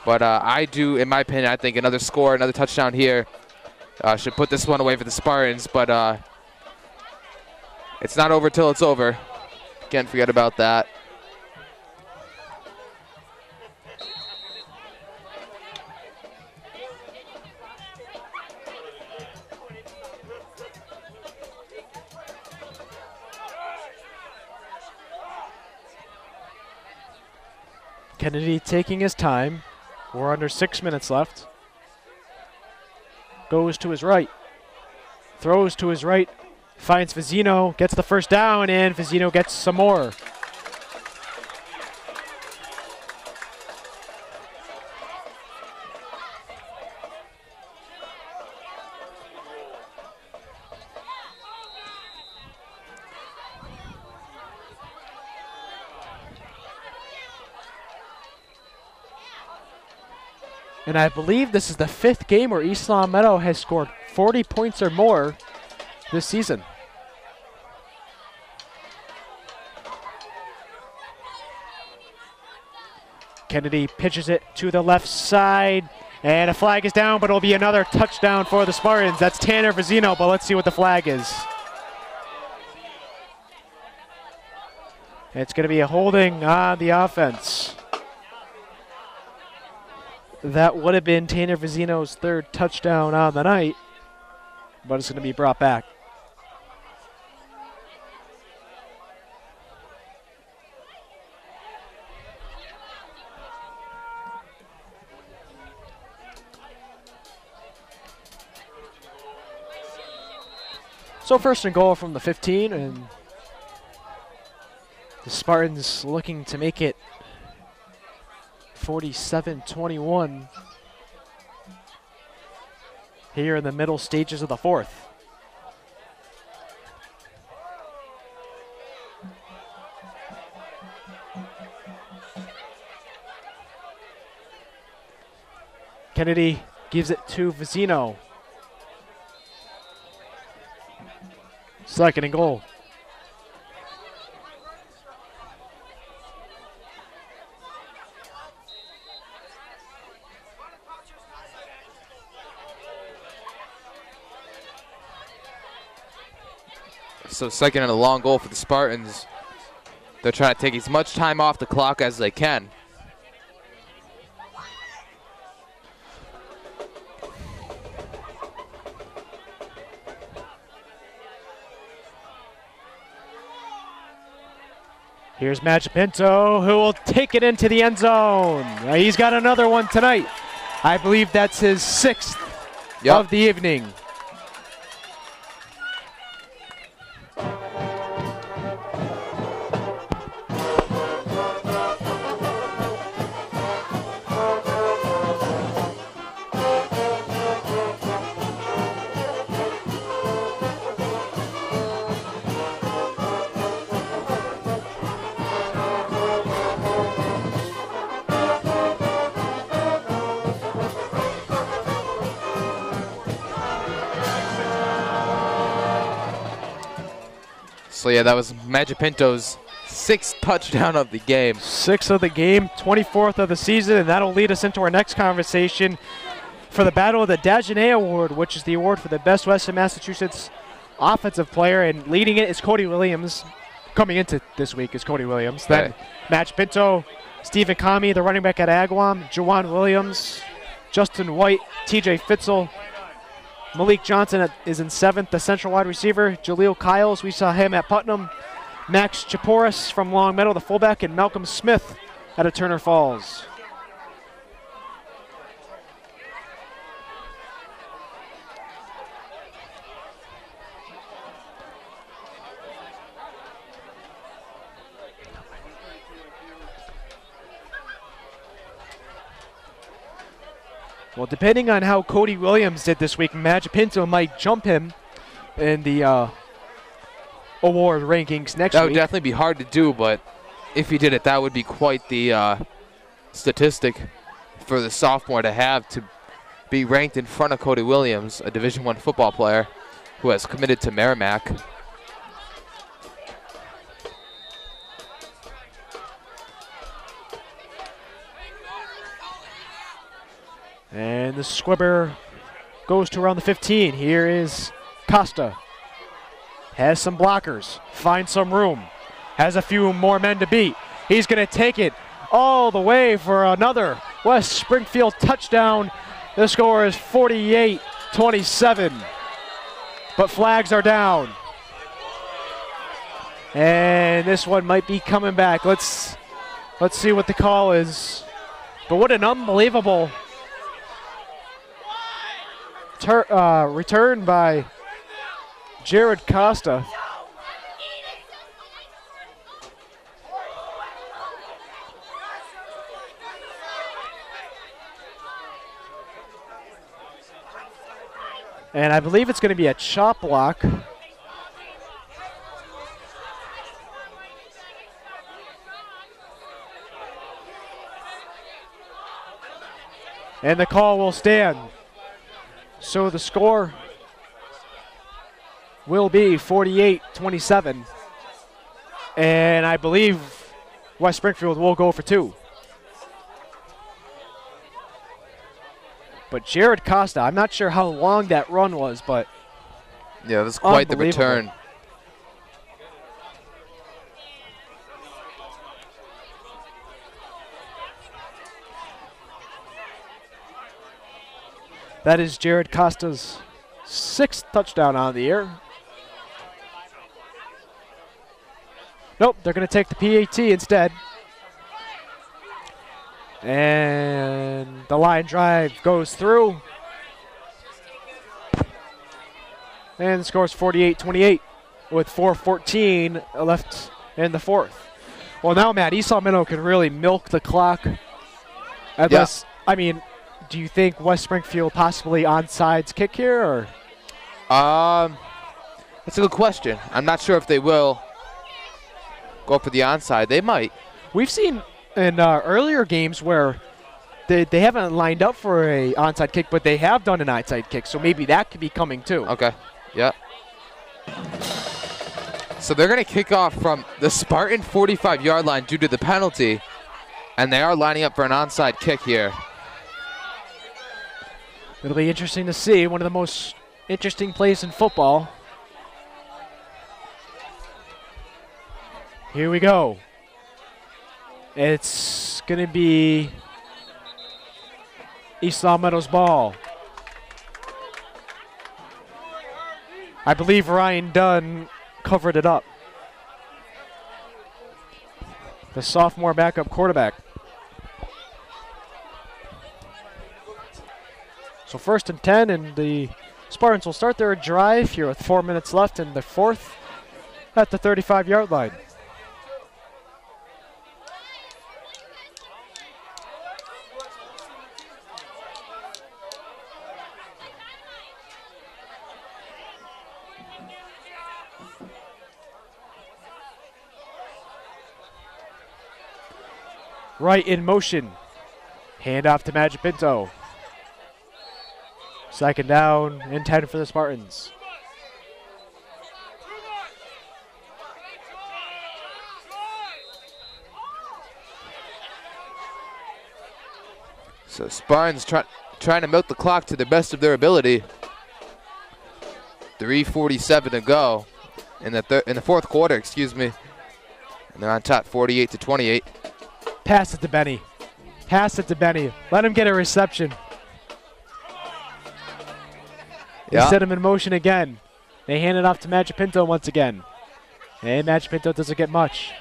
But I do, in my opinion, I think another score, another touchdown here should put this one away for the Spartans. But it's not over till it's over. Can't forget about that. Kennedy taking his time. We're under 6 minutes left. Goes to his right. Throws to his right. Finds Fazzino. Gets the first down, and Fazzino gets some more. And I believe this is the 5th game where East Longmeadow has scored 40 points or more this season. Kennedy pitches it to the left side, and a flag is down, but it'll be another touchdown for the Spartans. That's Tanner Fazzino, but let's see what the flag is. It's going to be a holding on the offense. That would have been Tanner Fazzino's 3rd touchdown on the night, but it's going to be brought back. So 1st and goal from the 15, and the Spartans looking to make it 47-21. here in the middle stages of the fourth. Kennedy gives it to Vizino. Second and goal. So second and a long goal for the Spartans. They're trying to take as much time off the clock as they can. Here's Pinto, who will take it into the end zone. He's got another one tonight. I believe that's his 6th of the evening. So yeah, that was Pinto's 6th touchdown of the game. 6th of the game, 24th of the season, and that'll lead us into our next conversation for the Battle of the Dagenet Award, which is the award for the best Western Massachusetts offensive player, and leading it is Cody Williams. Coming into this week is Cody Williams. Then Match Pinto, Stephen Kami, the running back at Agawam, Juwan Williams, Justin White, TJ Fitzel, Malik Johnson is in 7th, the central wide receiver. Jaleel Kyles, we saw him at Putnam. Max Chaporis from Long Meadow, the fullback, and Malcolm Smith out of Turner Falls. Well, depending on how Cody Williams did this week, Magic Pinto might jump him in the award rankings next week. That would definitely be hard to do, but if he did it, that would be quite the statistic for the sophomore to have, to be ranked in front of Cody Williams, a Division I football player who has committed to Merrimack. And the squibber goes to around the 15. Here is Costa. Has some blockers, finds some room, has a few more men to beat. He's going to take it all the way for another West Springfield touchdown. The score is 48-27, but flags are down. And this one might be coming back. Let's see what the call is. But what an unbelievable return by Jared Costa. And I believe it's going to be a chop block. And the call will stand. So the score will be 48-27. And I believe West Springfield will go for 2. But Jared Costa, I'm not sure how long that run was, but yeah, that's quite the return. That is Jared Costa's 6th touchdown on the year. Nope, they're going to take the PAT instead. And the line drive goes through. And the score is 48-28 with 4:14 left in the fourth. Well, now, Matt, East Long Meadow can really milk the clock. Unless, I mean, do you think West Springfield possibly onside kick here, or? That's a good question. I'm not sure if they will go for the onside. They might. We've seen in earlier games where they haven't lined up for a onside kick, but they have done an onside kick, so maybe that could be coming too. Okay. Yeah. So they're going to kick off from the Spartan 45-yard line due to the penalty, and they are lining up for an onside kick here. It'll be interesting to see. One of the most interesting plays in football. Here we go. It's going to be East Long Meadow's ball. I believe Ryan Dunn covered it up. The sophomore backup quarterback. So 1st and 10, and the Spartans will start their drive here with 4 minutes left in the 4th at the 35-yard line. Right in motion. Hand off to Magic Pinto. 2nd down and 10 for the Spartans. So Spartans trying to milk the clock to the best of their ability. 3:47 to go in the 4th quarter, excuse me. And they're on top 48-28. Pass it to Benny. Pass it to Benny. Let him get a reception. They set him in motion again. They hand it off to Magic Pinto once again. And Magic Pinto doesn't get much.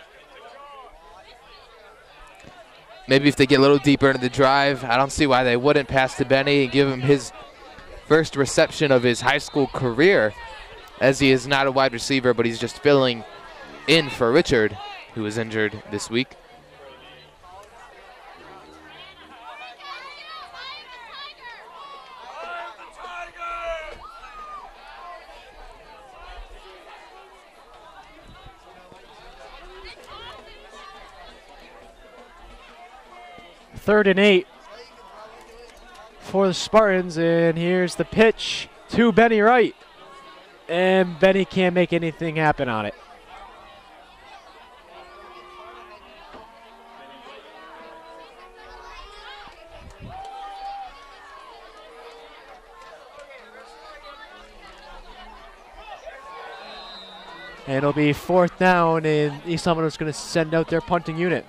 Maybe if they get a little deeper into the drive, I don't see why they wouldn't pass to Benny and give him his first reception of his high school career, as he is not a wide receiver, but he's just filling in for Richard, who is injured this week. Third and 8 for the Spartans, and here's the pitch to Benny Wright. And Benny can't make anything happen on it. And it'll be 4th down, and East Long Meadow is going to send out their punting unit.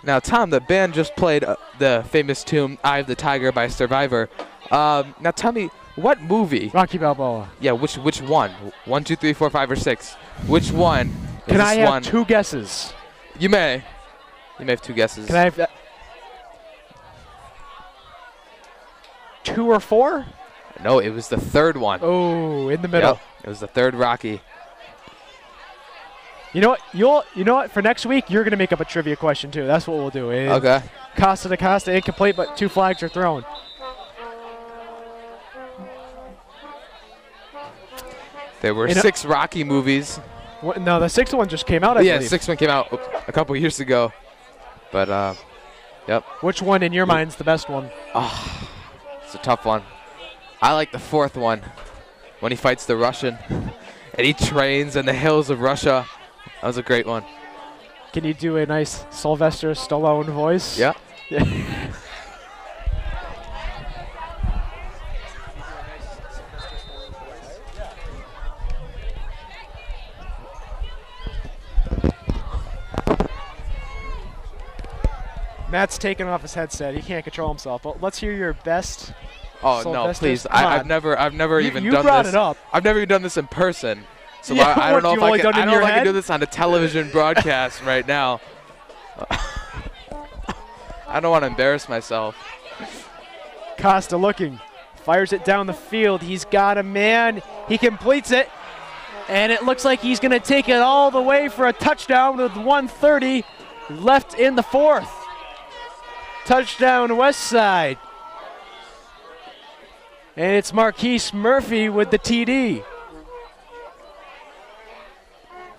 Now, Tom, the band just played the famous tune "Eye of the Tiger" by Survivor. Now, tell me, what movie? Rocky Balboa. Yeah, which one? 1, 2, 3, 4, 5, or 6? Which one? Can I have 2 guesses? You may. You may have 2 guesses. Can I have 2 or 4? No, it was the 3rd one. Oh, in the middle. Yep, it was the 3rd Rocky. You know what? You know what? For next week, you're gonna make up a trivia question too. That's what we'll do. Okay. Costa to Costa, incomplete, but 2 flags are thrown. There were 6 Rocky movies. No, the 6th one just came out. I yeah, believe. the 6th one came out a couple years ago. But Yep. Which one in your mind's the best one? Oh, it's a tough one. I like the fourth one when he fights the Russian and he trains in the hills of Russia. That was a great one. Can you do a nice Sylvester Stallone voice? Yeah. Yeah. Matt's taking off his headset. He can't control himself. But let's hear your best. Oh Sylvester. no, please! Come I've on. never even You done brought this. it up. I've never even done this in person, so Yeah, I what, don't know you've if I only can. done it I in don't know your if I can head? do this on a television broadcast right now. I don't want to embarrass myself. Costa looking, fires it down the field. He's got a man. He completes it, and it looks like he's going to take it all the way for a touchdown with 1:30 left in the fourth. Touchdown West Side. And it's Marquise Murphy with the TD.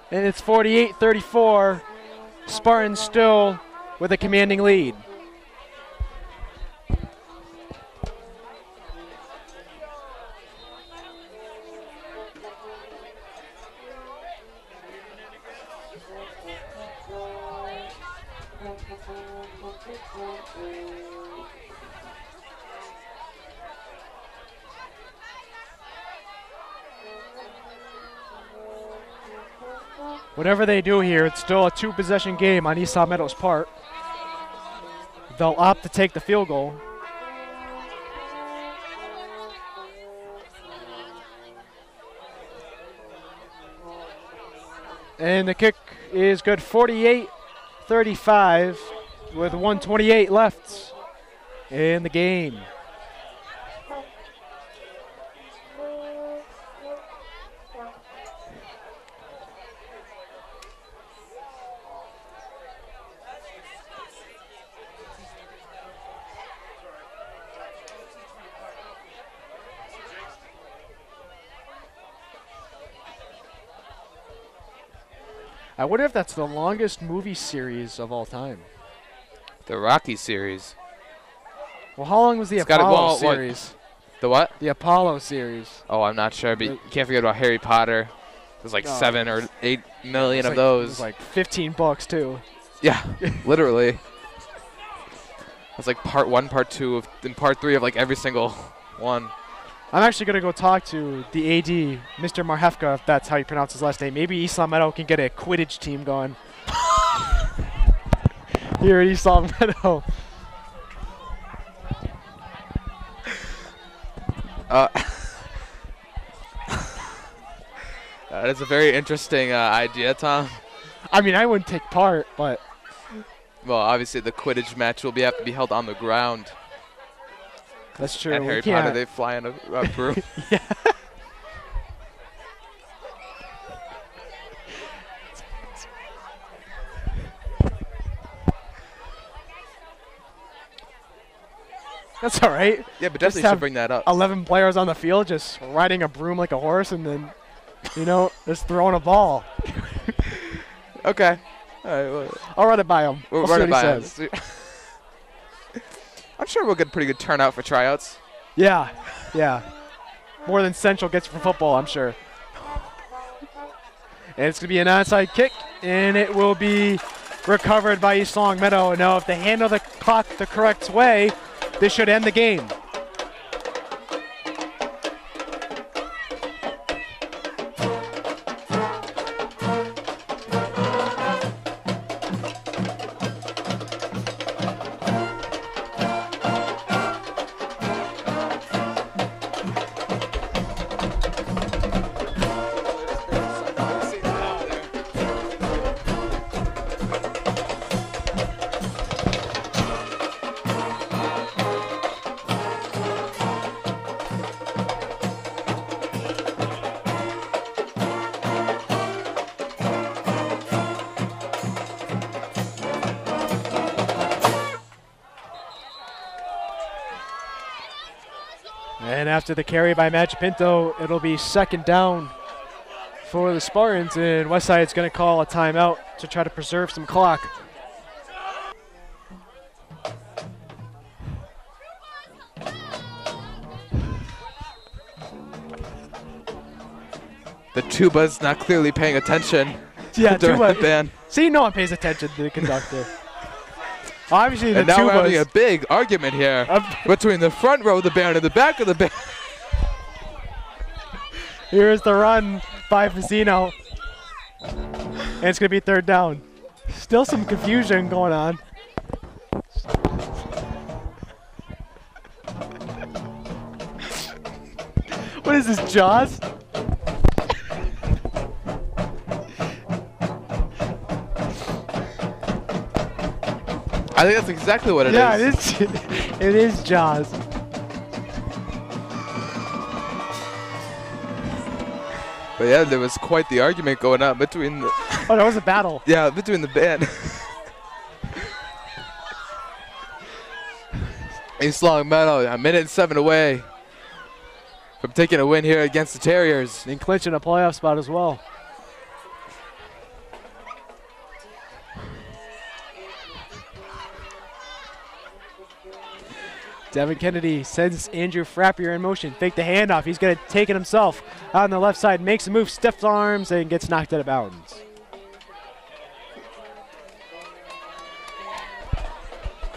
And it's 48-34. Spartans still with a commanding lead. Whatever they do here, it's still a two-possession game on East Long Meadow's part. They'll opt to take the field goal. And the kick is good, 48-35 with 1:28 left in the game. I wonder if that's the longest movie series of all time. The Rocky series. Well, how long was the It's gotta- Apollo well, what- series? The what? The Apollo series. Oh, I'm not sure, but you can't forget about Harry Potter. There's like 7 or 8 million of It those. was like 15 bucks too. Yeah, literally. It's like part 1, part 2, and part 3 of like every single one. I'm actually going to go talk to the AD, Mr. Marhefka, if that's how you pronounce his last name. Maybe East Long Meadow can get a Quidditch team going. Here at East Long Meadow. That is a very interesting idea, Tom. I mean, I wouldn't take part, but Well, obviously the Quidditch match will have to be held on the ground. that's true. And We Harry can't- Potter, they fly in a broom. Yeah. That's all right. Yeah, but Just definitely have should bring that up. 11 players on the field just riding a broom like a horse and then, just throwing a ball. Okay. All right. Well, I'll run it by him. we'll We'll run see it what he by says. him. I'm sure we'll get a pretty good turnout for tryouts. Yeah, yeah. More than Central gets for football, I'm sure. And it's going to be an onside kick, and it will be recovered by East Long Meadow. Now, if they handle the clock the correct way, this should end the game. And after the carry by Match Pinto, it'll be second down for the Spartans, and Westside's going to call a timeout to try to preserve some clock. The tuba's not clearly paying attention. Yeah, during tuba. the band. See, no one pays attention to the conductor. Obviously, the And now we're having a tuba's. big argument here between the front row of the band and the back of the band. Here's the run by Fazzino. And it's going to be third down. Still some confusion going on. What is this, Jaws? I think that's exactly what it is. Yeah, it is. It is Jaws. But yeah, there was quite the argument going on between the Oh, that was a battle. yeah, between the band. East Long Meadow, a minute and 7 away from taking a win here against the Terriers. And clinching a playoff spot as well. Devin Kennedy sends Andrew Frappier in motion. Fake the handoff. He's going to take it himself on the left side. Makes a move, stiffs arms, and gets knocked out of bounds.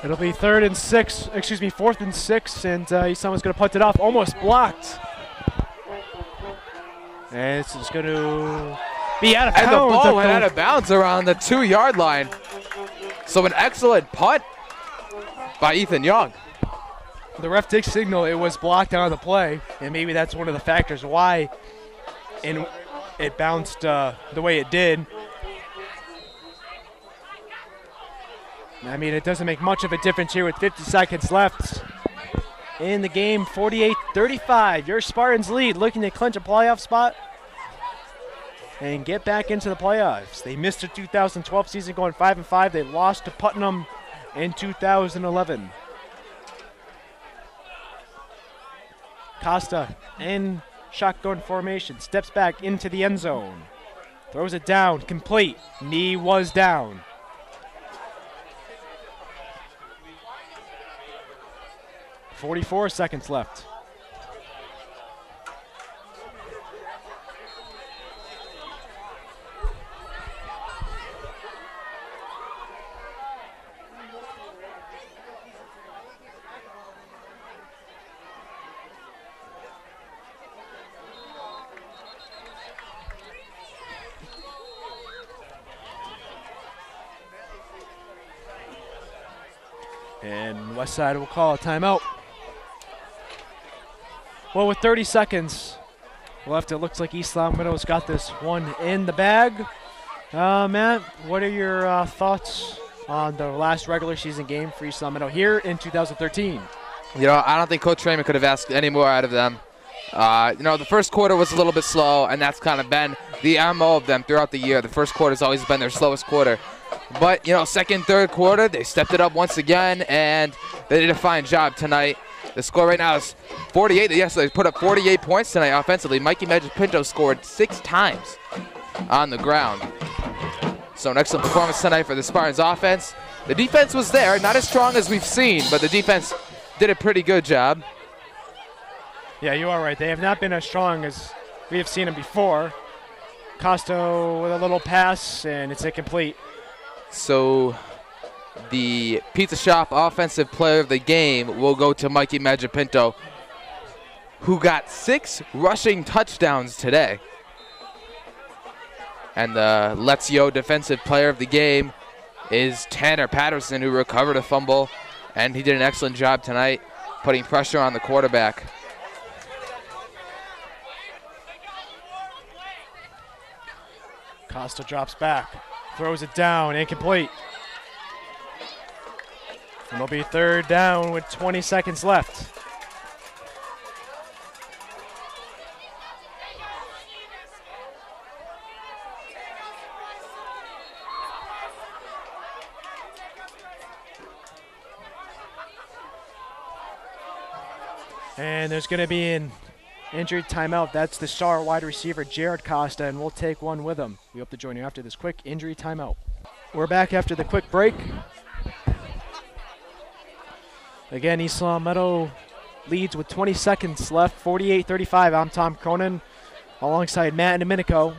It'll be fourth and 6, and someone's going to punt it off. Almost blocked. And it's just going to be out of bounds. And the ball went out of bounds around the 2-yard line. So an excellent punt by Ethan Young. The ref did signal it was blocked on the play, and maybe that's one of the factors why it bounced the way it did. I mean, it doesn't make much of a difference here with 50 seconds left in the game. 48-35, your Spartans lead, looking to clinch a playoff spot and get back into the playoffs. They missed the 2012 season going 5-5. They lost to Putnam in 2011. Costa in shotgun formation, steps back into the end zone, throws it down, complete, knee was down. .44 seconds left. And Westside will call a timeout. Well, with 30 seconds left, it looks like East Longmeadow's got this one in the bag. Matt, what are your thoughts on the last regular season game for East Longmeadow here in 2013? You know, I don't think Coach Raymond could have asked any more out of them. You know, the first quarter was a little bit slow, and that's kind of been the MO of them throughout the year. The first quarter's always been their slowest quarter. But, you know, second, third quarter, they stepped it up once again, and they did a fine job tonight. The score right now is 48. Yes, they put up 48 points tonight offensively. Mikey Pinto scored 6 times on the ground. So an excellent performance tonight for the Spartans offense. The defense was there, not as strong as we've seen, but the defense did a pretty good job. Yeah, you are right. They have not been as strong as we have seen them before. Costo with a little pass, and it's incomplete. So the Pizza Shop Offensive Player of the Game will go to Mikey Pinto, who got 6 rushing touchdowns today. And the Lezio Defensive Player of the Game is Tanner Patterson, who recovered a fumble, and he did an excellent job tonight putting pressure on the quarterback. Costa drops back, throws it down, incomplete. And it'll be third down with 20 seconds left. And there's going to be an injury timeout. That's the star wide receiver, Jared Costa, and we'll take one with him. We hope to join you after this quick injury timeout. We're back after the quick break. Again, East Longmeadow leads with 20 seconds left, 48-35. I'm Tom Cronin. alongside Matt and Domenico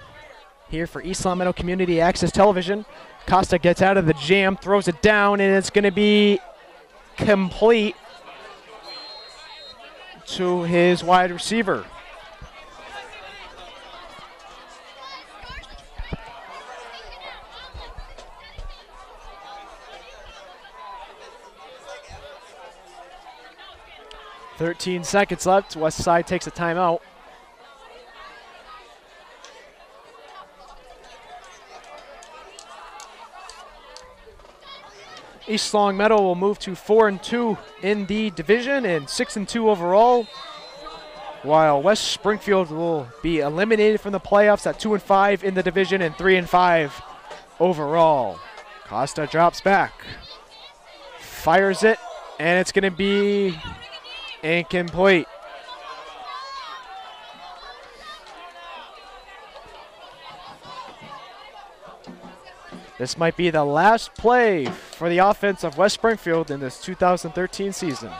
here for East Long Meadow Community Access Television. Costa gets out of the jam, throws it down, and it's going to be complete to his wide receiver. "13 seconds left. West Side takes a timeout. East Long Meadow will move to 4-2 in the division and 6-2 overall, while West Springfield will be eliminated from the playoffs at 2-5 in the division and 3-5 overall. Costa drops back, fires it, and it's going to be incomplete. This might be the last play for the offense of West Springfield in this 2013 season.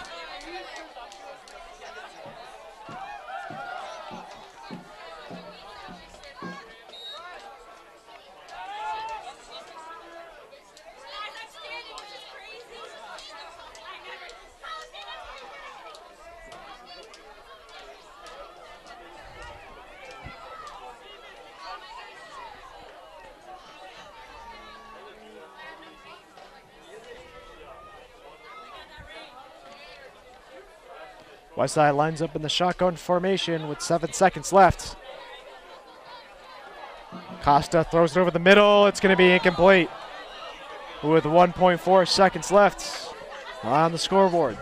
Westside lines up in the shotgun formation with 7 seconds left. Costa throws it over the middle. It's going to be incomplete with 1.4 seconds left on the scoreboard.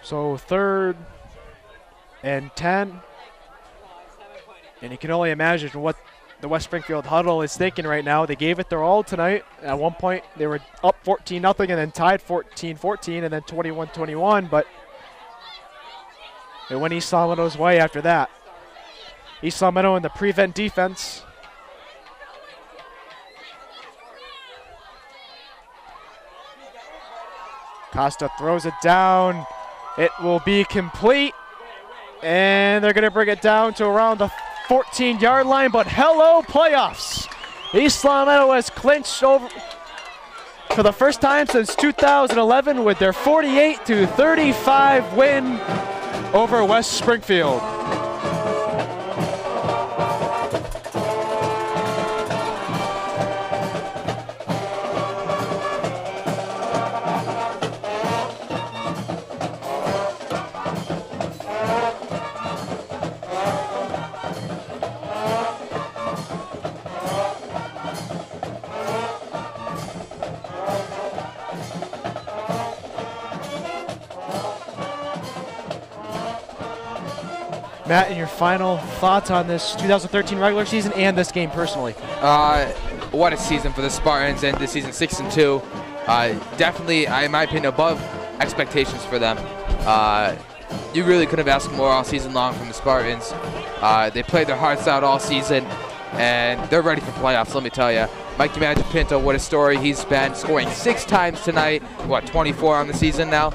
So 3rd and 10. And you can only imagine what the West Springfield huddle is thinking right now. They gave it their all tonight. At one point, they were up 14-0 and then tied 14-14 and then 21-21, but it went East Long Meadow's way after that. East Long Meadow in the prevent defense. Costa throws it down. It will be complete, and they're going to bring it down to around the 14-yard line, but hello, playoffs. East Long Meadow has clinched over for the first time since 2011 with their 48-35 win over West Springfield. Matt, and your final thoughts on this 2013 regular season and this game personally? What a season for the Spartans, and this season 6-2. Definitely, in my opinion, above expectations for them. You really could have asked more all season long from the Spartans. They played their hearts out all season, and they're ready for playoffs, let me tell you. Mike Pinto, what a story he's been, scoring 6 times tonight, 24 on the season now.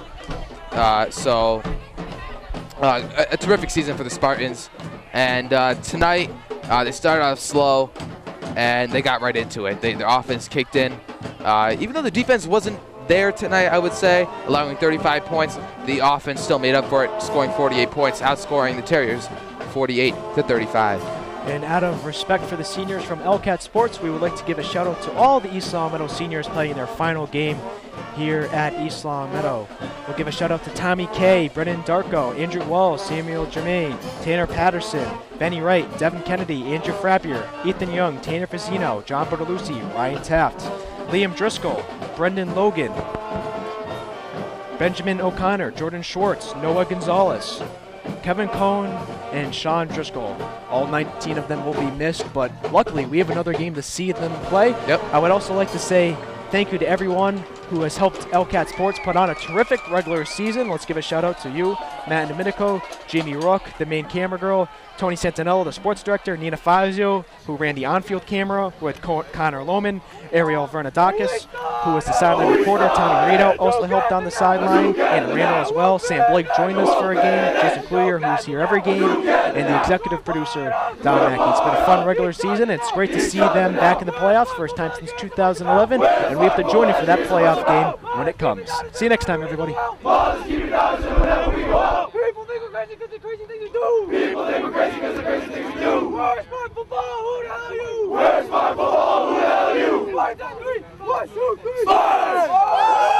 A terrific season for the Spartans, and tonight they started off slow and they got right into it. Their offense kicked in. Even though the defense wasn't there tonight, I would say, allowing 35 points, the offense still made up for it, scoring 48 points, outscoring the Terriers 48-35. And out of respect for the seniors from LCAT Sports, we would like to give a shout out to all the East Long Meadow seniors playing their final game here at East Long Meadow. We'll give a shout out to Tommy Kay, Brennan Darko, Andrew Wall, Samuel Germain, Tanner Patterson, Benny Wright, Devin Kennedy, Andrew Frappier, Ethan Young, Tanner Fazzino, John Bertolucci, Ryan Taft, Liam Driscoll, Brendan Logan, Benjamin O'Connor, Jordan Schwartz, Noah Gonzalez, Kevin Cohn, and Sean Driscoll. All 19 of them will be missed, but luckily we have another game to see them play. Yep. I would also like to say thank you to everyone who has helped LCAT Sports put on a terrific regular season. Let's give a shout out to you, Matt Domenico, Jamie Rook, the main camera girl, Tony Santinello, the sports director, Nina Fazio, who ran the on-field camera with Connor Lohman, Ariel Vernadakis, who was the sideline reporter, Tommy Rado also helped on the sideline, and Randall as well. Sam Blake joined us for a game, Jason Cluyer, who's here every game, and the executive producer, Don Mackey. It's been a fun regular season. It's great to see them back in the playoffs, first time since 2011, and we have to join you for that playoff game when it comes. See you next time, everybody. People think we're crazy because the crazy things we do. People think we're crazy because the crazy things we do. Where's my football? Who the hell are you? Where's my football? Who the hell are you? 1, 2, 3. 1, 2, 3. Spartans!